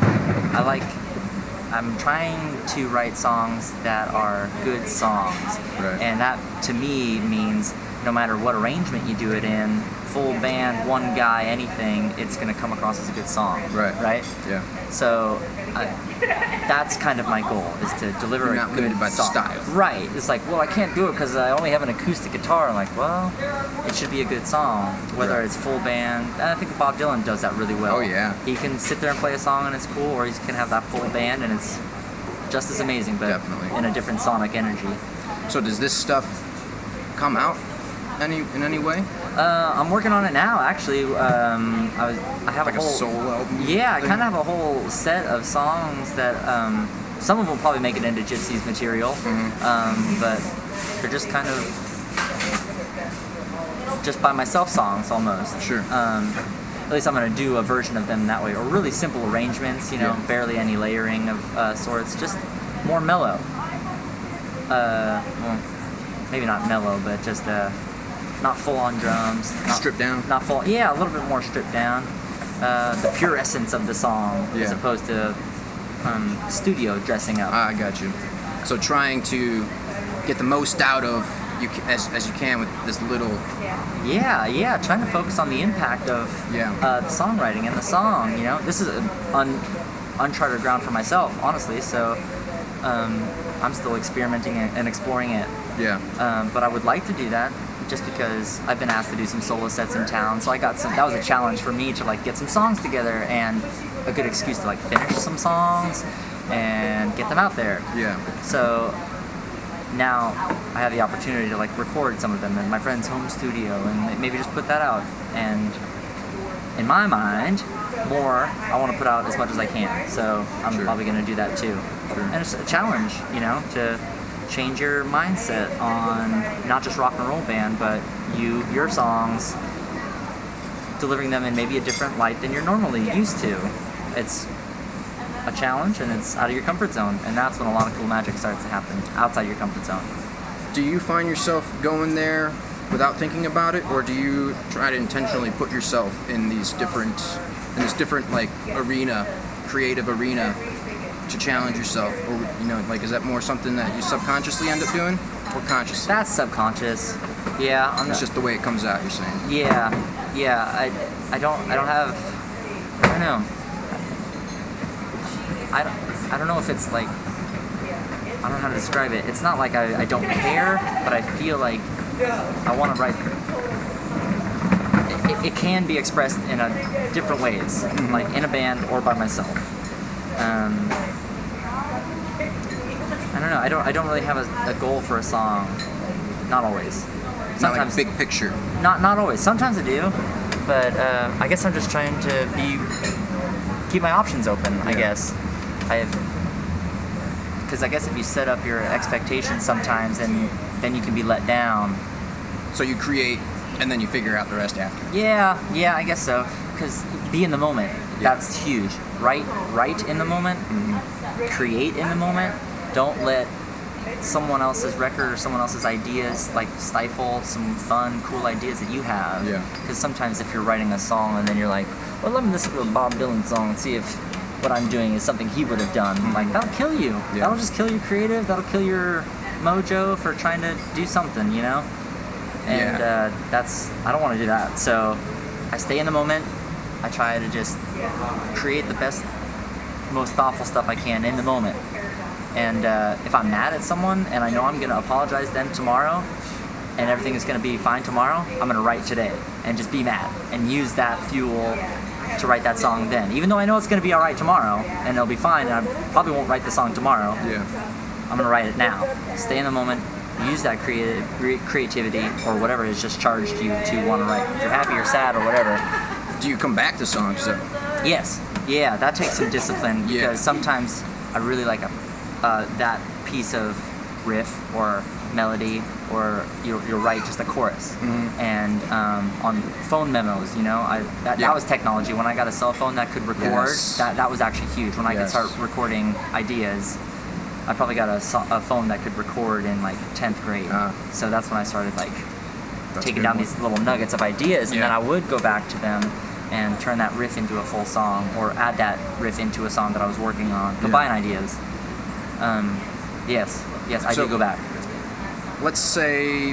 I'm trying to write songs that are good songs. Right. And that to me means no matter what arrangement you do it in, full band, one guy, anything, it's going to come across as a good song. Right. Right? Yeah. So that's kind of my goal, is to deliver You're a not good limited by the song. style. Right. It's like, well, I can't do it because I only have an acoustic guitar. I'm like, well, it should be a good song, whether Right. it's full band. And I think Bob Dylan does that really well. Oh, yeah. He can sit there and play a song and it's cool, or he can have that full band and it's just as amazing, but Definitely. in a different sonic energy. So does this stuff come out in any way? I'm working on it now, actually. I have Like a a whole soul album? Yeah, I thing? kind of have a whole set of songs that some of them will probably make it into Gypsies material, but they're just kind of just by myself songs almost. Sure. At least I'm going to do a version of them that way, or really simple arrangements, Yeah. barely any layering of sorts, just more mellow. Well, maybe not mellow, but just not full on drums. Stripped down? Not full. Yeah, a little bit more stripped down. The pure essence of the song, as Yeah. opposed to studio dressing up. I got you. So trying to get the most out of you as you can with this little... Yeah, trying to focus on the impact of the songwriting and the song. This is uncharted ground for myself, honestly. So I'm still experimenting and exploring it. Yeah. But I would like to do that, just because I've been asked to do some solo sets in town. So that was a challenge for me to get some songs together, and a good excuse to finish some songs and get them out there. Yeah. So now I have the opportunity to like record some of them in my friend's home studio and maybe just put that out. And in my mind, I want to put out as much as I can. So I'm probably going to do that too. Sure. And it's a challenge, you know, to change your mindset on not just rock and roll band, but your songs, delivering them in maybe a different light than you're normally used to. It's a challenge, and it's out of your comfort zone, and that's when a lot of cool magic starts to happen, outside your comfort zone. Do you find yourself going there without thinking about it, or do you try to intentionally put yourself in this different like creative arena, to challenge yourself? Or, you know, like, is that more something that you subconsciously end up doing, or consciously? That's subconscious. Yeah. It's just the way it comes out, you're saying? Yeah. I don't have, I don't know. I don't know if it's like, I don't know how to describe it. It's not like I don't care, but I feel like I want to write. It can be expressed in different ways, like in a band or by myself. I don't know. I don't really have a goal for a song. Not always. Sometimes, not like big picture. Not always. Sometimes I do, but I guess I'm just trying to keep my options open. I guess because I guess if you set up your expectations sometimes, and then you can be let down. So you create, and then you figure out the rest after. Yeah, I guess so. Because be in the moment. That's huge. Write in the moment. Create in the moment. Don't let someone else's record or someone else's ideas like stifle some fun, cool ideas that you have. Yeah. Because sometimes if you're writing a song and then you're like, well, let me listen to a Bob Dylan song and see if what I'm doing is something he would have done. Like, that'll kill you. Yeah. That'll just kill your creative. That'll kill your mojo for trying to do something, you know? And I don't want to do that. So I stay in the moment. I try to just create the best, most thoughtful stuff I can in the moment. And if I'm mad at someone and I know I'm going to apologize them tomorrow and everything is going to be fine tomorrow, I'm going to write today and just be mad and use that fuel to write that song then. Even though I know it's going to be all right tomorrow and it'll be fine, and I probably won't write the song tomorrow. Yeah. I'm going to write it now. Stay in the moment. Use that creativity or whatever has just charged you to want to write. If you're happy or sad or whatever. Do you come back to songs though? Yes. Yeah, that takes some discipline because sometimes I really like that piece of riff or melody, or you'll write just a chorus. And on phone memos, you know, that was technology. When I got a cell phone that could record, that was actually huge. When I could start recording ideas, I probably got a phone that could record in like 10th grade. So that's when I started like taking down these little nuggets of ideas, and then I would go back to them and turn that riff into a full song, or add that riff into a song that I was working on. Combine ideas. Yes, I do go back. Let's say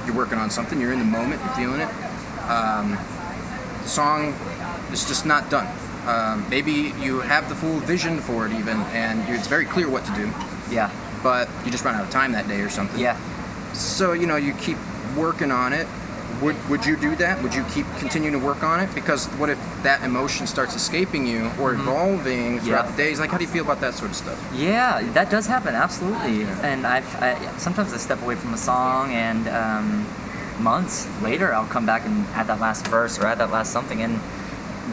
you're working on something, you're in the moment, you're feeling it. The song is just not done. Maybe you have the full vision for it even, and it's very clear what to do. Yeah. But you just run out of time that day or something. Yeah. So, you know, you keep working on it. Would you do that? Would you keep continuing to work on it? Because what if that emotion starts escaping you or evolving throughout the days? Like, how do you feel about that sort of stuff? Yeah, that does happen, absolutely. And I sometimes I step away from a song, and months later I'll come back and add that last verse or add that last something, and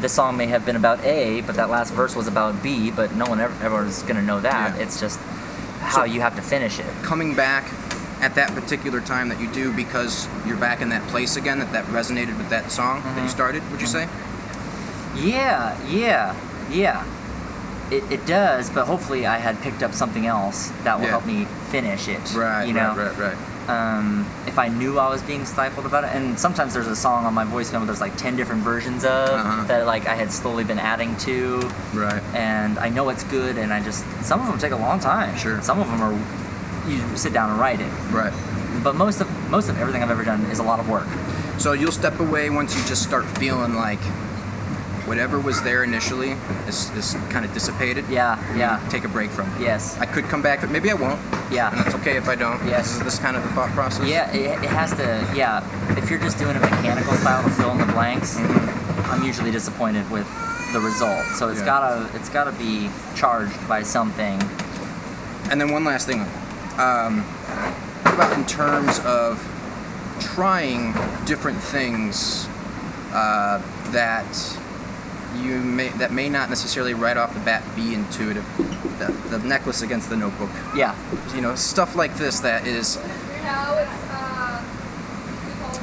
the song may have been about A, but that last verse was about B, but no one everyone's going to know that. It's just how you have to finish it. Coming back at that particular time that you do because you're back in that place again, that resonated with that song that you started, would you say? Yeah. It does, but hopefully I had picked up something else that will help me finish it. Right, you know? Right. If I knew I was being stifled about it, and sometimes there's a song on my voice memo there's like 10 different versions of that like I had slowly been adding to. Right. And I know it's good, and some of them take a long time. Sure. Some of them are, you sit down and write it. Right. But most of everything I've ever done is a lot of work. So you'll step away once you just start feeling like whatever was there initially is kind of dissipated. Yeah. Take a break from it. Yes. I could come back, but maybe I won't. Yeah. And that's okay if I don't. Yes. Is this kind of the thought process? Yeah, it has to. Yeah. If you're just doing a mechanical style to fill in the blanks, I'm usually disappointed with the result. So it's gotta be charged by something. And then one last thing. about in terms of trying different things that may not necessarily right off the bat be intuitive. The necklace against the notebook. Yeah. You know, stuff like this that is.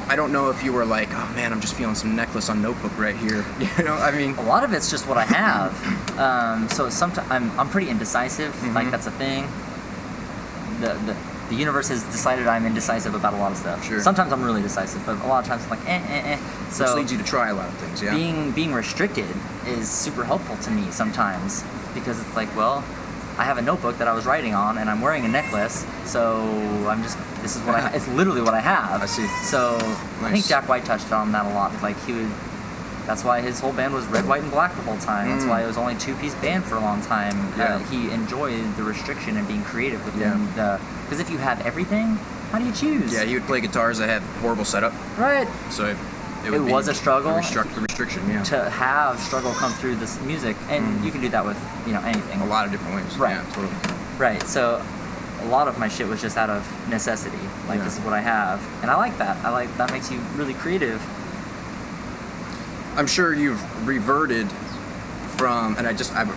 I don't know if you were like, oh man, I'm just feeling some necklace on notebook right here. You know, I mean, a lot of it's just what I have. So sometimes I'm pretty indecisive. Like that's a thing. The universe has decided I'm indecisive about a lot of stuff. Sure. Sometimes I'm really decisive, but a lot of times I'm like So which leads you to try a lot of things. Yeah. Being restricted is super helpful to me sometimes because it's like, well, I have a notebook that I was writing on, and I'm wearing a necklace, so this is what it's literally what I have. I see. So Nice. I think Jack White touched on that a lot. Like that's why his whole band was red, white, and black the whole time. That's why it was only a two-piece band for a long time. Yeah. He enjoyed the restriction and being creative within because if you have everything, how do you choose? Yeah, he would play guitars that had horrible setup, Right. so it was a struggle. The restriction, yeah. To have struggle come through this music, and you can do that with anything. A lot of different ways. Right. Yeah, totally. Right. So a lot of my shit was just out of necessity. Like this is what I have, and I like that. That makes you really creative. I'm sure you've reverted from, and I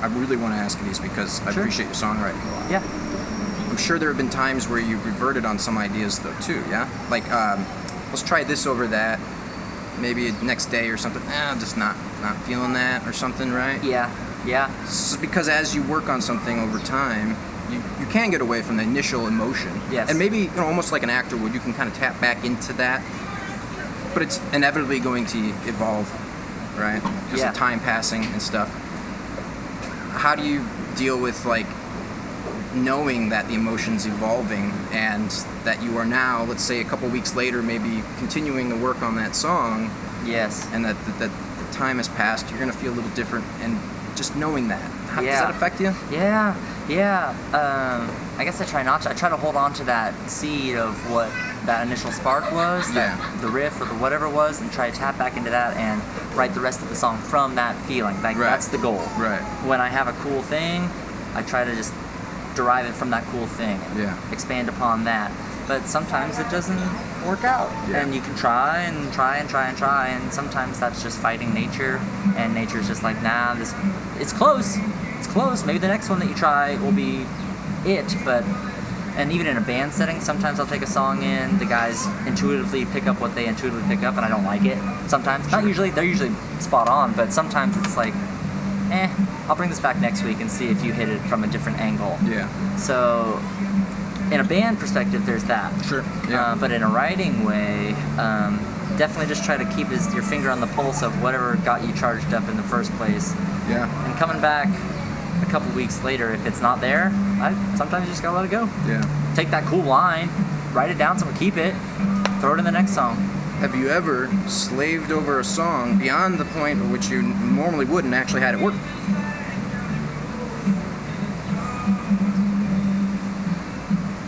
really want to ask you these because I appreciate your songwriting a lot. Yeah. I'm sure there have been times where you reverted on some ideas though too, yeah? Like, let's try this over that, maybe next day or something. I'm just not feeling that or something, right? Yeah. So because as you work on something over time, you can get away from the initial emotion. Yes. And maybe, almost like an actor would, you can kind of tap back into that, but it's inevitably going to evolve, right? Because of time passing and stuff. How do you deal with, like, knowing that the emotion's evolving and that you are now, let's say a couple weeks later, maybe continuing to work on that song? Yes. And that the time has passed, you're going to feel a little different, and just knowing that. How does that affect you? Yeah. I guess I try not to. I try to hold on to that seed of what that initial spark was, the riff or the whatever it was, and try to tap back into that and write the rest of the song from that feeling. Like that's the goal. Right. When I have a cool thing, I try to just derive it from that cool thing and expand upon that. But sometimes it doesn't work out, and you can try and try and try and try, and sometimes that's just fighting nature, and nature's just like, nah, it's close. Maybe the next one that you try will be it, and even in a band setting, sometimes I'll take a song in, the guys intuitively pick up what they intuitively pick up, and I don't like it. Sometimes, not usually, they're usually spot on, but sometimes it's like, I'll bring this back next week and see if you hit it from a different angle. Yeah. So, in a band perspective, there's that. Sure. Yeah. But in a writing way, definitely just try to keep your finger on the pulse of whatever got you charged up in the first place. Yeah. And coming back a couple weeks later, if it's not there, sometimes you just gotta let it go. Yeah. Take that cool line, write it down, someone keep it, throw it in the next song. Have you ever slaved over a song beyond the point at which you normally wouldn't actually had it work?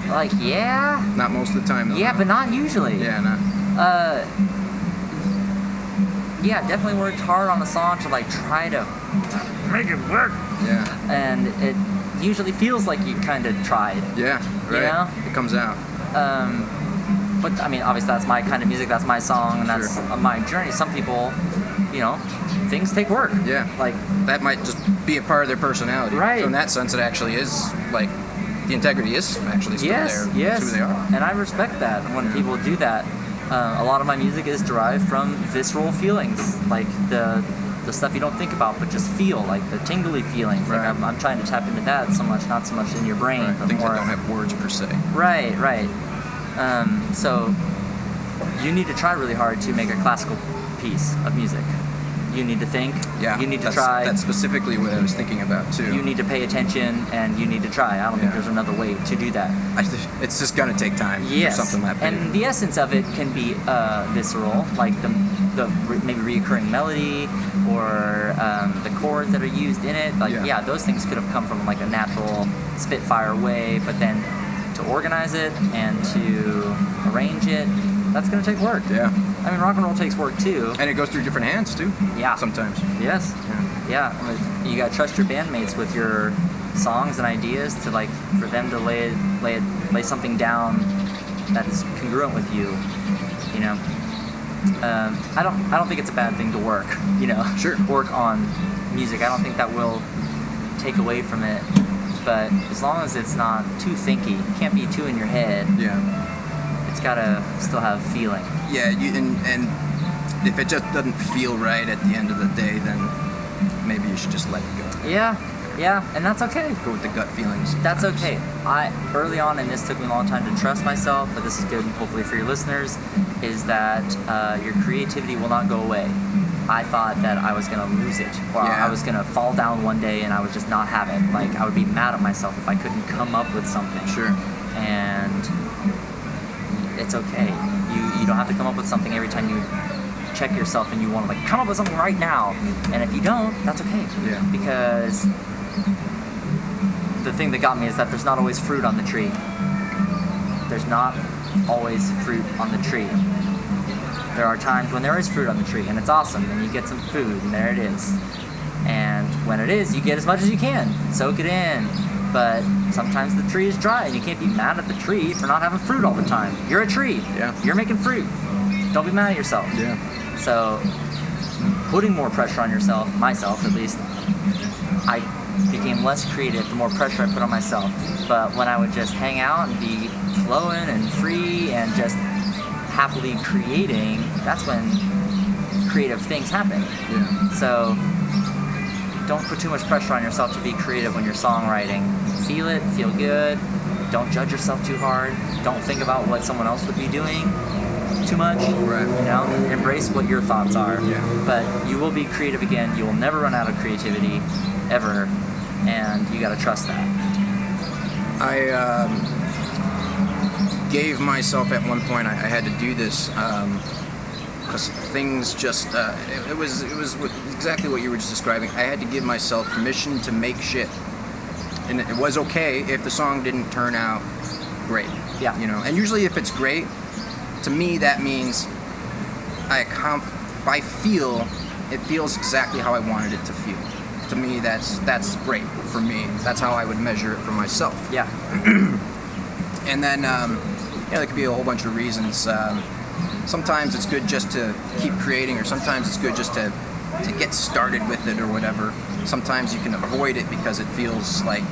Like, yeah. Not most of the time, though. Yeah, but not usually. Yeah, not. Yeah, definitely worked hard on the song to like try to make it work. Yeah. And it usually feels like you kind of tried. Yeah, right. You know? It comes out. But I mean, obviously that's my kind of music, that's my song, and that's my journey. Some people, things take work. Yeah. Like, that might just be a part of their personality. Right. So in that sense, it actually is, like, the integrity is actually still there. Yes. It's who they are. And I respect that when people do that. A lot of my music is derived from visceral feelings, like the stuff you don't think about but just feel, like the tingly feelings. Right. Like I'm trying to tap into that so much, not so much in your brain, Right. but Things more. that don't have words per se. Right. So you need to try really hard to make a classical piece of music. You need to think. Yeah. You need to try. That's specifically what I was thinking about too. You need to pay attention, and you need to try. I don't think there's another way to do that. It's just gonna take time for something that big. And the essence of it can be visceral, like the maybe reoccurring melody or the chords that are used in it. Like, those things could have come from like a natural Spitfire way, but then to organize it and to arrange it, that's gonna take work. Yeah. I mean, rock and roll takes work too. And it goes through different hands too. Yeah. Sometimes. Yes. Yeah. You gotta trust your bandmates with your songs and ideas to for them to lay something down that's congruent with you, you know. I don't think it's a bad thing to work, you know. Sure. Work on music. I don't think that will take away from it. But as long as it's not too thinky, it can't be too in your head. Yeah. It's gotta still have feeling. Yeah, and if it just doesn't feel right at the end of the day, then maybe you should just let it go. Yeah, and that's okay. Go with the gut feelings. That's okay. Early on, and this took me a long time to trust myself, but this is good hopefully for your listeners, is that your creativity will not go away. I thought that I was going to lose it, or I was going to fall down one day and I would just not have it. Like, I would be mad at myself if I couldn't come up with something. Sure. And it's okay. You don't have to come up with something every time you check yourself and you want to, like, come up with something right now. And if you don't, that's okay. Yeah. Because the thing that got me is that there's not always fruit on the tree. There's not always fruit on the tree. There are times when there is fruit on the tree, and it's awesome, and you get some food, and there it is. And when it is, you get as much as you can. Soak it in. But sometimes the tree is dry, and you can't be mad at the tree for not having fruit all the time. You're a tree. Yeah. You're making fruit. Don't be mad at yourself. Yeah. So, putting more pressure on yourself, myself at least, I became less creative the more pressure I put on myself. But when I would just hang out and be flowing and free and just happily creating, that's when creative things happen. Yeah. So don't put too much pressure on yourself to be creative when you're songwriting. Feel it, feel good. Don't judge yourself too hard. Don't think about what someone else would be doing too much. Right. You know, embrace what your thoughts are. Yeah. But you will be creative again. You will never run out of creativity, ever. And you gotta trust that. I gave myself at one point, I had to do this because things just it was exactly what you were just describing. I had to give myself permission to make shit, and it was okay if the song didn't turn out great. Yeah. You know, and usually if it's great, to me that means it feels exactly how I wanted it to feel. To me, that's great for me. That's how I would measure it for myself. Yeah. And then, there could be a whole bunch of reasons. Sometimes it's good just to keep creating, or sometimes it's good just to get started with it or whatever. Sometimes you can avoid it because it feels like,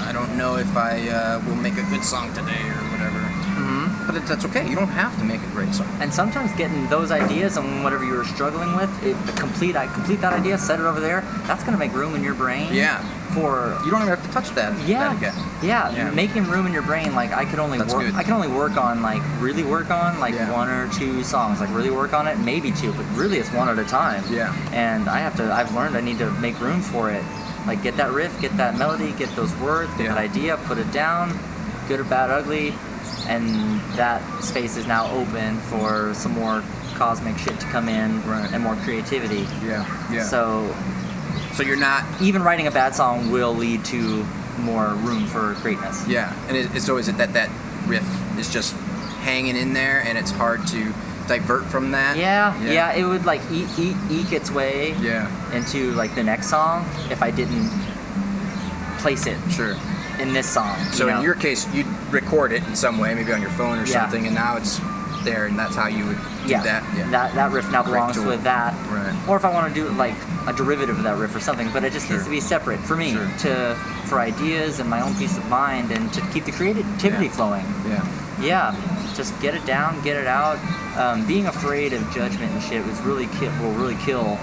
I don't know if I will make a good song today or whatever. Mm-hmm. But that's okay. You don't have to make a great song. And sometimes getting those ideas and whatever you were struggling with, complete that idea, set it over there. That's gonna make room in your brain. Yeah. For you don't even have to touch that again. Yeah. Making room in your brain. Like I could only work on really work on one or two songs. Like really work on it, maybe two, but really it's one at a time. Yeah. And I've learned I need to make room for it. Like get that riff, get that melody, get those words, get that idea, put it down, good or bad, ugly. And that space is now open for some more cosmic shit to come in and more creativity. Yeah. So you're not... Even writing a bad song will lead to more room for greatness. Yeah, and so is it that riff is just hanging in there and it's hard to divert from that? Yeah, it would like eke its way into like the next song if I didn't place it. Sure. In this song. So in your case, you'd record it in some way, maybe on your phone or something, and now it's there, and that's how you would do that. Yeah. That riff now belongs with that. Right. Or if I want to do like a derivative of that riff or something, but it just needs to be separate for me for ideas and my own peace of mind and to keep the creativity flowing. Yeah. Just get it down, get it out. Being afraid of judgment and shit will really kill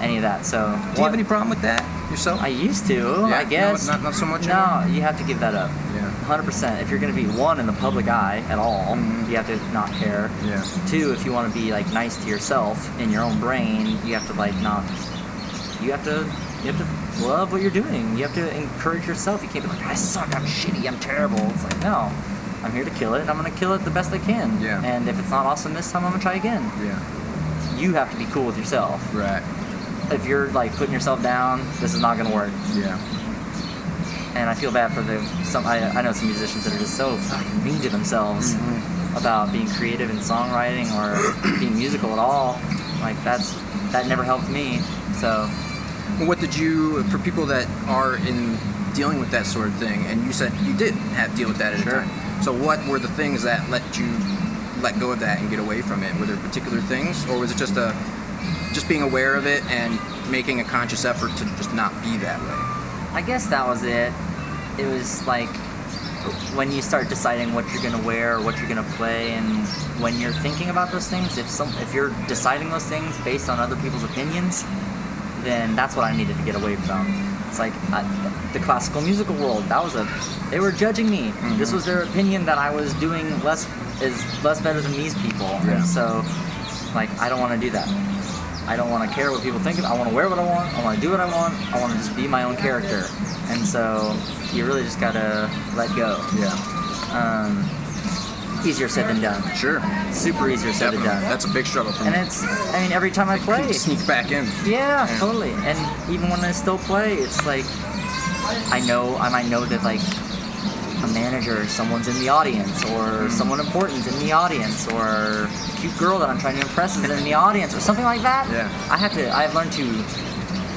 any of that. So do you have any problem with that yourself? I used to, I guess. No, not so much anymore? No, you have to give that up. Yeah. 100%. If you're going to be one in the public eye at all, you have to not care. Yeah. Two, if you want to be like nice to yourself in your own brain, you have to like not. You have to love what you're doing. You have to encourage yourself. You can't be like, I suck, I'm shitty, I'm terrible. It's like, no, I'm here to kill it, and I'm going to kill it the best I can. Yeah. And if it's not awesome this time, I'm going to try again. Yeah. You have to be cool with yourself. Right. If you're like putting yourself down, this is not going to work. Yeah. And I feel bad for I know some musicians that are just so fucking mean to themselves about being creative in songwriting or being musical at all. Like that never helped me. So. Well, what did you, for people that are in dealing with that sort of thing, and you said you did deal with that at a time, So what were the things that let you let go of that and get away from it? Were there particular things, or was it just being aware of it and making a conscious effort to just not be that way? I guess that was it. It was like when you start deciding what you're gonna wear or what you're gonna play, and when you're thinking about those things, if you're deciding those things based on other people's opinions, then that's what I needed to get away from. It's like the classical musical world. They were judging me. Mm-hmm. This was their opinion that I was doing less better than these people. Yeah. And so, like, I don't want to do that. I don't want to care what people think of. I want to wear what I want. I want to do what I want. I want to just be my own character. And so, you really just gotta let go. Yeah. Easier said than done. Sure. Super easier said than done. That's a big struggle for me. And every time I play, sneak back in. Yeah, totally. And even when I still play, it's like I might know that like a manager, someone's in the audience, or someone important in the audience, or a cute girl that I'm trying to impress is in the audience, or something like that. Yeah. I've learned to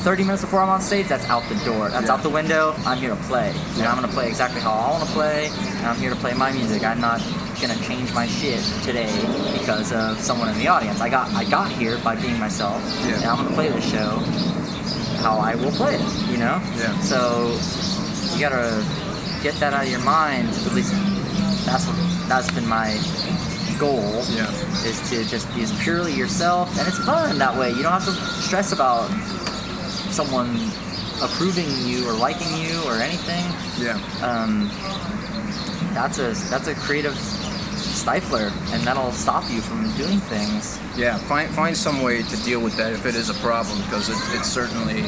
30 minutes before I'm on stage, that's out the door. That's out the window. I'm here to play. And I'm gonna play exactly how I wanna play, and I'm here to play my music. I'm not gonna change my shit today because of someone in the audience. I got here by being myself, and I'm gonna play this show how I will play it, you know? Yeah. So you gotta get that out of your mind. At least that's been my goal. Yeah. Is to just be as purely yourself, and it's fun that way. You don't have to stress about someone approving you or liking you or anything. Yeah. That's a creative stifler, and that'll stop you from doing things. Yeah, find some way to deal with that if it is a problem, because it certainly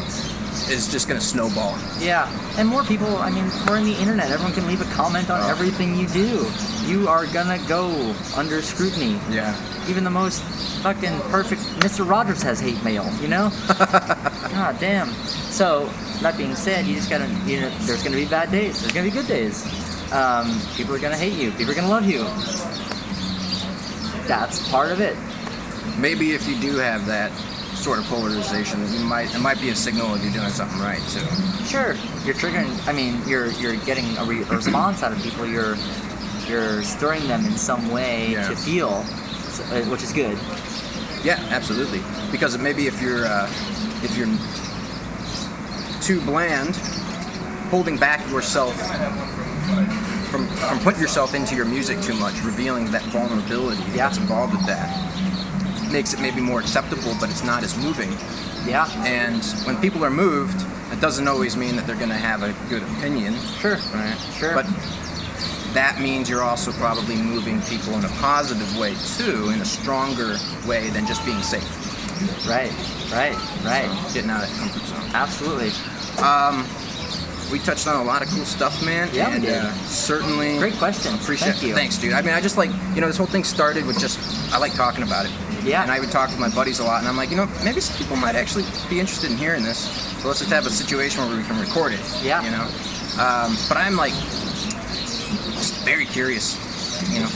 is just going to snowball. Yeah, and more people, I mean, we're in the internet. Everyone can leave a comment on everything you do. You are gonna go under scrutiny. Yeah. Even the most fucking perfect Mr. Rogers has hate mail, you know? God damn. So, that being said, you just gotta, there's gonna be bad days. There's gonna be good days. People are gonna hate you. People are gonna love you. That's part of it. Maybe if you do have that sort of polarization, it might be a signal if you're doing something right too. Sure, you're triggering. I mean, you're getting a response out of people. You're stirring them in some way to feel, which is good. Yeah, absolutely. Because maybe if you're too bland, holding back yourself from putting yourself into your music too much, revealing that vulnerability that's involved with that, makes it maybe more acceptable, but it's not as moving. Yeah. And when people are moved, it doesn't always mean that they're going to have a good opinion. Sure. Right? Sure. But that means you're also probably moving people in a positive way too, in a stronger way than just being safe. Right. So, getting out of that comfort zone. Absolutely. We touched on a lot of cool stuff, man. Yeah, and we did. Certainly Great question. appreciate Thank you. Thanks, dude. I mean, I just like, this whole thing started with I like talking about it. Yeah. And I would talk with my buddies a lot, and I'm like, maybe some people might actually be interested in hearing this. So let's just have a situation where we can record it. Yeah. But I'm like just very curious,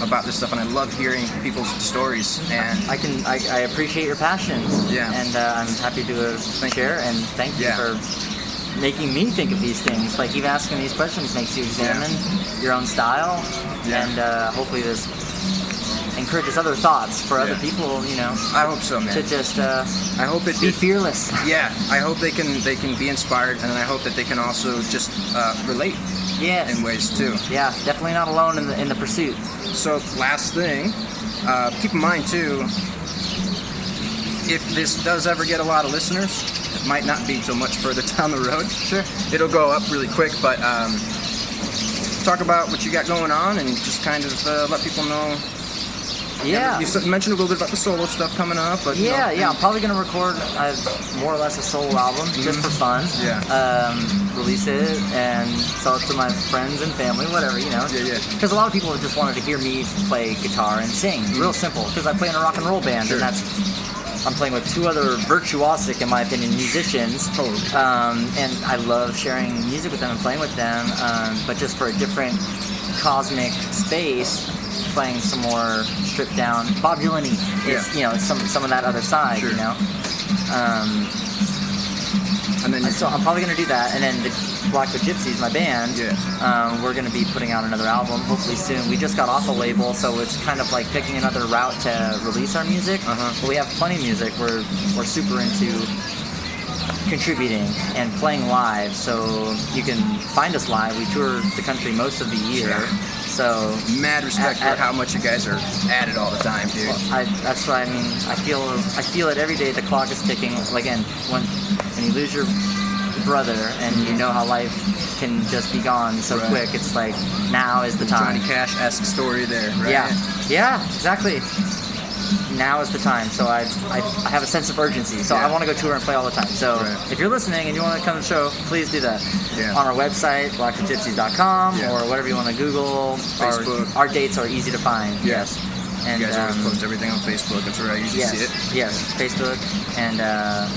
about this stuff, and I love hearing people's stories. And I appreciate your passion. Yeah. And I'm happy to share, and thank you for making me think of these things. Like, even asking these questions makes you examine your own style, and hopefully this encourages other thoughts for other people. I hope so, man. To just I hope it be fearless. Yeah, I hope they can be inspired, and I hope that they can also just relate. Yes. In ways too. Yeah, definitely not alone in the pursuit. So last thing, keep in mind too, if this does ever get a lot of listeners, it might not be so much further down the road. Sure. It'll go up really quick, but talk about what you got going on and just kind of let people know. Yeah. You mentioned a little bit about the solo stuff coming up, but I'm probably gonna record more or less a solo album just for fun. Yeah. Release it and sell it to my friends and family, whatever, Yeah. Because a lot of people have just wanted to hear me play guitar and sing. Real simple. Because I play in a rock and roll band, Sure. and I'm playing with two other virtuosic, in my opinion, musicians. Totally. And I love sharing music with them and playing with them, but just for a different cosmic space. Playing some more stripped down. Bob Dylan-y is, some of that other side, Sure. And then I So I'm probably going to do that. And then the Blackfoot Gypsies, my band, we're going to be putting out another album hopefully soon. We just got off a label, so it's kind of like picking another route to release our music. But we have plenty of music. We're super into contributing and playing live, so you can find us live. We tour the country most of the year. So mad respect for how much you guys are at it all the time, dude. Well, that's what I mean. I feel it every day. The clock is ticking. Again, when you lose your brother and you know how life can just be gone so quick, it's like now is the time. Johnny Cash-esque story there, right? Yeah, exactly. Now is the time. So I have a sense of urgency. So I want to go tour and play all the time. So if you're listening and you want to come to the show, please do that. On our website, blackfootgypsies.com or whatever you want to Google. Facebook. Our dates are easy to find. Yes. And, you guys always post everything on Facebook. That's where I usually see it. Yes, Facebook. And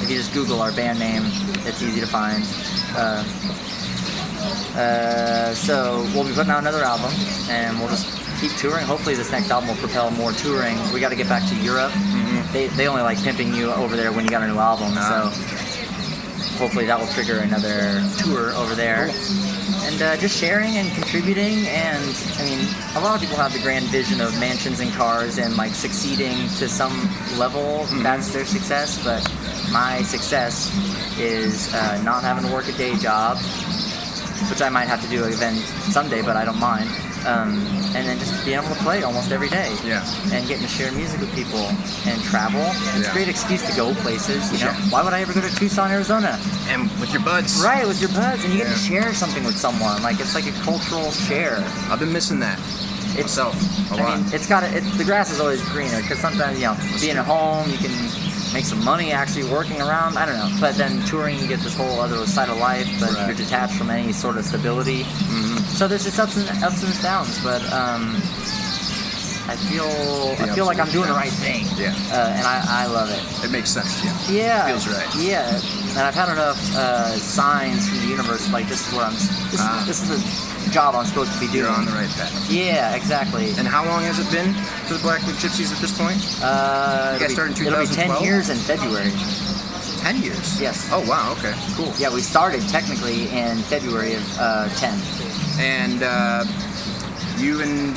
if you just Google our band name, it's easy to find. So we'll be putting out another album, and we'll just keep touring. Hopefully this next album will propel more touring. We got to get back to Europe. They only like pimping you over there when you got a new album. So hopefully that will trigger another tour over there. And just sharing and contributing, and I mean, a lot of people have the grand vision of mansions and cars and like succeeding to some level. That's their success, but my success is not having to work a day job, which I might have to do again someday, but I don't mind. And then just being able to play almost every day. And getting to share music with people and travel. It's a great excuse to go places, you know. Why would I ever go to Tucson, Arizona? And with your buds. Right, with your buds. And you get to share something with someone. Like, it's like a cultural share. I've been missing that myself a lot. I mean, the grass is always greener, because sometimes, you know, being at home, you can make some money actually working around. I don't know. But then touring, you get this whole other side of life, but you're detached from any sort of stability. So there's just ups and downs, but I feel like I'm doing the right thing. And I love it. It makes sense to you. Yeah. It feels right. Yeah. And I've had enough signs from the universe, like this is where this is the job I'm supposed to be doing. You're on the right path. Yeah, exactly. And how long has it been for the Blackfoot Gypsies at this point? You guys started in 2012? It'll be 10 years in February. 10 years? Yes. Oh, wow, okay, cool. Yeah, we started technically in February of 10. And you and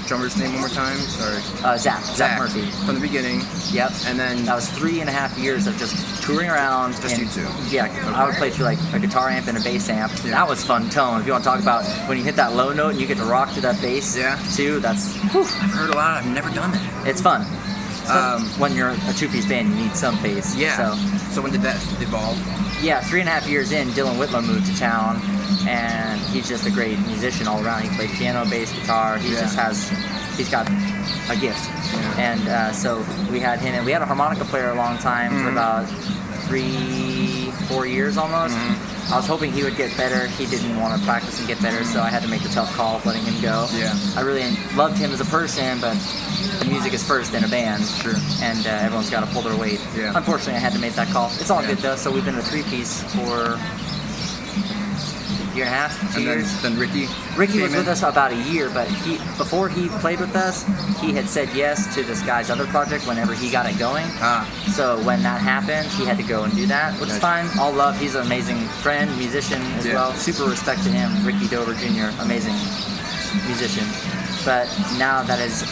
drummer's name one more time? Sorry. Zach Murphy. From the beginning. Yep. And then that was 3.5 years of just touring around. Just you two. Yeah, I would play through like a guitar amp and a bass amp. That was fun tone. If you want to talk about when you hit that low note and you get to rock to that bass too, that's I've heard a lot. I've never done that. It's fun. When you're a two-piece band, you need some bass. So when did that evolve? Yeah, 3.5 years in, Dylan Whitlow moved to town, and he's just a great musician all around. He played piano, bass, guitar. He's got a gift. And so we had him, and we had a harmonica player a long time for about 3-4 years almost. I was hoping he would get better. He didn't want to practice and get better, so I had to make the tough call of letting him go. I really loved him as a person, but the music is first in a band. And everyone's got to pull their weight. Unfortunately, I had to make that call. It's all good though, so we've been a three-piece for a year and a half, 2 years. Then Ricky was with us about a year, but before he played with us, he had said yes to this guy's other project whenever he got it going. So when that happened, he had to go and do that, which is fine. All love. He's an amazing friend, musician as well. Super respect to him. Ricky Dover Jr., amazing musician. But now that has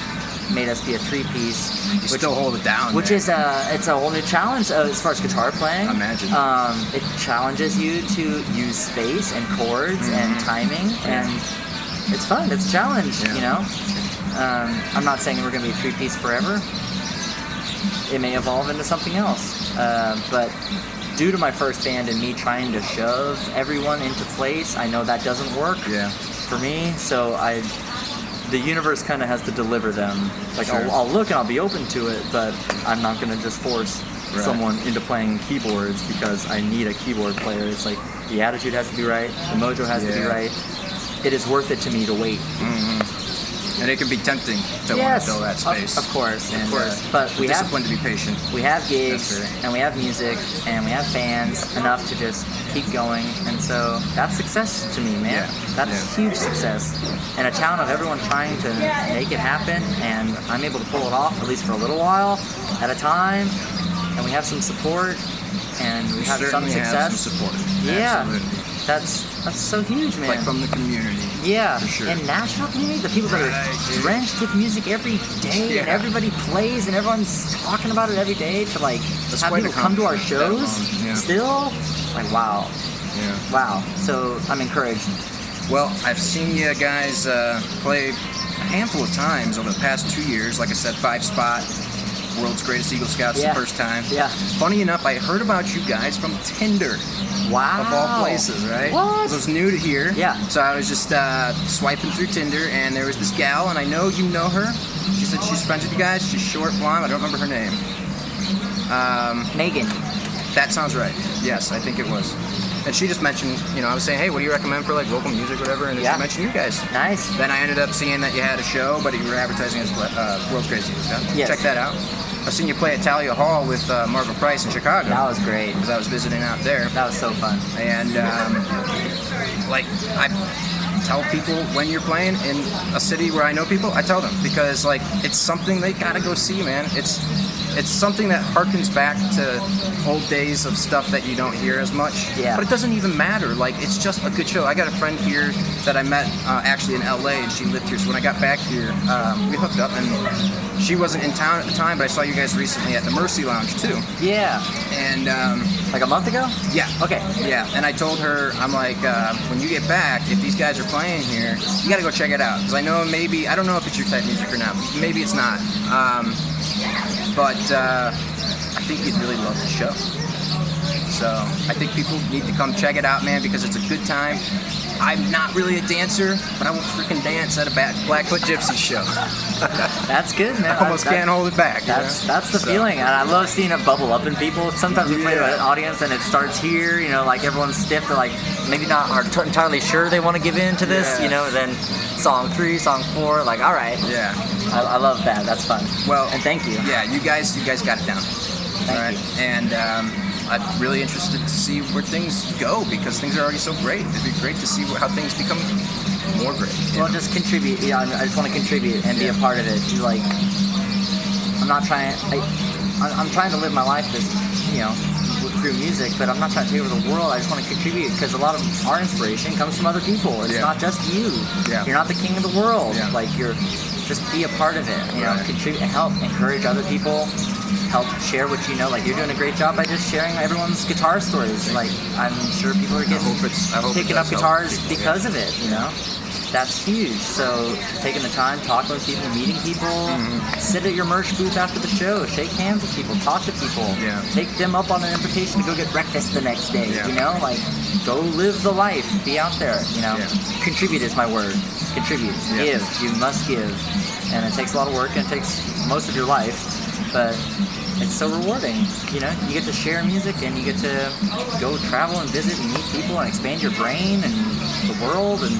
made us be a three-piece. You still hold it down. Which is it's a whole new challenge as far as guitar playing. I imagine. It challenges you to use space and chords and timing, and it's fun. It's a challenge, you know. I'm not saying we're going to be three-piece forever. It may evolve into something else, but due to my first band and me trying to shove everyone into place, I know that doesn't work for me. So the universe kind of has to deliver them. Like I'll look and I'll be open to it, but I'm not going to just force someone into playing keyboards because I need a keyboard player. It's like the attitude has to be right, the mojo has to be right. It is worth it to me to wait. And it can be tempting to want to fill that space. Of course. But we have discipline to be patient. We have gigs, and we have music, and we have fans enough to just keep going. And so that's success to me, man. That's huge success. In a town of everyone trying to make it happen, and I'm able to pull it off, at least for a little while at a time, and we have some support. and we have some Certainly success. have some support. Yeah, Absolutely. that's so huge, man. Like from the community. Yeah, for sure. and Nashville community, the people that Right, are dude. drenched with music every day, and Yeah. everybody plays, and everyone's talking about it every day. To like That's have quite people come to our accomplishment, that shows, alone, yeah. still, like wow, Yeah. wow. So I'm encouraged. Well, I've seen you guys play a handful of times over the past 2 years. Like I said, 5-spot, World's Greatest Eagle Scouts Yeah. the first time. Yeah. Funny enough, I heard about you guys from Tinder, Wow. of all places, right? What? I was new to here. Yeah. So I was just swiping through Tinder, and there was this gal, and I know you know her. She said she's friends with you guys. She's short, blonde. I don't remember her name. Megan. That sounds right. Yes, I think it was. And she just mentioned, I was saying, hey, what do you recommend for like local music, whatever? And Yeah. she mentioned you guys. Nice. Then I ended up seeing that you had a show, but you were advertising as World's Greatest Eagle Scout. Yes. Check that out. I've seen you play at Talia Hall with Margaret Price in Chicago. That was great. Because I was visiting out there. That was so fun. And like I tell people when you're playing in a city where I know people, I tell them because like it's something they gotta go see, man. It's something that harkens back to old days of stuff that you don't hear as much. Yeah. But it doesn't even matter. Like it's just a good show. I got a friend here that I met actually in LA, and she lived here. So when I got back here, we hooked up, and she wasn't in town at the time, but I saw you guys recently at the Mercy Lounge too. Yeah. And Like a month ago? yeah. Okay. Yeah, and I told her, I'm like, when you get back, if these guys are playing here, you gotta go check it out. Because I know I don't know if it's your type of music or not. Maybe it's not. But I think you'd really love the show. So I think people need to come check it out, man, because it's a good time. I'm not really a dancer, but I will freaking dance at a Blackfoot Gypsies show. That's good, man. I almost can't hold it back. That's the feeling, and I love seeing it bubble up in people. Sometimes we play to an audience and it starts here, like everyone's stiff. They're like maybe not are entirely sure they want to give in to this, Yeah. Then song 3, song 4, like all right. Yeah. I love that. That's fun. Well, and thank you. Yeah, you guys got it down. Thank you. And I'm really interested to see where things go because things are already so great. It'd be great to see how things become more great. Well, just contribute. Yeah, I just want to contribute and be a part of it. Like, I'm not trying. I'm trying to live my life through music, but I'm not trying to take over the world. I just want to contribute because a lot of our inspiration comes from other people. It's not just you. Yeah. You're not the king of the world. Yeah. Like just be a part of it. Right. Contribute and help encourage other people. Help share what you know. Like you're doing a great job by just sharing everyone's guitar stories. Like I'm sure people are getting picking up guitars because of it. That's huge. So taking the time, talking with people, meeting people, sit at your merch booth after the show, shake hands with people, talk to people, take them up on an invitation to go get breakfast the next day. Like go live the life, be out there. Contribute is my word. Contribute, give. You must give, and it takes a lot of work and it takes most of your life. But it's so rewarding, you get to share music and you get to go travel and visit and meet people and expand your brain and the world, and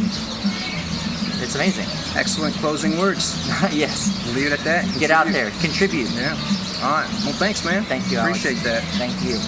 it's amazing. Excellent closing words. Yes. Leave it at that. Get out there, contribute. Yeah. All right. Well, thanks, man. Thank you, Appreciate Alex. that. Thank you.